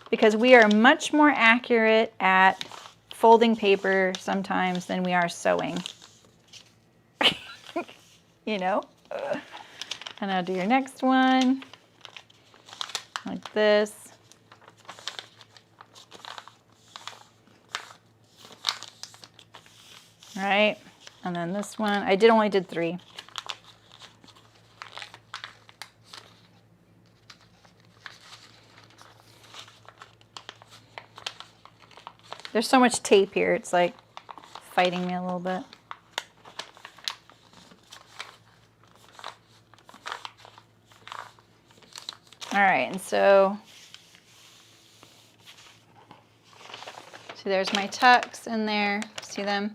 because we are much more accurate at folding paper sometimes than we are sewing. You know? And now do your next one, like this. All right, and then this one, I only did 3. There's so much tape here, it's like fighting me a little bit. All right, and so there's my tucks in there. See them?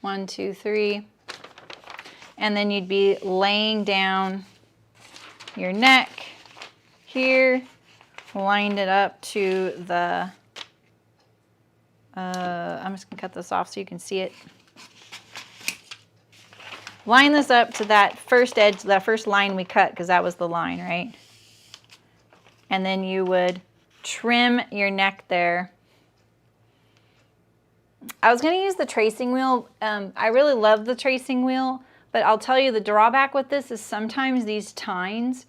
1, 2, 3. And then you'd be laying down your neck here, lined it up to the, I'm just gonna cut this off so you can see it. Line this up to that first edge, that first line we cut, because that was the line, right? And then you would trim your neck there. I was going to use the tracing wheel. I really love the tracing wheel, but I'll tell you the drawback with this is sometimes these tines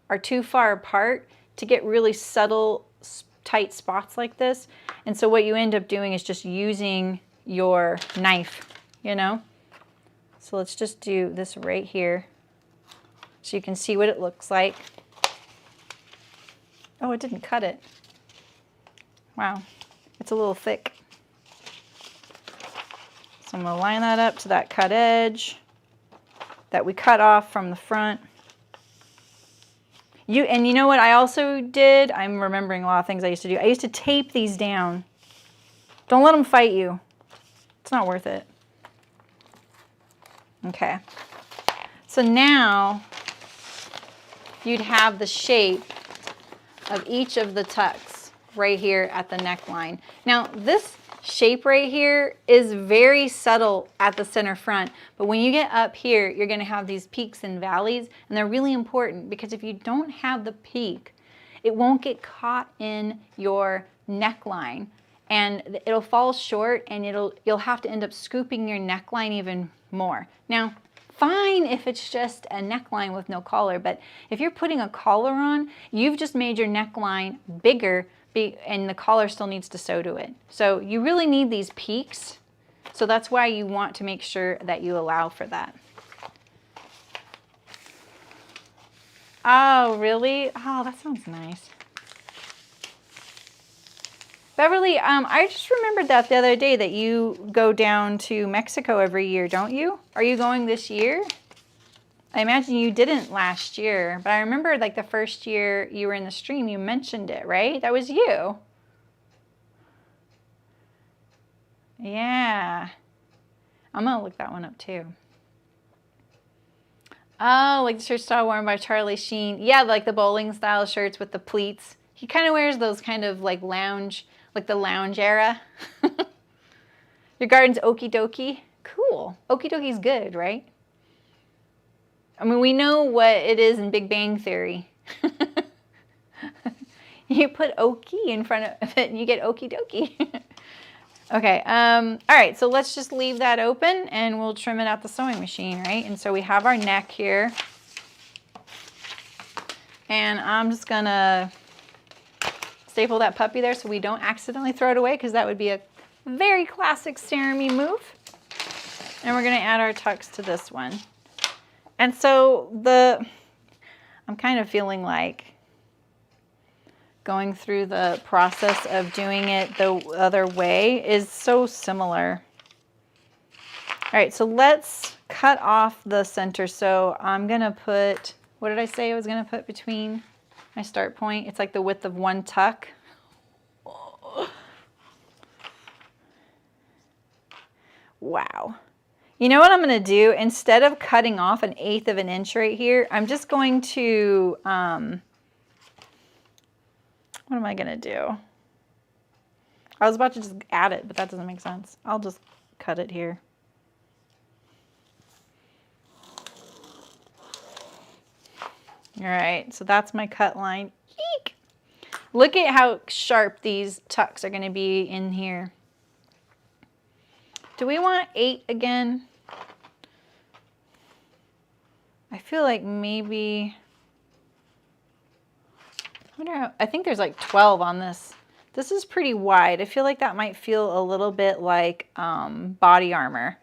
are too far apart to get really subtle, tight spots like this. And so what you end up doing is just using your knife, you know? So let's just do this right here so you can see what it looks like. Oh, it didn't cut it. Wow, it's a little thick. So I'm going to line that up to that cut edge that we cut off from the front. And you know what I also did? I'm remembering a lot of things I used to do. I used to tape these down. Don't let them fight you. It's not worth it. Okay. So now you'd have the shape of each of the tucks right here at the neckline. Now this shape right here is very subtle at the center front, but when you get up here, you're going to have these peaks and valleys, and they're really important because if you don't have the peak, it won't get caught in your neckline and it'll fall short, and you'll have to end up scooping your neckline even more. Now, fine if it's just a neckline with no collar, but if you're putting a collar on, you've just made your neckline bigger, and the collar still needs to sew to it. So you really need these peaks. So that's why you want to make sure that you allow for that. Oh, really? Oh, that sounds nice. Beverly, I just remembered that the other day that you go down to Mexico every year, don't you? Are you going this year? I imagine you didn't last year, but I remember like the first year you were in the stream, you mentioned it, right? That was you. Yeah. I'm going to look that one up too. Oh, like the shirt style worn by Charlie Sheen. Yeah, like the bowling style shirts with the pleats. He kind of wears those kind of like lounge, like the lounge era. Your garden's okie dokie. Cool. Okie dokie's good, right? I mean, we know what it is in Big Bang Theory. You put okie in front of it and you get okie dokie. Okay, all right, so let's just leave that open and we'll trim it out the sewing machine, right? And so we have our neck here. And I'm just gonna staple that puppy there so we don't accidentally throw it away, because that would be a very classic Sarah Me move. And we're gonna add our tucks to this one. And so I'm kind of feeling like going through the process of doing it the other way is so similar. All right, so let's cut off the center. So I'm gonna put, what did I say I was gonna put between my start point? It's like the width of one tuck. Wow. You know what I'm going to do? Instead of cutting off 1/8 of an inch right here, I'm just going to, what am I going to do? I was about to just add it, but that doesn't make sense. I'll just cut it here. All right, so that's my cut line. Eek! Look at how sharp these tucks are going to be in here. Do we want 8 again? I feel like maybe, I think there's like 12 on this. This is pretty wide. I feel like that might feel a little bit like body armor.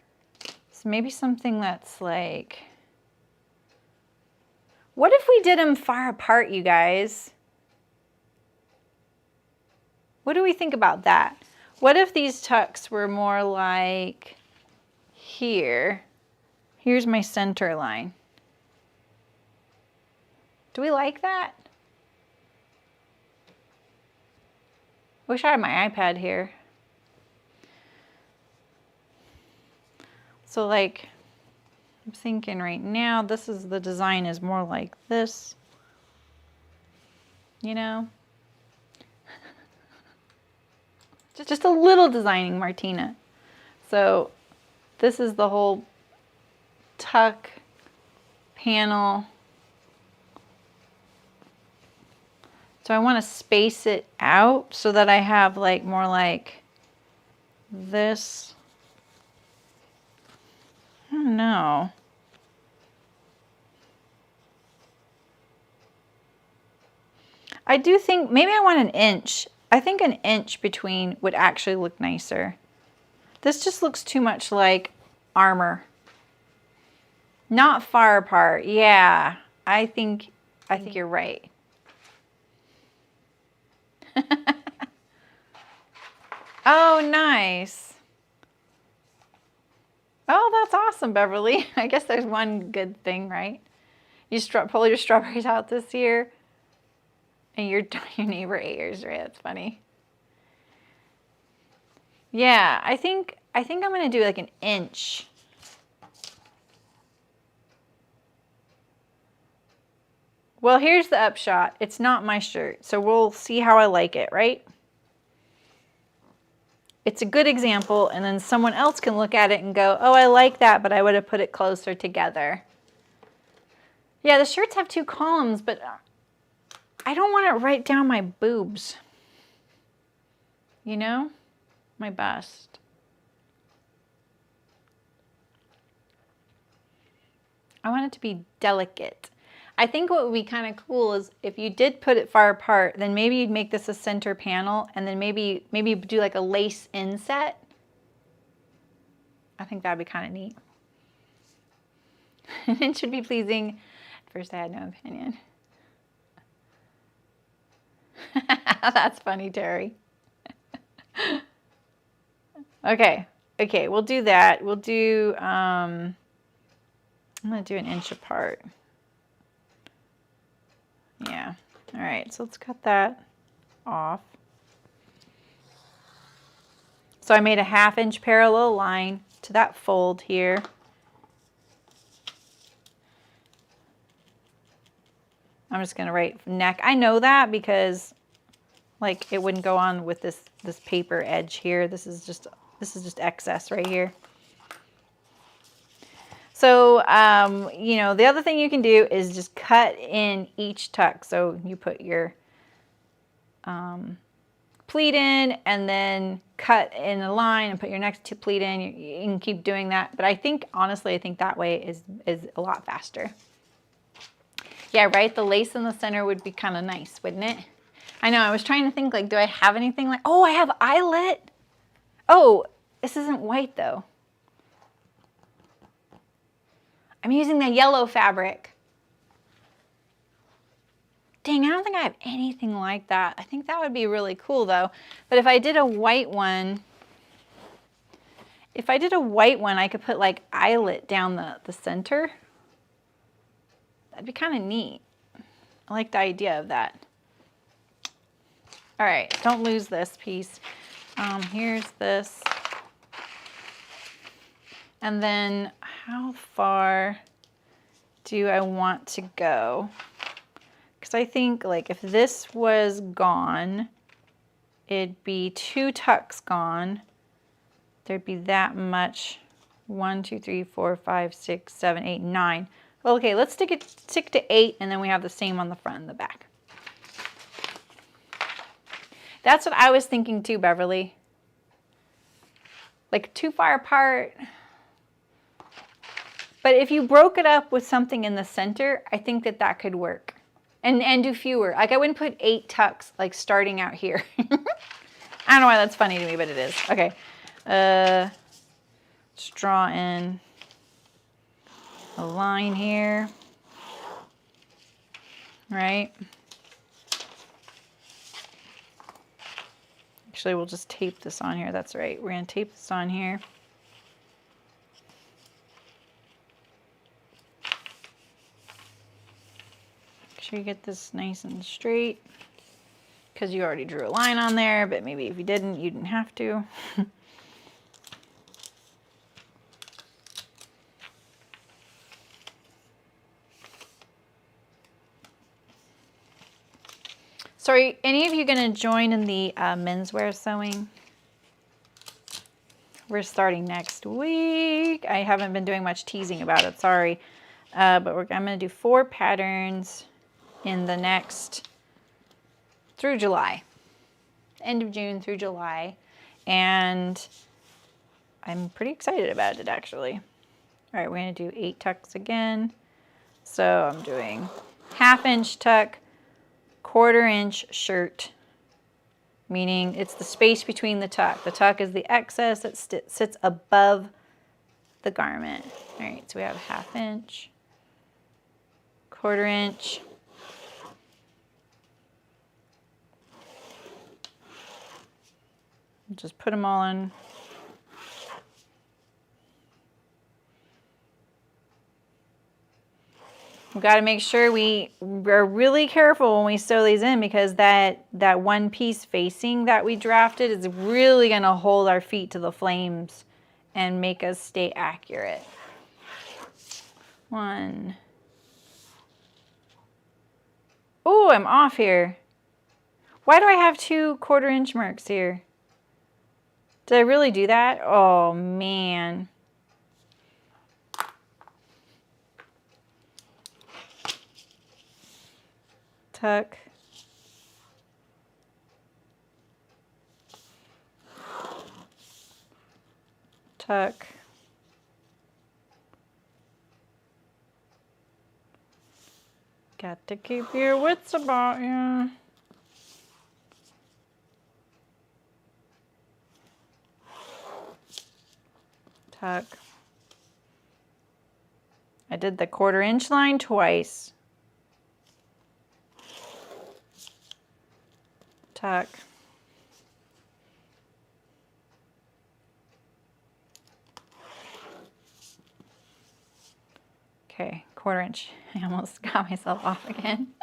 So maybe something that's like, what if we did them far apart, you guys? What do we think about that? What if these tucks were more like here? Here's my center line. Do we like that? Wish I had my iPad here. So like, I'm thinking right now, this is the design is more like this, you know? Just a little designing, Martina. So this is the whole tuck panel. So I want to space it out so that I have like more like this. I don't know. I do think maybe I want 1 inch. I think 1 inch between would actually look nicer. This just looks too much like armor. Not far apart. Yeah, I think you're right. Oh, nice. Oh, that's awesome, Beverly. I guess there's one good thing, right? You pull your strawberries out this year, and your neighbor ate yours, right? That's funny. Yeah, I think I'm gonna do like 1 inch. Well, here's the upshot. It's not my shirt, so we'll see how I like it, right? It's a good example, and then someone else can look at it and go, oh, I like that, but I would have put it closer together. Yeah, the shirts have 2 columns, but I don't want it right down my boobs. You know? My bust. I want it to be delicate. I think what would be kind of cool is if you did put it far apart, then maybe you'd make this a center panel, and then maybe do like a lace inset. I think that'd be kind of neat. It should be pleasing. At first I had no opinion. That's funny, Terry. Okay, we'll do that. We'll do, I'm gonna do 1 inch apart. Yeah, all right, so let's cut that off. So I made a 1/2 inch parallel line to that fold here. I'm just gonna write neck. I know that because like it wouldn't go on with this paper edge here. This is just excess right here. So, you know, the other thing you can do is just cut in each tuck. So you put your pleat in and then cut in a line and put your next pleat in. You can keep doing that. But I think, honestly, I think that way is a lot faster. Yeah, right? The lace in the center would be kind of nice, wouldn't it? I know, I was trying to think, like, do I have anything like, oh, I have eyelet. Oh, this isn't white, though. I'm using the yellow fabric. Dang, I don't think I have anything like that. I think that would be really cool, though. But if I did a white one, I could put, like, eyelet down the center. That'd be kind of neat. I like the idea of that. All right, don't lose this piece. Here's this. And then how far do I want to go? Because I think like if this was gone, it'd be 2 tucks gone. There'd be that much. 1, 2, 3, 4, 5, 6, 7, 8, 9. Okay, let's stick to 8, and then we have the same on the front and the back. That's what I was thinking too, Beverly. Like too far apart. But if you broke it up with something in the center, I think that that could work. And do fewer. Like I wouldn't put 8 tucks like starting out here. I don't know why that's funny to me, but it is. Okay. Let's draw in a line here. Right? Actually, we'll just tape this on here. That's right. We're going to tape this on here. Make sure you get this nice and straight, because you already drew a line on there, but maybe if you didn't, you didn't have to. So are any of you going to join in the menswear sewing? We're starting next week. I haven't been doing much teasing about it, sorry. But I'm going to do 4 patterns in the next, through July. End of June through July. And I'm pretty excited about it, actually. All right, we're going to do 8 tucks again. So I'm doing 1/2 inch tuck, 1/4 inch shirt, meaning it's the space between the tuck. The tuck is the excess that sits above the garment. All right, so we have 1/2 inch, 1/4 inch, just put them all in. We've got to make sure we're really careful when we sew these in, because that one piece facing that we drafted is really going to hold our feet to the flames and make us stay accurate. 1. Oh, I'm off here. Why do I have 2 1/4 inch marks here? Did I really do that? Oh, man. Tuck. Tuck. Got to keep your wits about you. Tuck. I did the 1/4 inch line twice. Tuck. Okay, 1/4 inch. I almost got myself off again.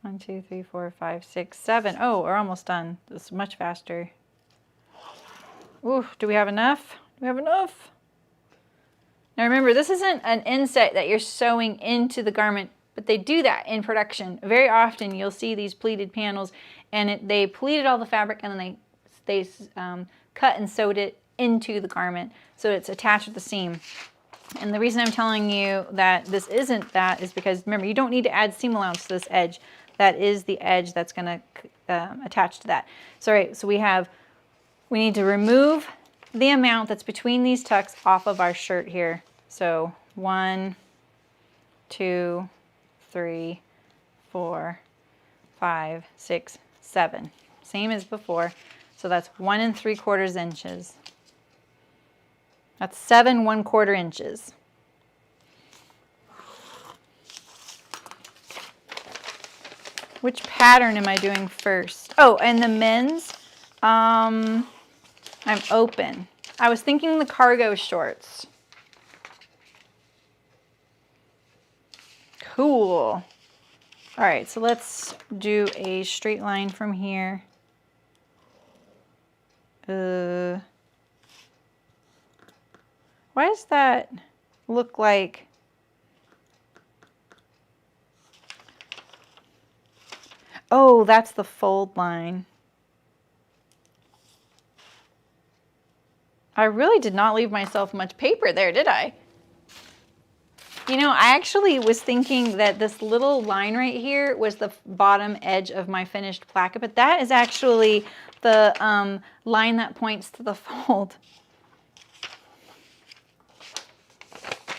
1, 2, 3, 4, 5, 6, 7. Oh, we're almost done. This is much faster. Ooh, do we have enough? Do we have enough? Now remember, this isn't an inset that you're sewing into the garment, but they do that in production. Very often you'll see these pleated panels, and they pleated all the fabric, and then they cut and sewed it into the garment, so it's attached with the seam. And the reason I'm telling you that this isn't that is because, remember, you don't need to add seam allowance to this edge. That is the edge that's going to attach to that. So, right, so we need to remove the amount that's between these tucks off of our shirt here. So 1, 2, 3, 4, 5, 6, 7. Same as before. So that's 1 3/4 inches. That's 7 1/4 inches. Which pattern am I doing first? Oh, and the men's, I'm open. I was thinking the cargo shorts. Cool. All right, so let's do a straight line from here. Why does that look like... Oh, that's the fold line. I really did not leave myself much paper there, did I? You know, I actually was thinking that this little line right here was the bottom edge of my finished placket, but that is actually the line that points to the fold.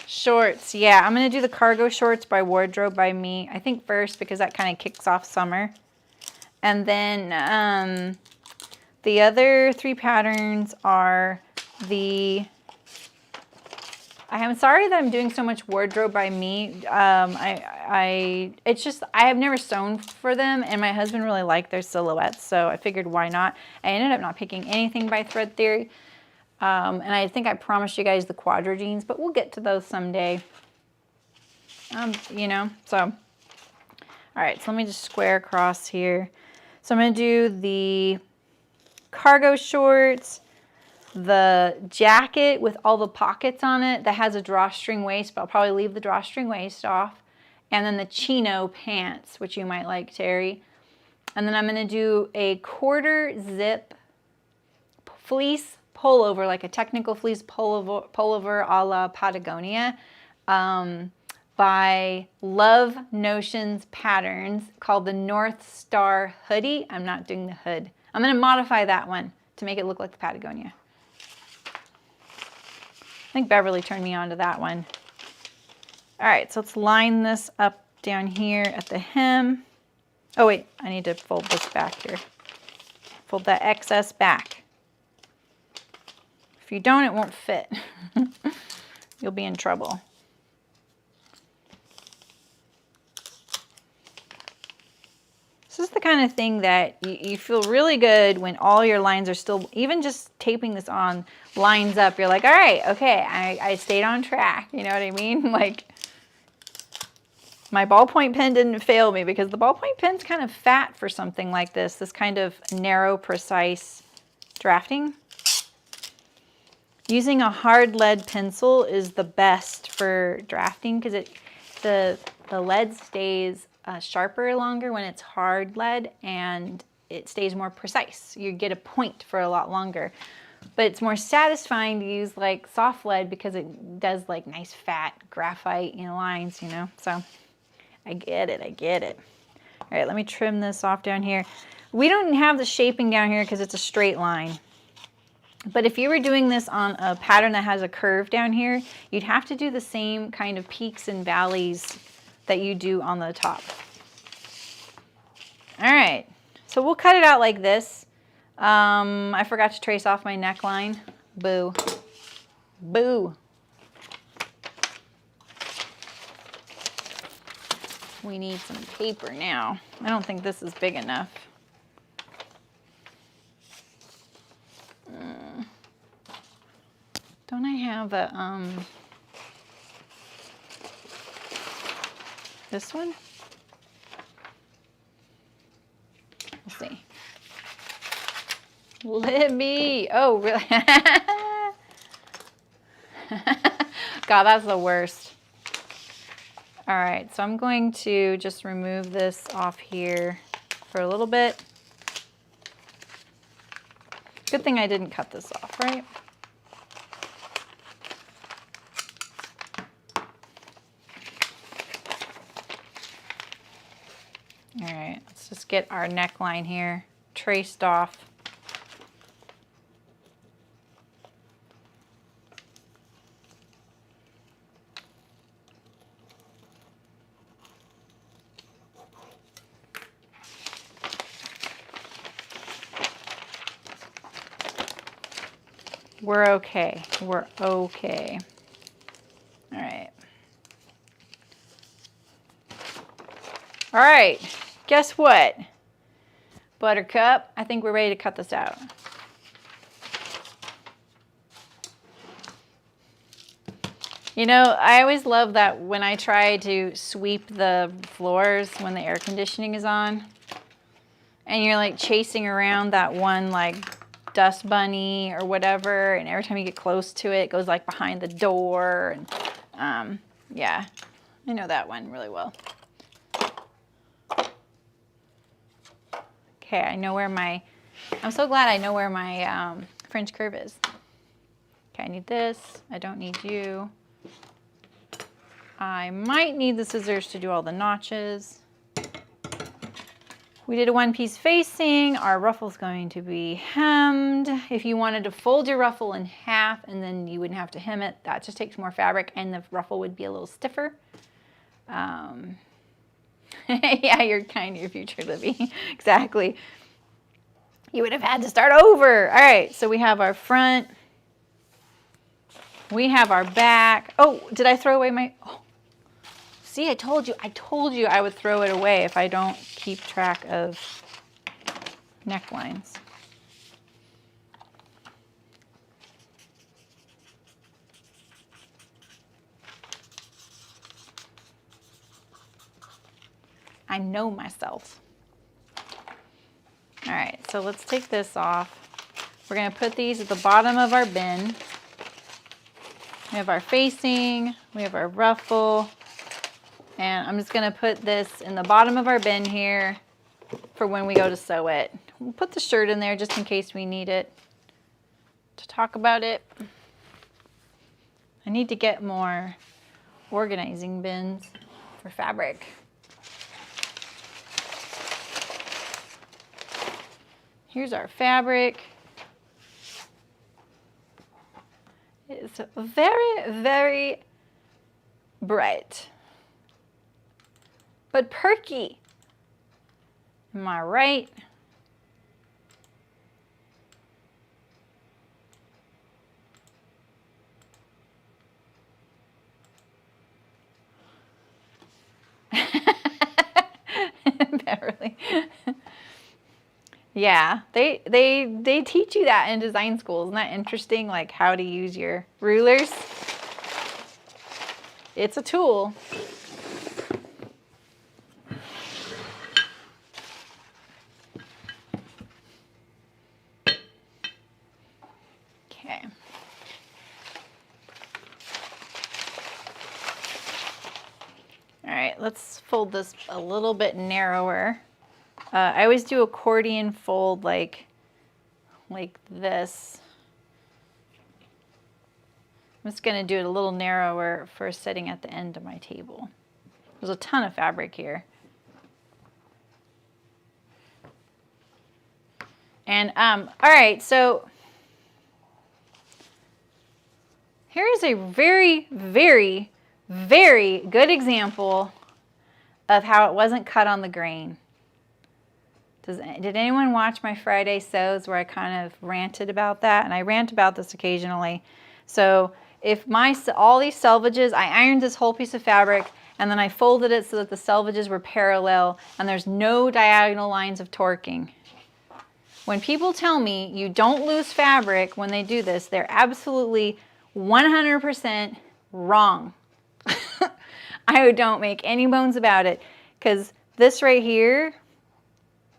Shorts, yeah, I'm going to do the cargo shorts by Wardrobe by Me, I think first because that kind of kicks off summer. And then the other 3 patterns are the... I'm sorry that I'm doing so much Wardrobe by Me. It's just, I have never sewn for them, and my husband really liked their silhouettes, so I figured why not. I ended up not picking anything by Thread Theory, and I think I promised you guys the Quadra jeans, but we'll get to those someday. You know, so. All right, so let me just square across here. So I'm going to do the cargo shorts, the jacket with all the pockets on it that has a drawstring waist, but I'll probably leave the drawstring waist off, and then the chino pants, which you might like, Terry. And then I'm going to do a 1/4 zip fleece pullover, like a technical fleece pullover a la Patagonia, by Love Notions Patterns, called the North Star Hoodie. I'm not doing the hood. I'm going to modify that one to make it look like the Patagonia. I think Beverly turned me on to that one. All right, so let's line this up down here at the hem. Oh wait, I need to fold this back here. Fold that excess back. If you don't, it won't fit. You'll be in trouble. This is the kind of thing that you feel really good when all your lines are still, even just taping this on lines up, you're like, all right, okay, I stayed on track. You know what I mean? Like, my ballpoint pen didn't fail me, because the ballpoint pen's kind of fat for something like this kind of narrow, precise drafting. Using a hard lead pencil is the best for drafting, because the lead stays sharper longer when it's hard lead, and it stays more precise. You get a point for a lot longer. But it's more satisfying to use like soft lead, because it does like nice fat graphite, you know, lines, you know. So I get it, I get it. All right, let me trim this off down here. We don't have the shaping down here because it's a straight line. But if you were doing this on a pattern that has a curve down here, you'd have to do the same kind of peaks and valleys that you do on the top. All right, so we'll cut it out like this. I forgot to trace off my neckline. Boo. Boo. We need some paper now. I don't think this is big enough. Don't I have a, this one? We'll see. Libby. Oh, really? God, that's the worst. All right, so I'm going to just remove this off here for a little bit. Good thing I didn't cut this off, right? All right, let's just get our neckline here traced off. We're okay. We're okay. All right. All right. Guess what? Buttercup, I think we're ready to cut this out. You know, I always love that when I try to sweep the floors when the air conditioning is on, and you're like chasing around that one like dust bunny or whatever, and every time you get close to it, it goes like behind the door. And yeah, I know that one really well. Okay, I know where my, I'm so glad I know where my French curve is. Okay, I need this. I don't need you. I might need the scissors to do all the notches. We did a one-piece facing. Our ruffle's going to be hemmed. If you wanted to fold your ruffle in half and then you wouldn't have to hem it, that just takes more fabric and the ruffle would be a little stiffer. Yeah, you're kind to your future, Libby. Exactly. You would have had to start over. All right, so we have our front. We have our back. Oh, did I throw away my... Oh. See, I told you I would throw it away if I don't keep track of necklines. I know myself. All right, so let's take this off. We're gonna put these at the bottom of our bin. We have our facing, we have our ruffle, and I'm just gonna put this in the bottom of our bin here for when we go to sew it. We'll put the shirt in there just in case we need it to talk about it. I need to get more organizing bins for fabric. Here's our fabric. It's very, very bright, but perky. Am I right? Beverly. Yeah, they teach you that in design school. Isn't that interesting? Like how to use your rulers. It's a tool. Okay. All right, let's fold this a little bit narrower. I always do accordion fold like this. I'm just gonna do it a little narrower for sitting at the end of my table. There's a ton of fabric here. And all right, so here is a very, very, very good example of how it wasn't cut on the grain. Did anyone watch my Friday sews where I kind of ranted about that? And I rant about this occasionally. So if all these selvages, I ironed this whole piece of fabric and then I folded it so that the selvages were parallel and there's no diagonal lines of torquing. When people tell me you don't lose fabric when they do this, they're absolutely 100% wrong. I don't make any bones about it because this right here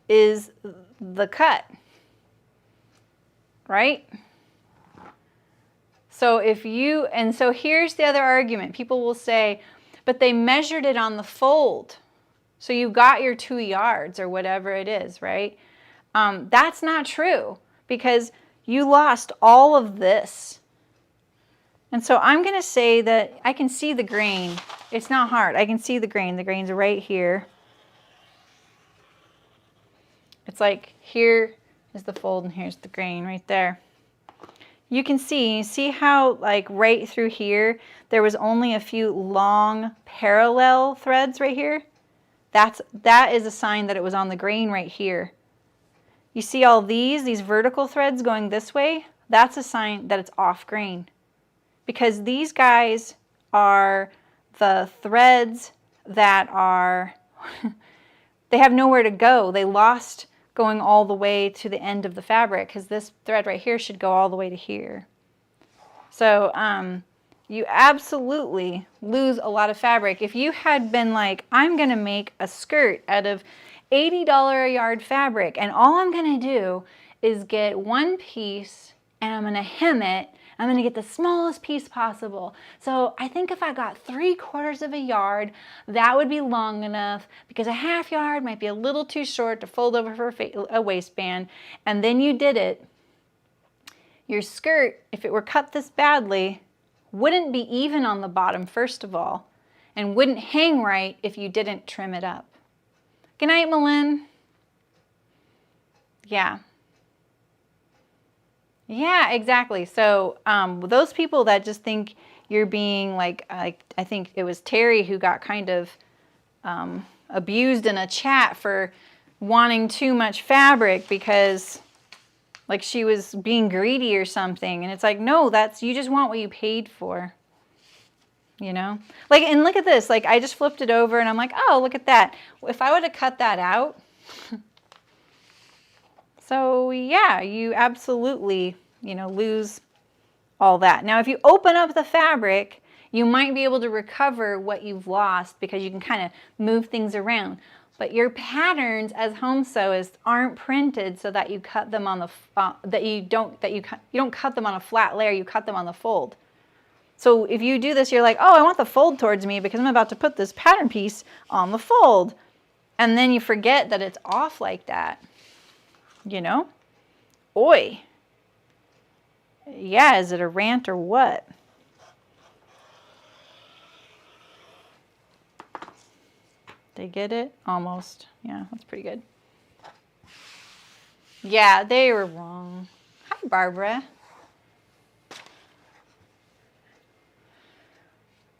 is the cut, right? So so here's the other argument. People will say, but they measured it on the fold. So you got your 2 yards or whatever it is, right? That's not true because you lost all of this. And so I'm gonna say that I can see the grain. It's not hard, I can see the grain. The grain's right here. It's like here is the fold and here's the grain right there. You can see how like right through here, there was only a few long parallel threads right here. That is a sign that it was on the grain right here. You see all these vertical threads going this way? That's a sign that it's off grain. Because these guys are the threads that are, they have nowhere to go. They lost going all the way to the end of the fabric because this thread right here should go all the way to here. So you absolutely lose a lot of fabric. If you had been like, I'm gonna make a skirt out of $80 a yard fabric and all I'm gonna do is get one piece and I'm gonna hem it. I'm gonna get the smallest piece possible. So I think if I got 3/4 of a yard, that would be long enough, because a half yard might be a little too short to fold over for a waistband. And then you did it. Your skirt, if it were cut this badly, wouldn't be even on the bottom, first of all, and wouldn't hang right if you didn't trim it up. Good night, Malin. Yeah. Yeah, exactly. So those people that just think you're being like I think it was Terry who got kind of abused in a chat for wanting too much fabric because like she was being greedy or something. And it's like, no, you just want what you paid for. You know? Like, and look at this. Like, I just flipped it over and I'm like, oh, look at that. If I would have cut that out. So yeah, you absolutely, you know, lose all that. Now, if you open up the fabric, you might be able to recover what you've lost because you can kind of move things around. But your patterns as home sewists aren't printed so that you cut them on the you don't cut them on a flat layer. You cut them on the fold. So if you do this, you're like, oh, I want the fold towards me because I'm about to put this pattern piece on the fold, and then you forget that it's off like that. You know? Oi. Yeah, is it a rant or what? They get it? Almost. Yeah, that's pretty good. Yeah, they were wrong. Hi, Barbara.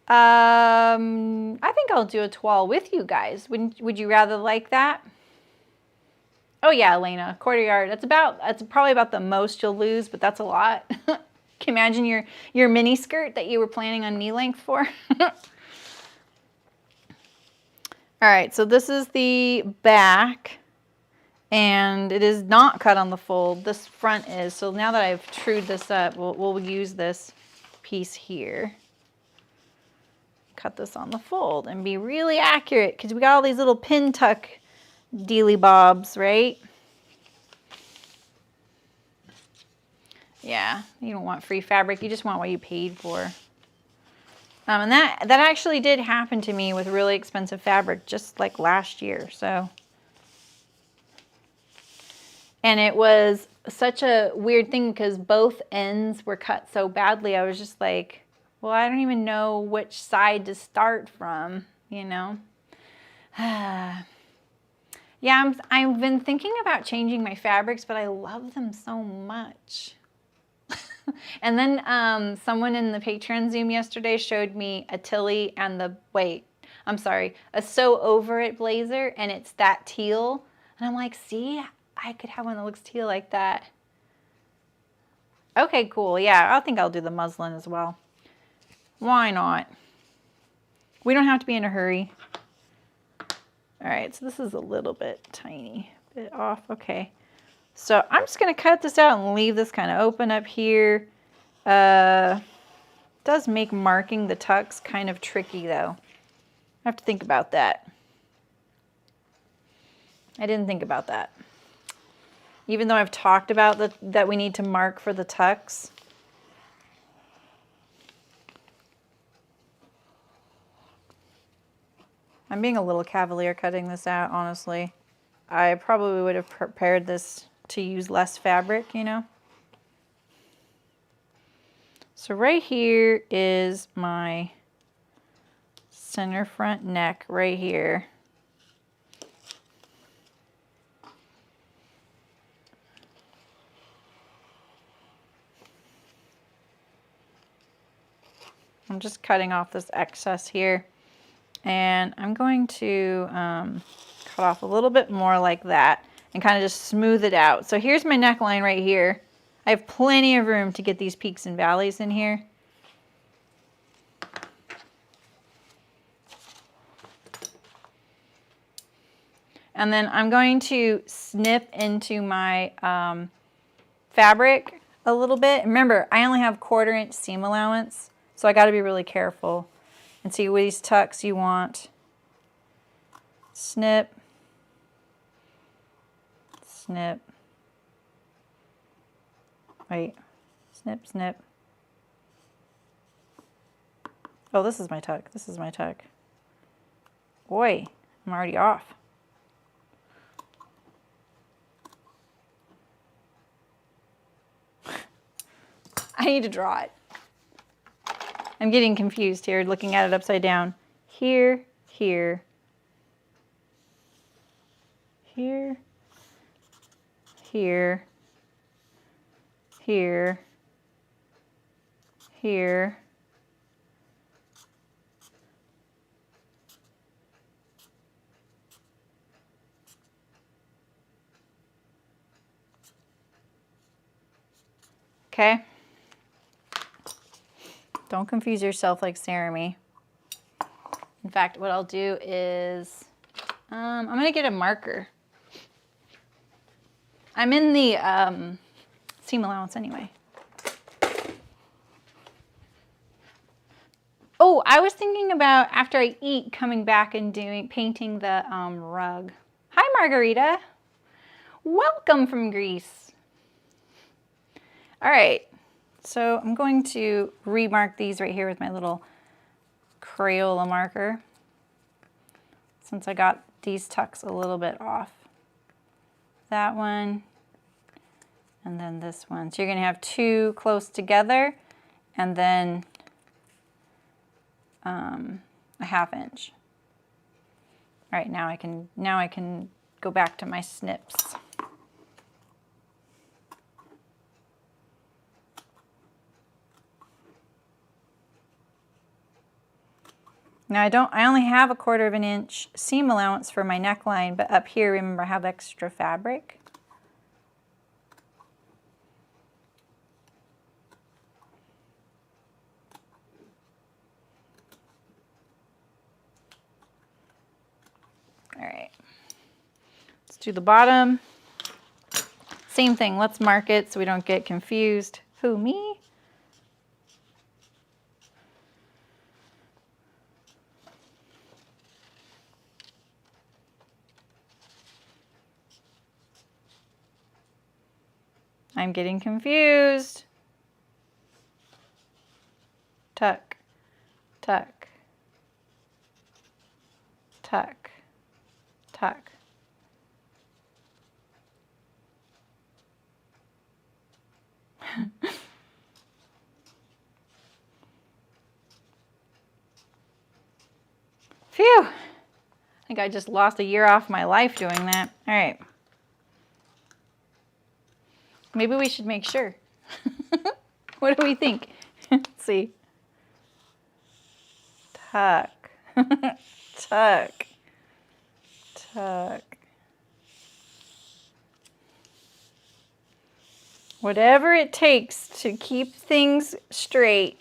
I think I'll do a toile with you guys. Would you rather like that? Oh yeah, Elena, 1/4 yard. That's probably about the most you'll lose, but that's a lot. Can you imagine your mini skirt that you were planning on knee length for? All right, so this is the back, and it is not cut on the fold. This front is. So now that I've trued this up, we'll use this piece here. Cut this on the fold and be really accurate because we got all these little Pintuck dealy bobs, right? Yeah, you don't want free fabric. You just want what you paid for. And that actually did happen to me with really expensive fabric just like last year. So, and it was such a weird thing because both ends were cut so badly. I was just like, well, I don't even know which side to start from, you know? Yeah, I've been thinking about changing my fabrics, but I love them so much. And then someone in the Patreon Zoom yesterday showed me a Tilly and a Sew Over It blazer, and it's that teal. And I'm like, see, I could have one that looks teal like that. Okay, cool. Yeah, I think I'll do the muslin as well. Why not? We don't have to be in a hurry. All right, so this is a little bit tiny bit off. Okay, so I'm just going to cut this out and leave this kind of open up here. Does make marking the tucks kind of tricky though. I have to think about that. I didn't think about that. Even though I've talked about that we need to mark for the tucks. I'm being a little cavalier cutting this out, honestly. I probably would have prepared this to use less fabric, you know. So right here is my center front neck right here. I'm just cutting off this excess here. And I'm going to cut off a little bit more like that and kind of just smooth it out. So here's my neckline right here. I have plenty of room to get these peaks and valleys in here. And then I'm going to snip into my fabric a little bit. Remember, I only have 1/4 inch seam allowance, so I got to be really careful. And see with these tucks you want snip, snip, Wait, snip, snip. Oh, this is my tuck. This is my tuck. Boy, I'm already off. I need to draw it. I'm getting confused here, looking at it upside down. Here, here, here, here, here, here. Okay. Don't confuse yourself like Sarah. In fact, what I'll do is, I'm gonna get a marker. I'm in the seam allowance anyway. Oh, I was thinking about after I eat, coming back and painting the rug. Hi, Margarita. Welcome from Greece. All right, so I'm going to remark these right here with my little Crayola marker, since I got these tucks a little bit off. That one, and then this one. So you're gonna have two close together, and then a 1/2 inch. All right, now I can go back to my snips. Now I only have a 1/4 inch seam allowance for my neckline, but up here, remember, I have extra fabric. All right, let's do the bottom. Same thing, let's mark it so we don't get confused. Who, me? I'm getting confused. Tuck, tuck, tuck, tuck. Phew. I think I just lost a year off my life doing that. All right. Maybe we should make sure. What do we think? Let's see. Tuck, tuck, tuck. Whatever it takes to keep things straight.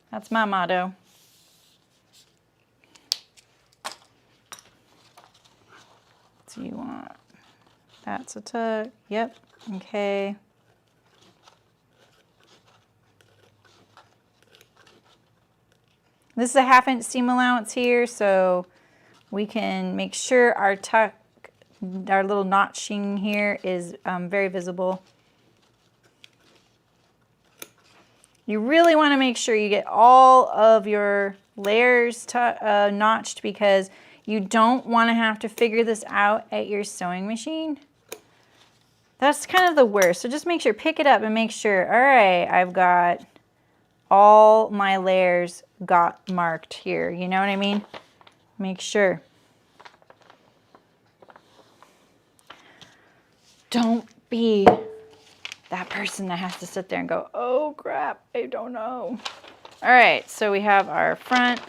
That's my motto. So you want, that's a tuck. Yep. Okay. This is a 1/2 inch seam allowance here, so we can make sure our tuck, our little notching here is very visible. You really want to make sure you get all of your layers notched, because you don't want to have to figure this out at your sewing machine. That's kind of the worst. So just make sure, pick it up and make sure, all right, I've got all my layers got marked here. You know what I mean? Make sure. Don't be that person that has to sit there and go, oh crap, I don't know. All right, so we have our front.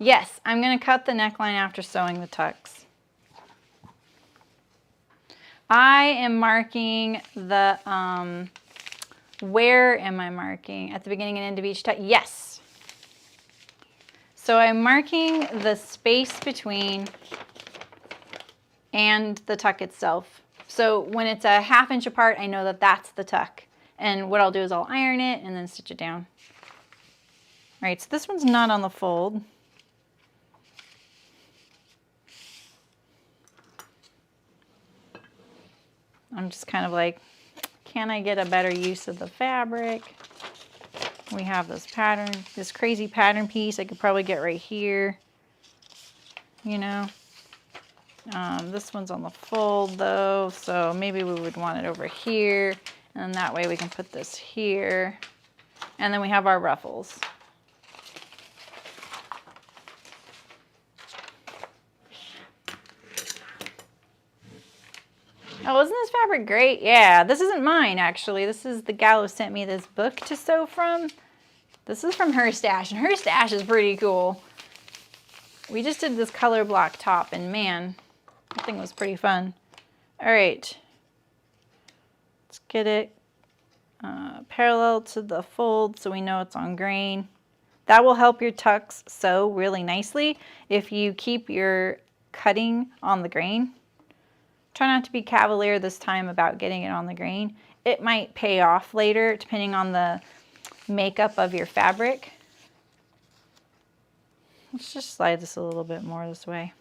Yes, I'm going to cut the neckline after sewing the tucks. I am marking the, where am I marking? At the beginning and end of each tuck? Yes. So I'm marking the space between and the tuck itself. So when it's a 1/2 inch apart, I know that that's the tuck. And what I'll do is I'll iron it and then stitch it down. All right, so this one's not on the fold. I'm just kind of like, can I get a better use of the fabric? We have this pattern, this crazy pattern piece I could probably get right here, you know. This one's on the fold though, so maybe we would want it over here, and that way we can put this here. And then we have our ruffles. Oh, isn't this fabric great? Yeah, this isn't mine actually. This is the gal who sent me this book to sew from. This is from her stash, and her stash is pretty cool. We just did this color block top, and man, I think it was pretty fun. All right, let's get it parallel to the fold so we know it's on grain. That will help your tucks sew really nicely if you keep your cutting on the grain. Try not to be cavalier this time about getting it on the grain. It might pay off later depending on the makeup of your fabric. Let's just slide this a little bit more this way.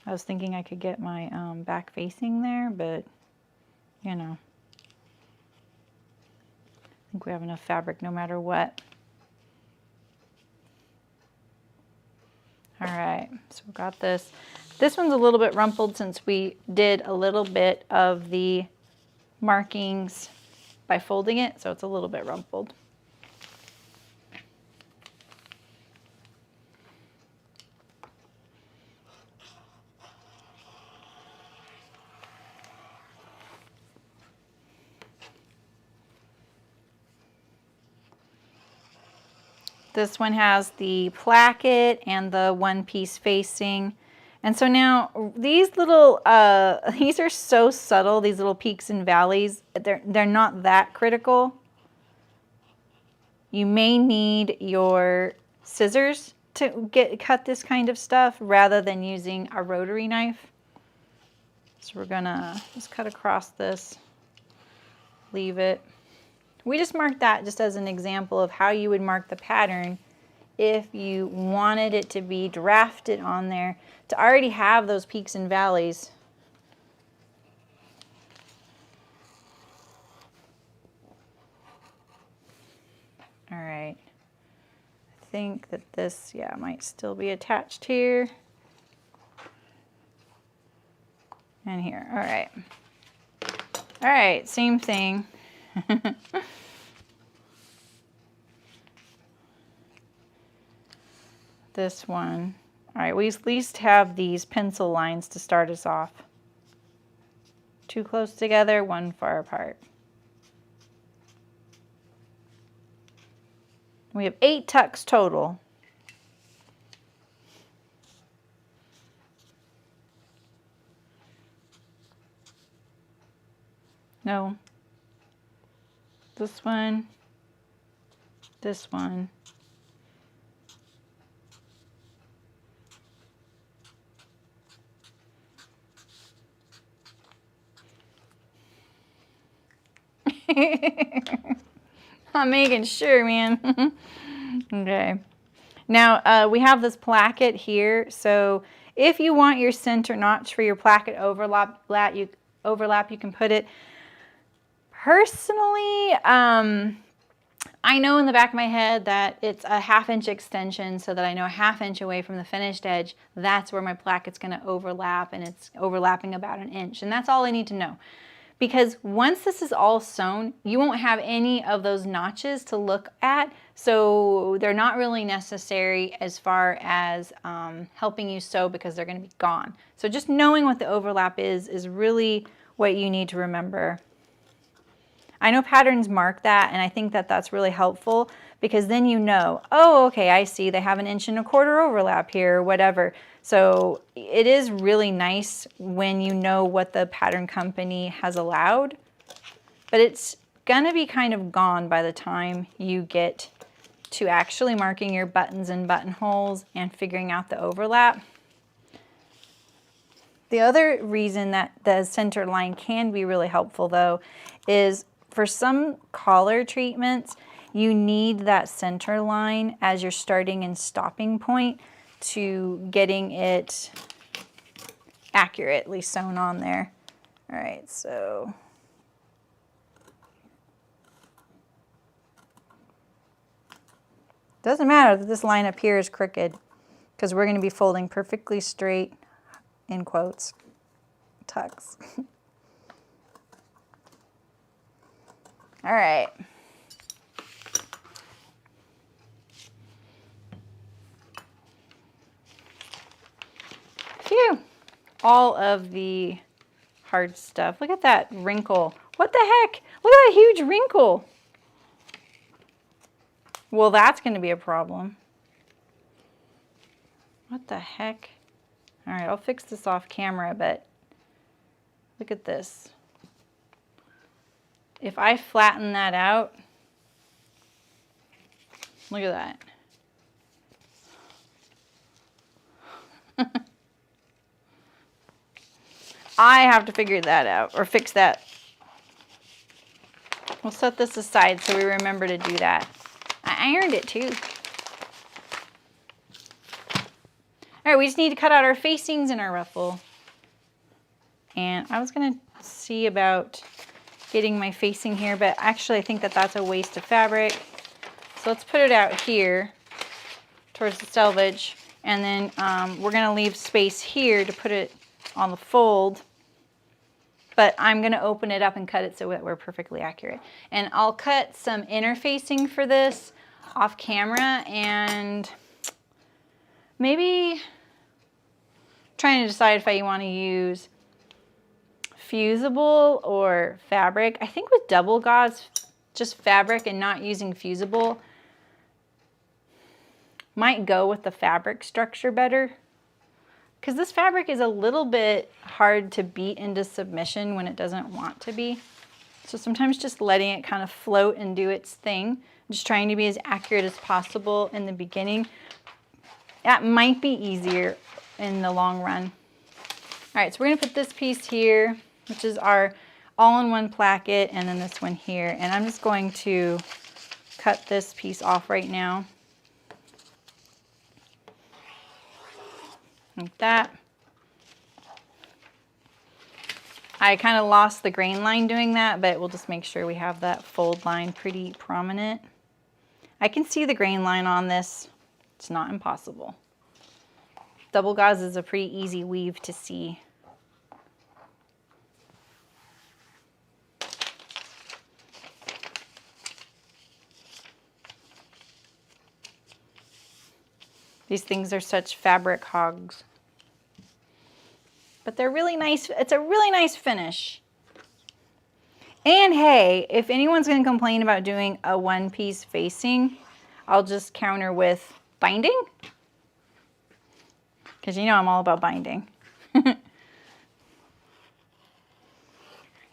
I was thinking I could get my back facing there, but you know, I think we have enough fabric no matter what. All right, so we've got this. This one's a little bit rumpled since we did a little bit of the markings by folding it, so it's a little bit rumpled. This one has the placket and the one-piece facing. And so now these little, these are so subtle, these little peaks and valleys. They're not that critical. You may need your scissors to cut this kind of stuff rather than using a rotary knife. So we're gonna just cut across this, leave it. We just marked that just as an example of how you would mark the pattern if you wanted it to be drafted on there to already have those peaks and valleys. All right, I think that this, yeah, might still be attached here and here. All right. All right, same thing. This one. All right, we at least have these pencil lines to start us off. Two close together, one far apart. We have 8 tucks total. No. This one. This one. I'm making sure, man. Okay. Now, we have this placket here. So if you want your center notch for your placket overlap, you can put it. Personally, I know in the back of my head that it's a 1/2 inch extension so that I know a 1/2 inch away from the finished edge, that's where my placket's going to overlap, and it's overlapping about 1 inch. And that's all I need to know. Because once this is all sewn, you won't have any of those notches to look at, so they're not really necessary as far as helping you sew because they're going to be gone. So just knowing what the overlap is really what you need to remember. I know patterns mark that, and I think that that's really helpful because then you know, oh, okay, I see they have 1 1/4 inch overlap here or whatever. So it is really nice when you know what the pattern company has allowed, but it's gonna be kind of gone by the time you get to actually marking your buttons and buttonholes and figuring out the overlap. The other reason that the center line can be really helpful though is for some collar treatments, you need that center line as your starting and stopping point to getting it accurately sewn on there. All right, so doesn't matter that this line up here is crooked because we're going to be folding perfectly straight, in quotes, tucks. All right. Phew. All of the hard stuff. Look at that wrinkle. What the heck? Look at that huge wrinkle. Well, that's going to be a problem. What the heck? All right, I'll fix this off camera, but look at this. If I flatten that out, look at that. I have to figure that out, or fix that. We'll set this aside so we remember to do that. I ironed it too. All right, we just need to cut out our facings and our ruffle. And I was gonna see about getting my facing here, but actually I think that that's a waste of fabric. So let's put it out here towards the selvage. And then we're gonna leave space here to put it on the fold. But I'm gonna open it up and cut it so that we're perfectly accurate. And I'll cut some interfacing for this off camera, and maybe trying to decide if I want to use fusible or fabric. I think with double gauze, just fabric and not using fusible might go with the fabric structure better. Because this fabric is a little bit hard to beat into submission when it doesn't want to be. So sometimes just letting it kind of float and do its thing, just trying to be as accurate as possible in the beginning, that might be easier in the long run. All right, so we're gonna put this piece here, which is our all-in-one placket, and then this one here. And I'm just going to cut this piece off right now. Like that. I kind of lost the grain line doing that, but we'll just make sure we have that fold line pretty prominent. I can see the grain line on this. It's not impossible. Double gauze is a pretty easy weave to see. These things are such fabric hogs. But they're really nice. It's a really nice finish. And hey, if anyone's going to complain about doing a one-piece facing, I'll just counter with binding. Because you know I'm all about binding.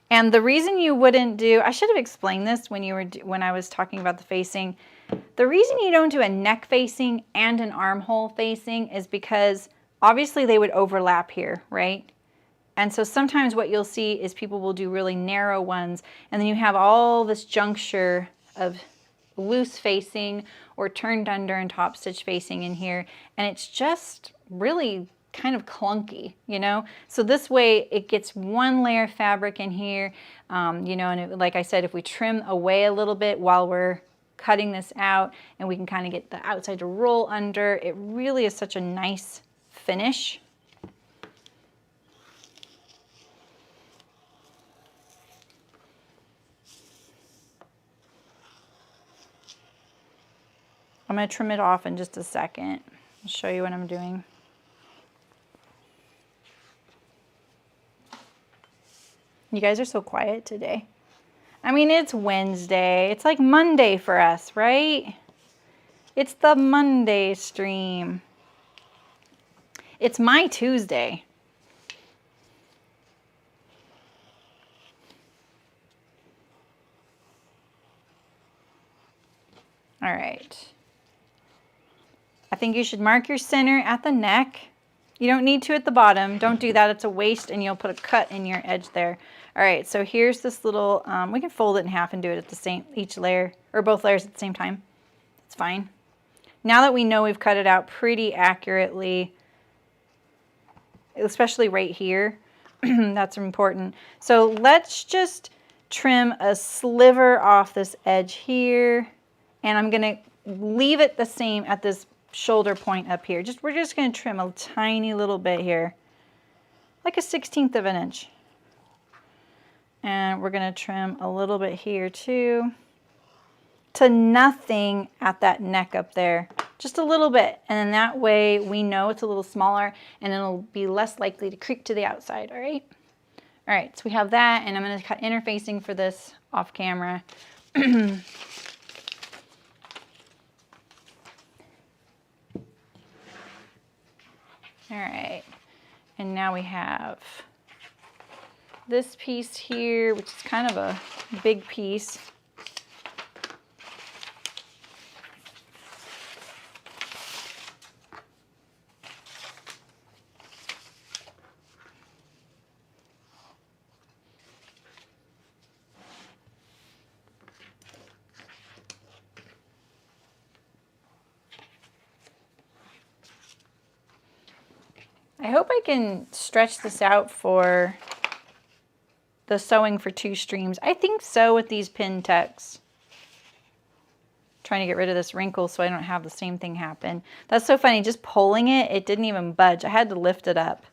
And the reason you wouldn't do, I should have explained this when I was talking about the facing. The reason you don't do a neck facing and an armhole facing is because obviously they would overlap here, right? And so sometimes what you'll see is people will do really narrow ones, and then you have all this juncture of loose facing or turned under and top stitch facing in here, and it's just really kind of clunky, you know? So this way it gets one layer of fabric in here, you know, and like I said, if we trim away a little bit while we're cutting this out, and we can kind of get the outside to roll under, it really is such a nice finish. I'm going to trim it off in just a second. I'll show you what I'm doing. You guys are so quiet today. I mean, it's Wednesday. It's like Monday for us, right? It's the Monday stream. It's my Tuesday. All right. I think you should mark your center at the neck. You don't need to at the bottom. Don't do that. It's a waste, and you'll put a cut in your edge there. All right, so here's this little, we can fold it in half and do it at the same, each layer, or both layers at the same time. It's fine. Now that we know we've cut it out pretty accurately, especially right here, that's important. So let's just trim a sliver off this edge here, and I'm gonna leave it the same at this shoulder point up here. We're just gonna trim a tiny little bit here, like a 1/16 of an inch. And we're gonna trim a little bit here too, to nothing at that neck up there, just a little bit. And then that way we know it's a little smaller and it'll be less likely to creep to the outside, all right? All right, so we have that, and I'm gonna cut interfacing for this off camera. All right, and now we have this piece here, which is kind of a big piece. I hope I can stretch this out for the sewing for 2 streams. I think so with these Pintucks. Trying to get rid of this wrinkle so I don't have the same thing happen. That's so funny, just pulling it, it didn't even budge. I had to lift it up.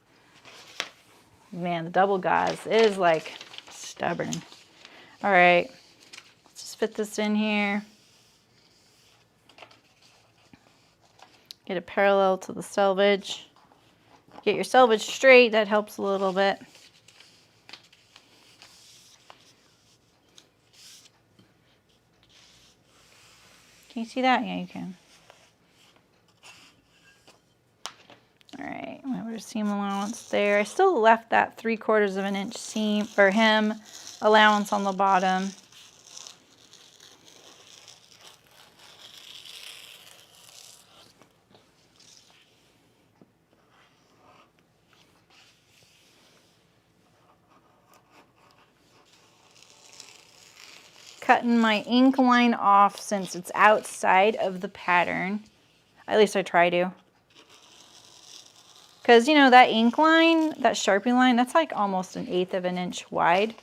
Man, the double gauze is like stubborn. All right, let's just fit this in here. Get it parallel to the selvage. Get your selvage straight, that helps a little bit. Can you see that? Yeah, you can. All right, whatever seam allowance there. I still left that 3/4 of an inch seam or hem allowance on the bottom. Cutting my ink line off since it's outside of the pattern. At least I try to. Because, you know, that ink line, that Sharpie line, that's like almost 1/8 of an inch wide.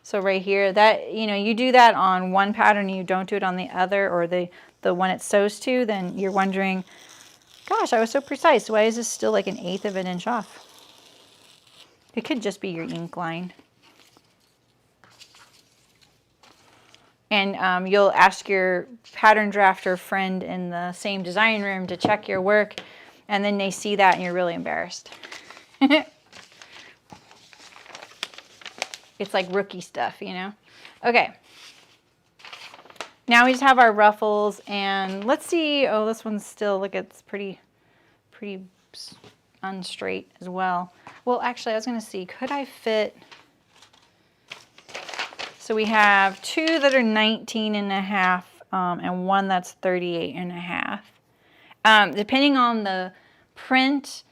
So right here, that, you know, you do that on one pattern and you don't do it on the other, or the one it sews to, then you're wondering, gosh, I was so precise. Why is this still like 1/8 of an inch off? It could just be your ink line. And you'll ask your pattern drafter friend in the same design room to check your work, and then they see that and you're really embarrassed. It's like rookie stuff, you know? Okay. Now we just have our ruffles, and let's see. Oh, this one's still, look, it's pretty unstraight as well. Well, actually, I was going to see, could I fit... So we have 2 that are 19.5 and 1 that's 38.5. Depending on the print,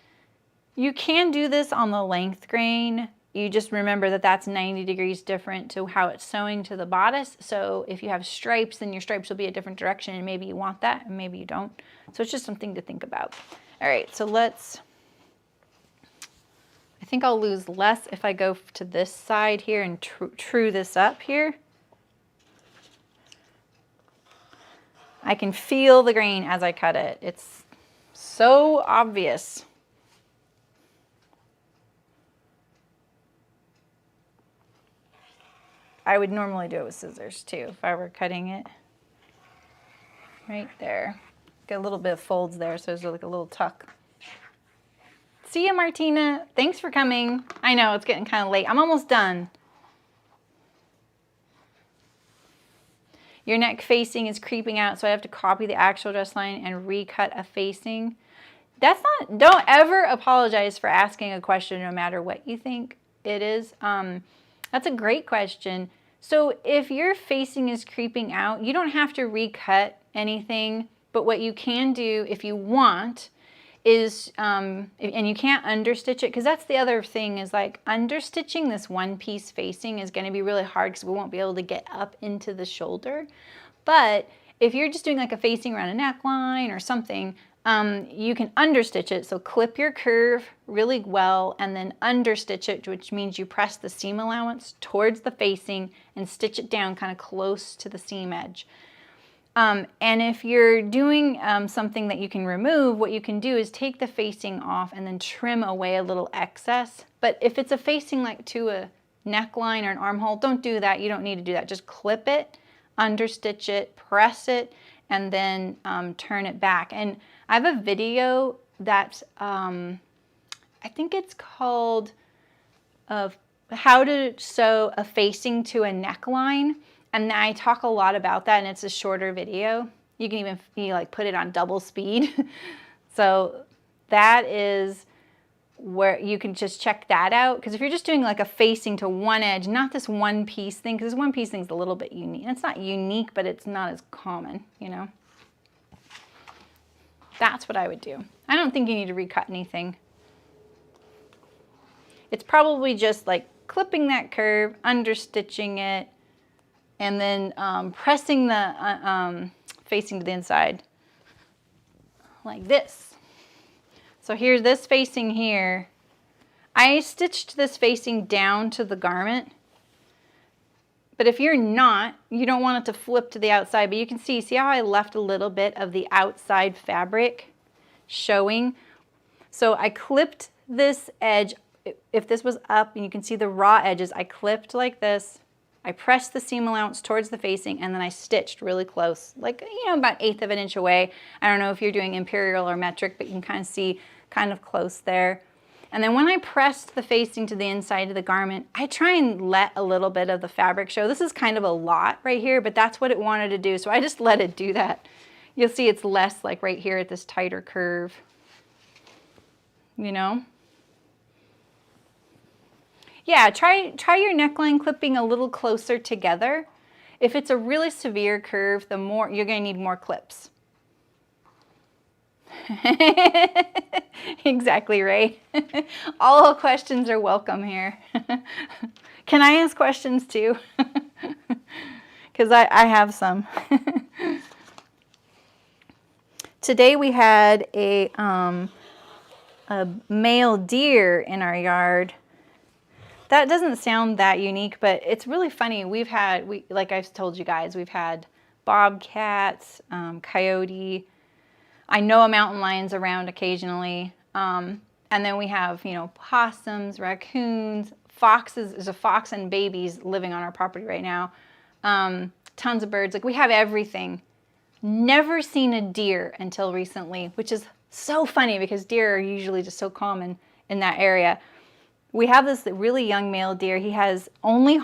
you can do this on the length grain. You just remember that that's 90 degrees different to how it's sewing to the bodice. So if you have stripes, then your stripes will be a different direction, and maybe you want that and maybe you don't. So it's just something to think about. All right, so let's... I think I'll lose less if I go to this side here and true this up here. I can feel the grain as I cut it. It's so obvious. I would normally do it with scissors too if I were cutting it. Right there. Got a little bit of folds there, so there's like a little tuck. See you, Martina. Thanks for coming. I know, it's getting kind of late. I'm almost done. Your neck facing is creeping out, so I have to copy the actual dress line and recut a facing. That's not, don't ever apologize for asking a question no matter what you think it is. That's a great question. So if your facing is creeping out, you don't have to recut anything, but what you can do if you want is, and you can't understitch it, because that's the other thing, is like understitching this one piece facing is going to be really hard because we won't be able to get up into the shoulder. But if you're just doing like a facing around a neckline or something, you can understitch it. So clip your curve really well and then understitch it, which means you press the seam allowance towards the facing and stitch it down kind of close to the seam edge. And if you're doing something that you can remove, what you can do is take the facing off and then trim away a little excess. But if it's a facing like to a neckline or an armhole, don't do that. You don't need to do that. Just clip it, understitch it, press it, and then turn it back. And I have a video that I think it's called how to sew a facing to a neckline. And I talk a lot about that, and it's a shorter video. You can even like put it on double speed. So that is where you can just check that out. Because if you're just doing like a facing to one edge, not this one piece thing, because this one piece thing is a little bit unique. It's not unique, but it's not as common, you know. That's what I would do. I don't think you need to recut anything. It's probably just like clipping that curve, understitching it, and then pressing the facing to the inside like this. So here's this facing here. I stitched this facing down to the garment. But if you're not, you don't want it to flip to the outside, but you can see how I left a little bit of the outside fabric showing. So I clipped this edge. If this was up and you can see the raw edges, I clipped like this. I pressed the seam allowance towards the facing, and then I stitched really close, like, you know, about 1/8 of an inch away. I don't know if you're doing imperial or metric, but you can kind of see kind of close there. And then when I pressed the facing to the inside of the garment, I try and let a little bit of the fabric show. This is kind of a lot right here, but that's what it wanted to do. So I just let it do that. You'll see it's less like right here at this tighter curve, you know? Yeah, try your neckline clipping a little closer together. If it's a really severe curve, the more you're going to need more clips. Exactly, Ray. All questions are welcome here. Can I ask questions too? Because I have some. Today we had a male deer in our yard. That doesn't sound that unique, but it's really funny. Like I've told you guys, we've had bobcats, coyote. I know a mountain lion's around occasionally. And then we have, you know, possums, raccoons, foxes. There's a fox and babies living on our property right now. Tons of birds. Like, we have everything. Never seen a deer until recently, which is so funny because deer are usually just so common in that area. We have this really young male deer. He has only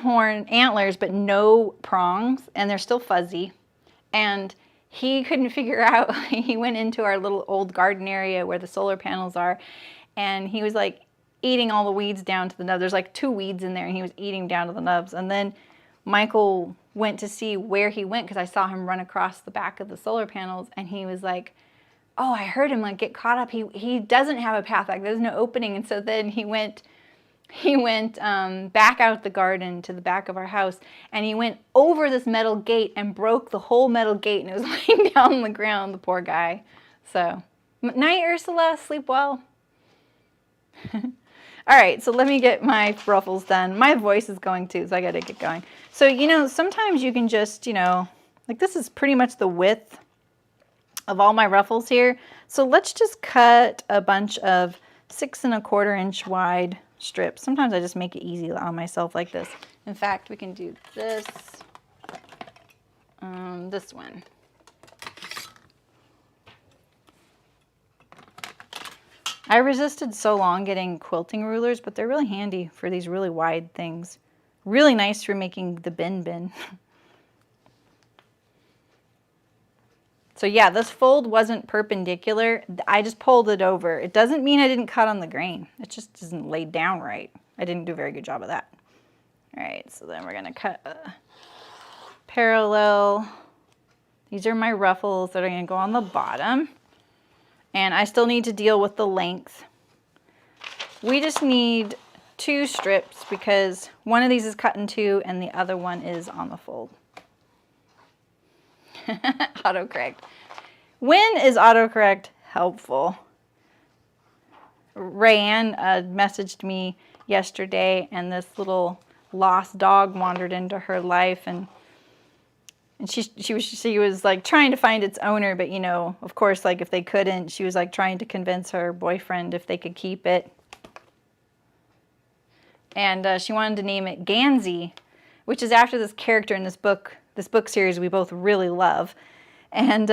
antlers, but no prongs, and they're still fuzzy. And he couldn't figure out, he went into our little old garden area where the solar panels are, and he was like eating all the weeds down to the nubs. There's like 2 weeds in there, and he was eating down to the nubs. And then Michael went to see where he went because I saw him run across the back of the solar panels, and he was like, oh, I heard him like get caught up. He doesn't have a path, like there's no opening. And so then he went back out the garden to the back of our house, and he went over this metal gate and broke the whole metal gate, and it was laying down on the ground, the poor guy. So, night, Ursula, sleep well. All right, so let me get my ruffles done. My voice is going too, so I gotta get going. So, you know, sometimes you can just, you know, like this is pretty much the width of all my ruffles here. So let's just cut a bunch of 6 1/4 inch wide strips. Sometimes I just make it easy on myself like this. In fact, we can do this, this one. I resisted so long getting quilting rulers, but they're really handy for these really wide things. Really nice for making the bin. So yeah, this fold wasn't perpendicular. I just pulled it over. It doesn't mean I didn't cut on the grain. It just isn't laid down right. I didn't do a very good job of that. All right, so then we're gonna cut a parallel. These are my ruffles that are gonna go on the bottom. And I still need to deal with the length. We just need 2 strips because one of these is cut in 2 and the other one is on the fold. Autocorrect. When is autocorrect helpful? Rayanne messaged me yesterday, and this little lost dog wandered into her life, and she was like trying to find its owner, but you know, of course, like if they couldn't, she was like trying to convince her boyfriend if they could keep it. And she wanted to name it Gansey, which is after this character in this book series we both really love. And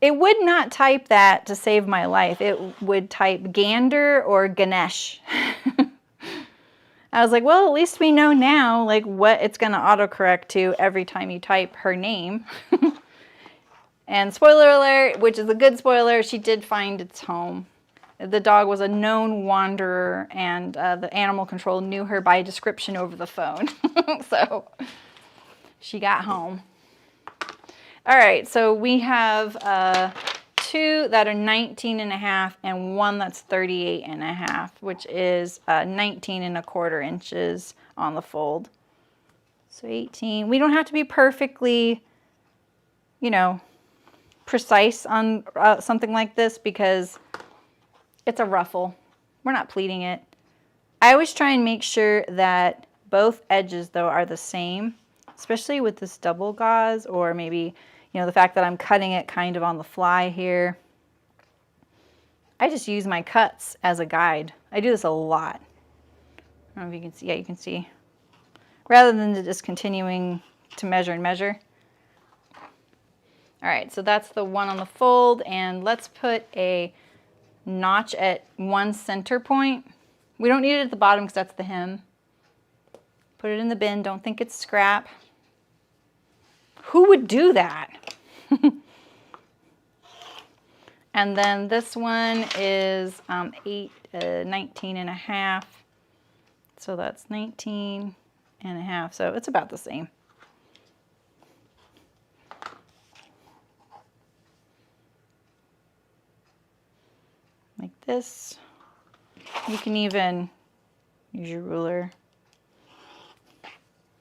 it would not type that to save my life. It would type Gander or Ganesh. I was like, well, at least we know now like what it's going to autocorrect to every time you type her name. And spoiler alert, which is a good spoiler, she did find its home. The dog was a known wanderer, and the animal control knew her by description over the phone. So she got home. All right, so we have 2 that are 19.5 and 1 that's 38.5, which is 19.25 inches on the fold. So 18. We don't have to be perfectly, you know, precise on something like this because it's a ruffle. We're not pleating it. I always try and make sure that both edges, though, are the same, especially with this double gauze, or maybe, you know, the fact that I'm cutting it kind of on the fly here. I just use my cuts as a guide. I do this a lot. I don't know if you can see. Yeah, you can see. Rather than just continuing to measure and measure. All right, so that's the one on the fold, and let's put a notch at one center point. We don't need it at the bottom because that's the hem. Put it in the bin. Don't think it's scrap. Who would do that? And then this one is 19.5. So that's 19.5. So it's about the same. Like this. You can even use your ruler.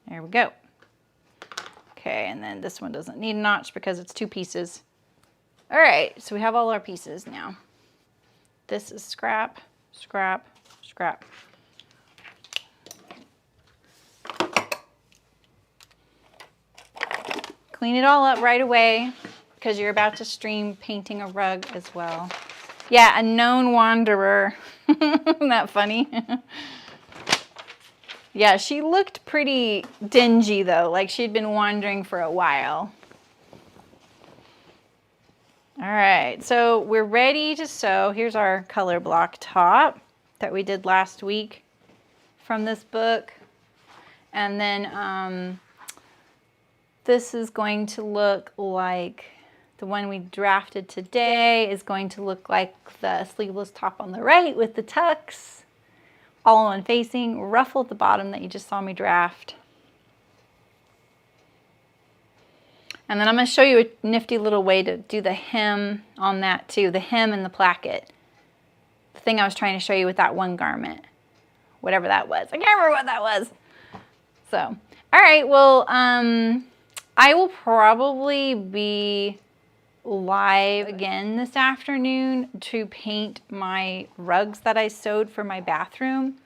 There we go. Okay, and then this one doesn't need a notch because it's 2 pieces. All right, so we have all our pieces now. This is scrap, scrap, scrap. Clean it all up right away because you're about to stream painting a rug as well. Yeah, a known wanderer. Isn't that funny? Yeah, she looked pretty dingy though, like she'd been wandering for a while. All right, so we're ready to sew. Here's our color block top that we did last week from this book. And then this is going to look like the one we drafted today is going to look like the sleeveless top on the right with the tucks, all on facing, ruffle at the bottom that you just saw me draft. And then I'm going to show you a nifty little way to do the hem on that too, the hem and the placket. The thing I was trying to show you with that one garment, whatever that was. I can't remember what that was. So, all right, well, I will probably be live again this afternoon to paint my rugs that I sewed for my bathroom.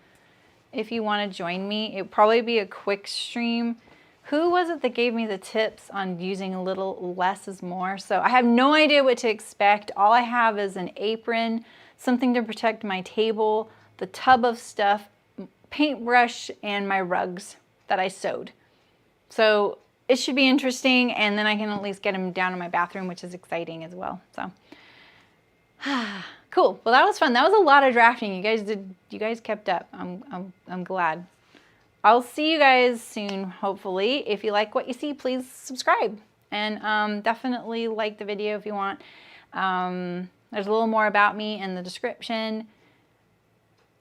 If you want to join me, it'll probably be a quick stream. Who was it that gave me the tips on using a little less is more? So I have no idea what to expect. All I have is an apron, something to protect my table, the tub of stuff, paintbrush, and my rugs that I sewed. So it should be interesting, and then I can at least get them down in my bathroom, which is exciting as well. So cool. Well, that was fun. That was a lot of drafting. You guys kept up. I'm glad. I'll see you guys soon, hopefully. If you like what you see, please subscribe. And definitely like the video if you want. There's a little more about me in the description.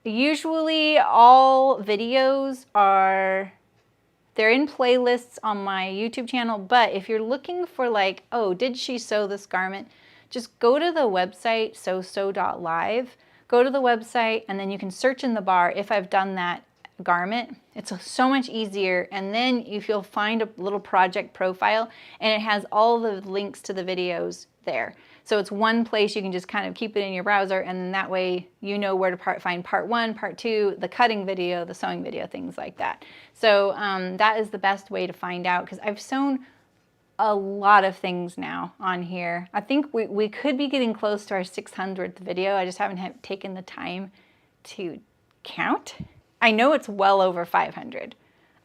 Usually all videos they're in playlists on my YouTube channel, but if you're looking for like, oh, did she sew this garment? Just go to the website, sew.live. Go to the website, and then you can search in the bar if I've done that garment. It's so much easier. And then if you'll find a little project profile, and it has all the links to the videos there. So it's one place you can just kind of keep it in your browser, and then that way you know where to find part 1, part 2, the cutting video, the sewing video, things like that. So that is the best way to find out, because I've sewn a lot of things now on here. I think we could be getting close to our 600th video. I just haven't taken the time to count. I know it's well over 500.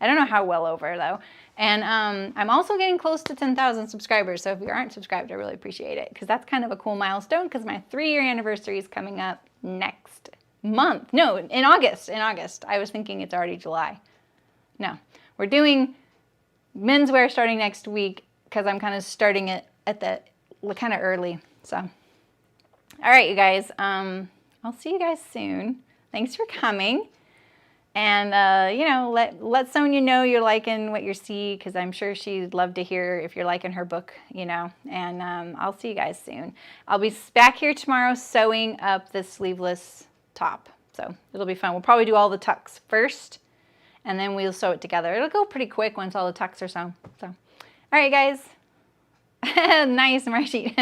I don't know how well over though. And I'm also getting close to 10,000 subscribers. So if you aren't subscribed, I really appreciate it, because that's kind of a cool milestone, because my 3-year anniversary is coming up next month. No, in August. In August. I was thinking it's already July. No, we're doing menswear starting next week, because I'm kind of starting it at the kind of early. So, all right, you guys. I'll see you guys soon. Thanks for coming. And, you know, let Sonia know you're liking what you see, because I'm sure she'd love to hear if you're liking her book, you know. And I'll see you guys soon. I'll be back here tomorrow sewing up the sleeveless top. So it'll be fun. We'll probably do all the tucks first, and then we'll sew it together. It'll go pretty quick once all the tucks are sewn. So, all right, guys. Nice, Marcy.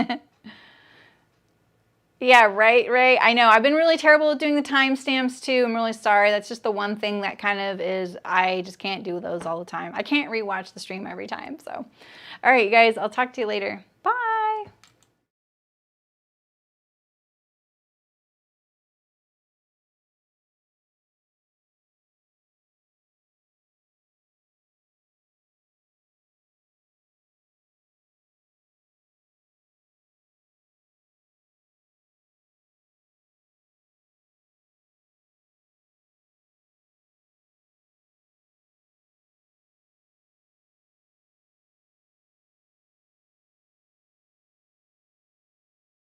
Yeah, right. I know. I've been really terrible at doing the timestamps too. I'm really sorry. That's just the one thing that kind of is, I just can't do those all the time. I can't rewatch the stream every time. So, all right, you guys, I'll talk to you later.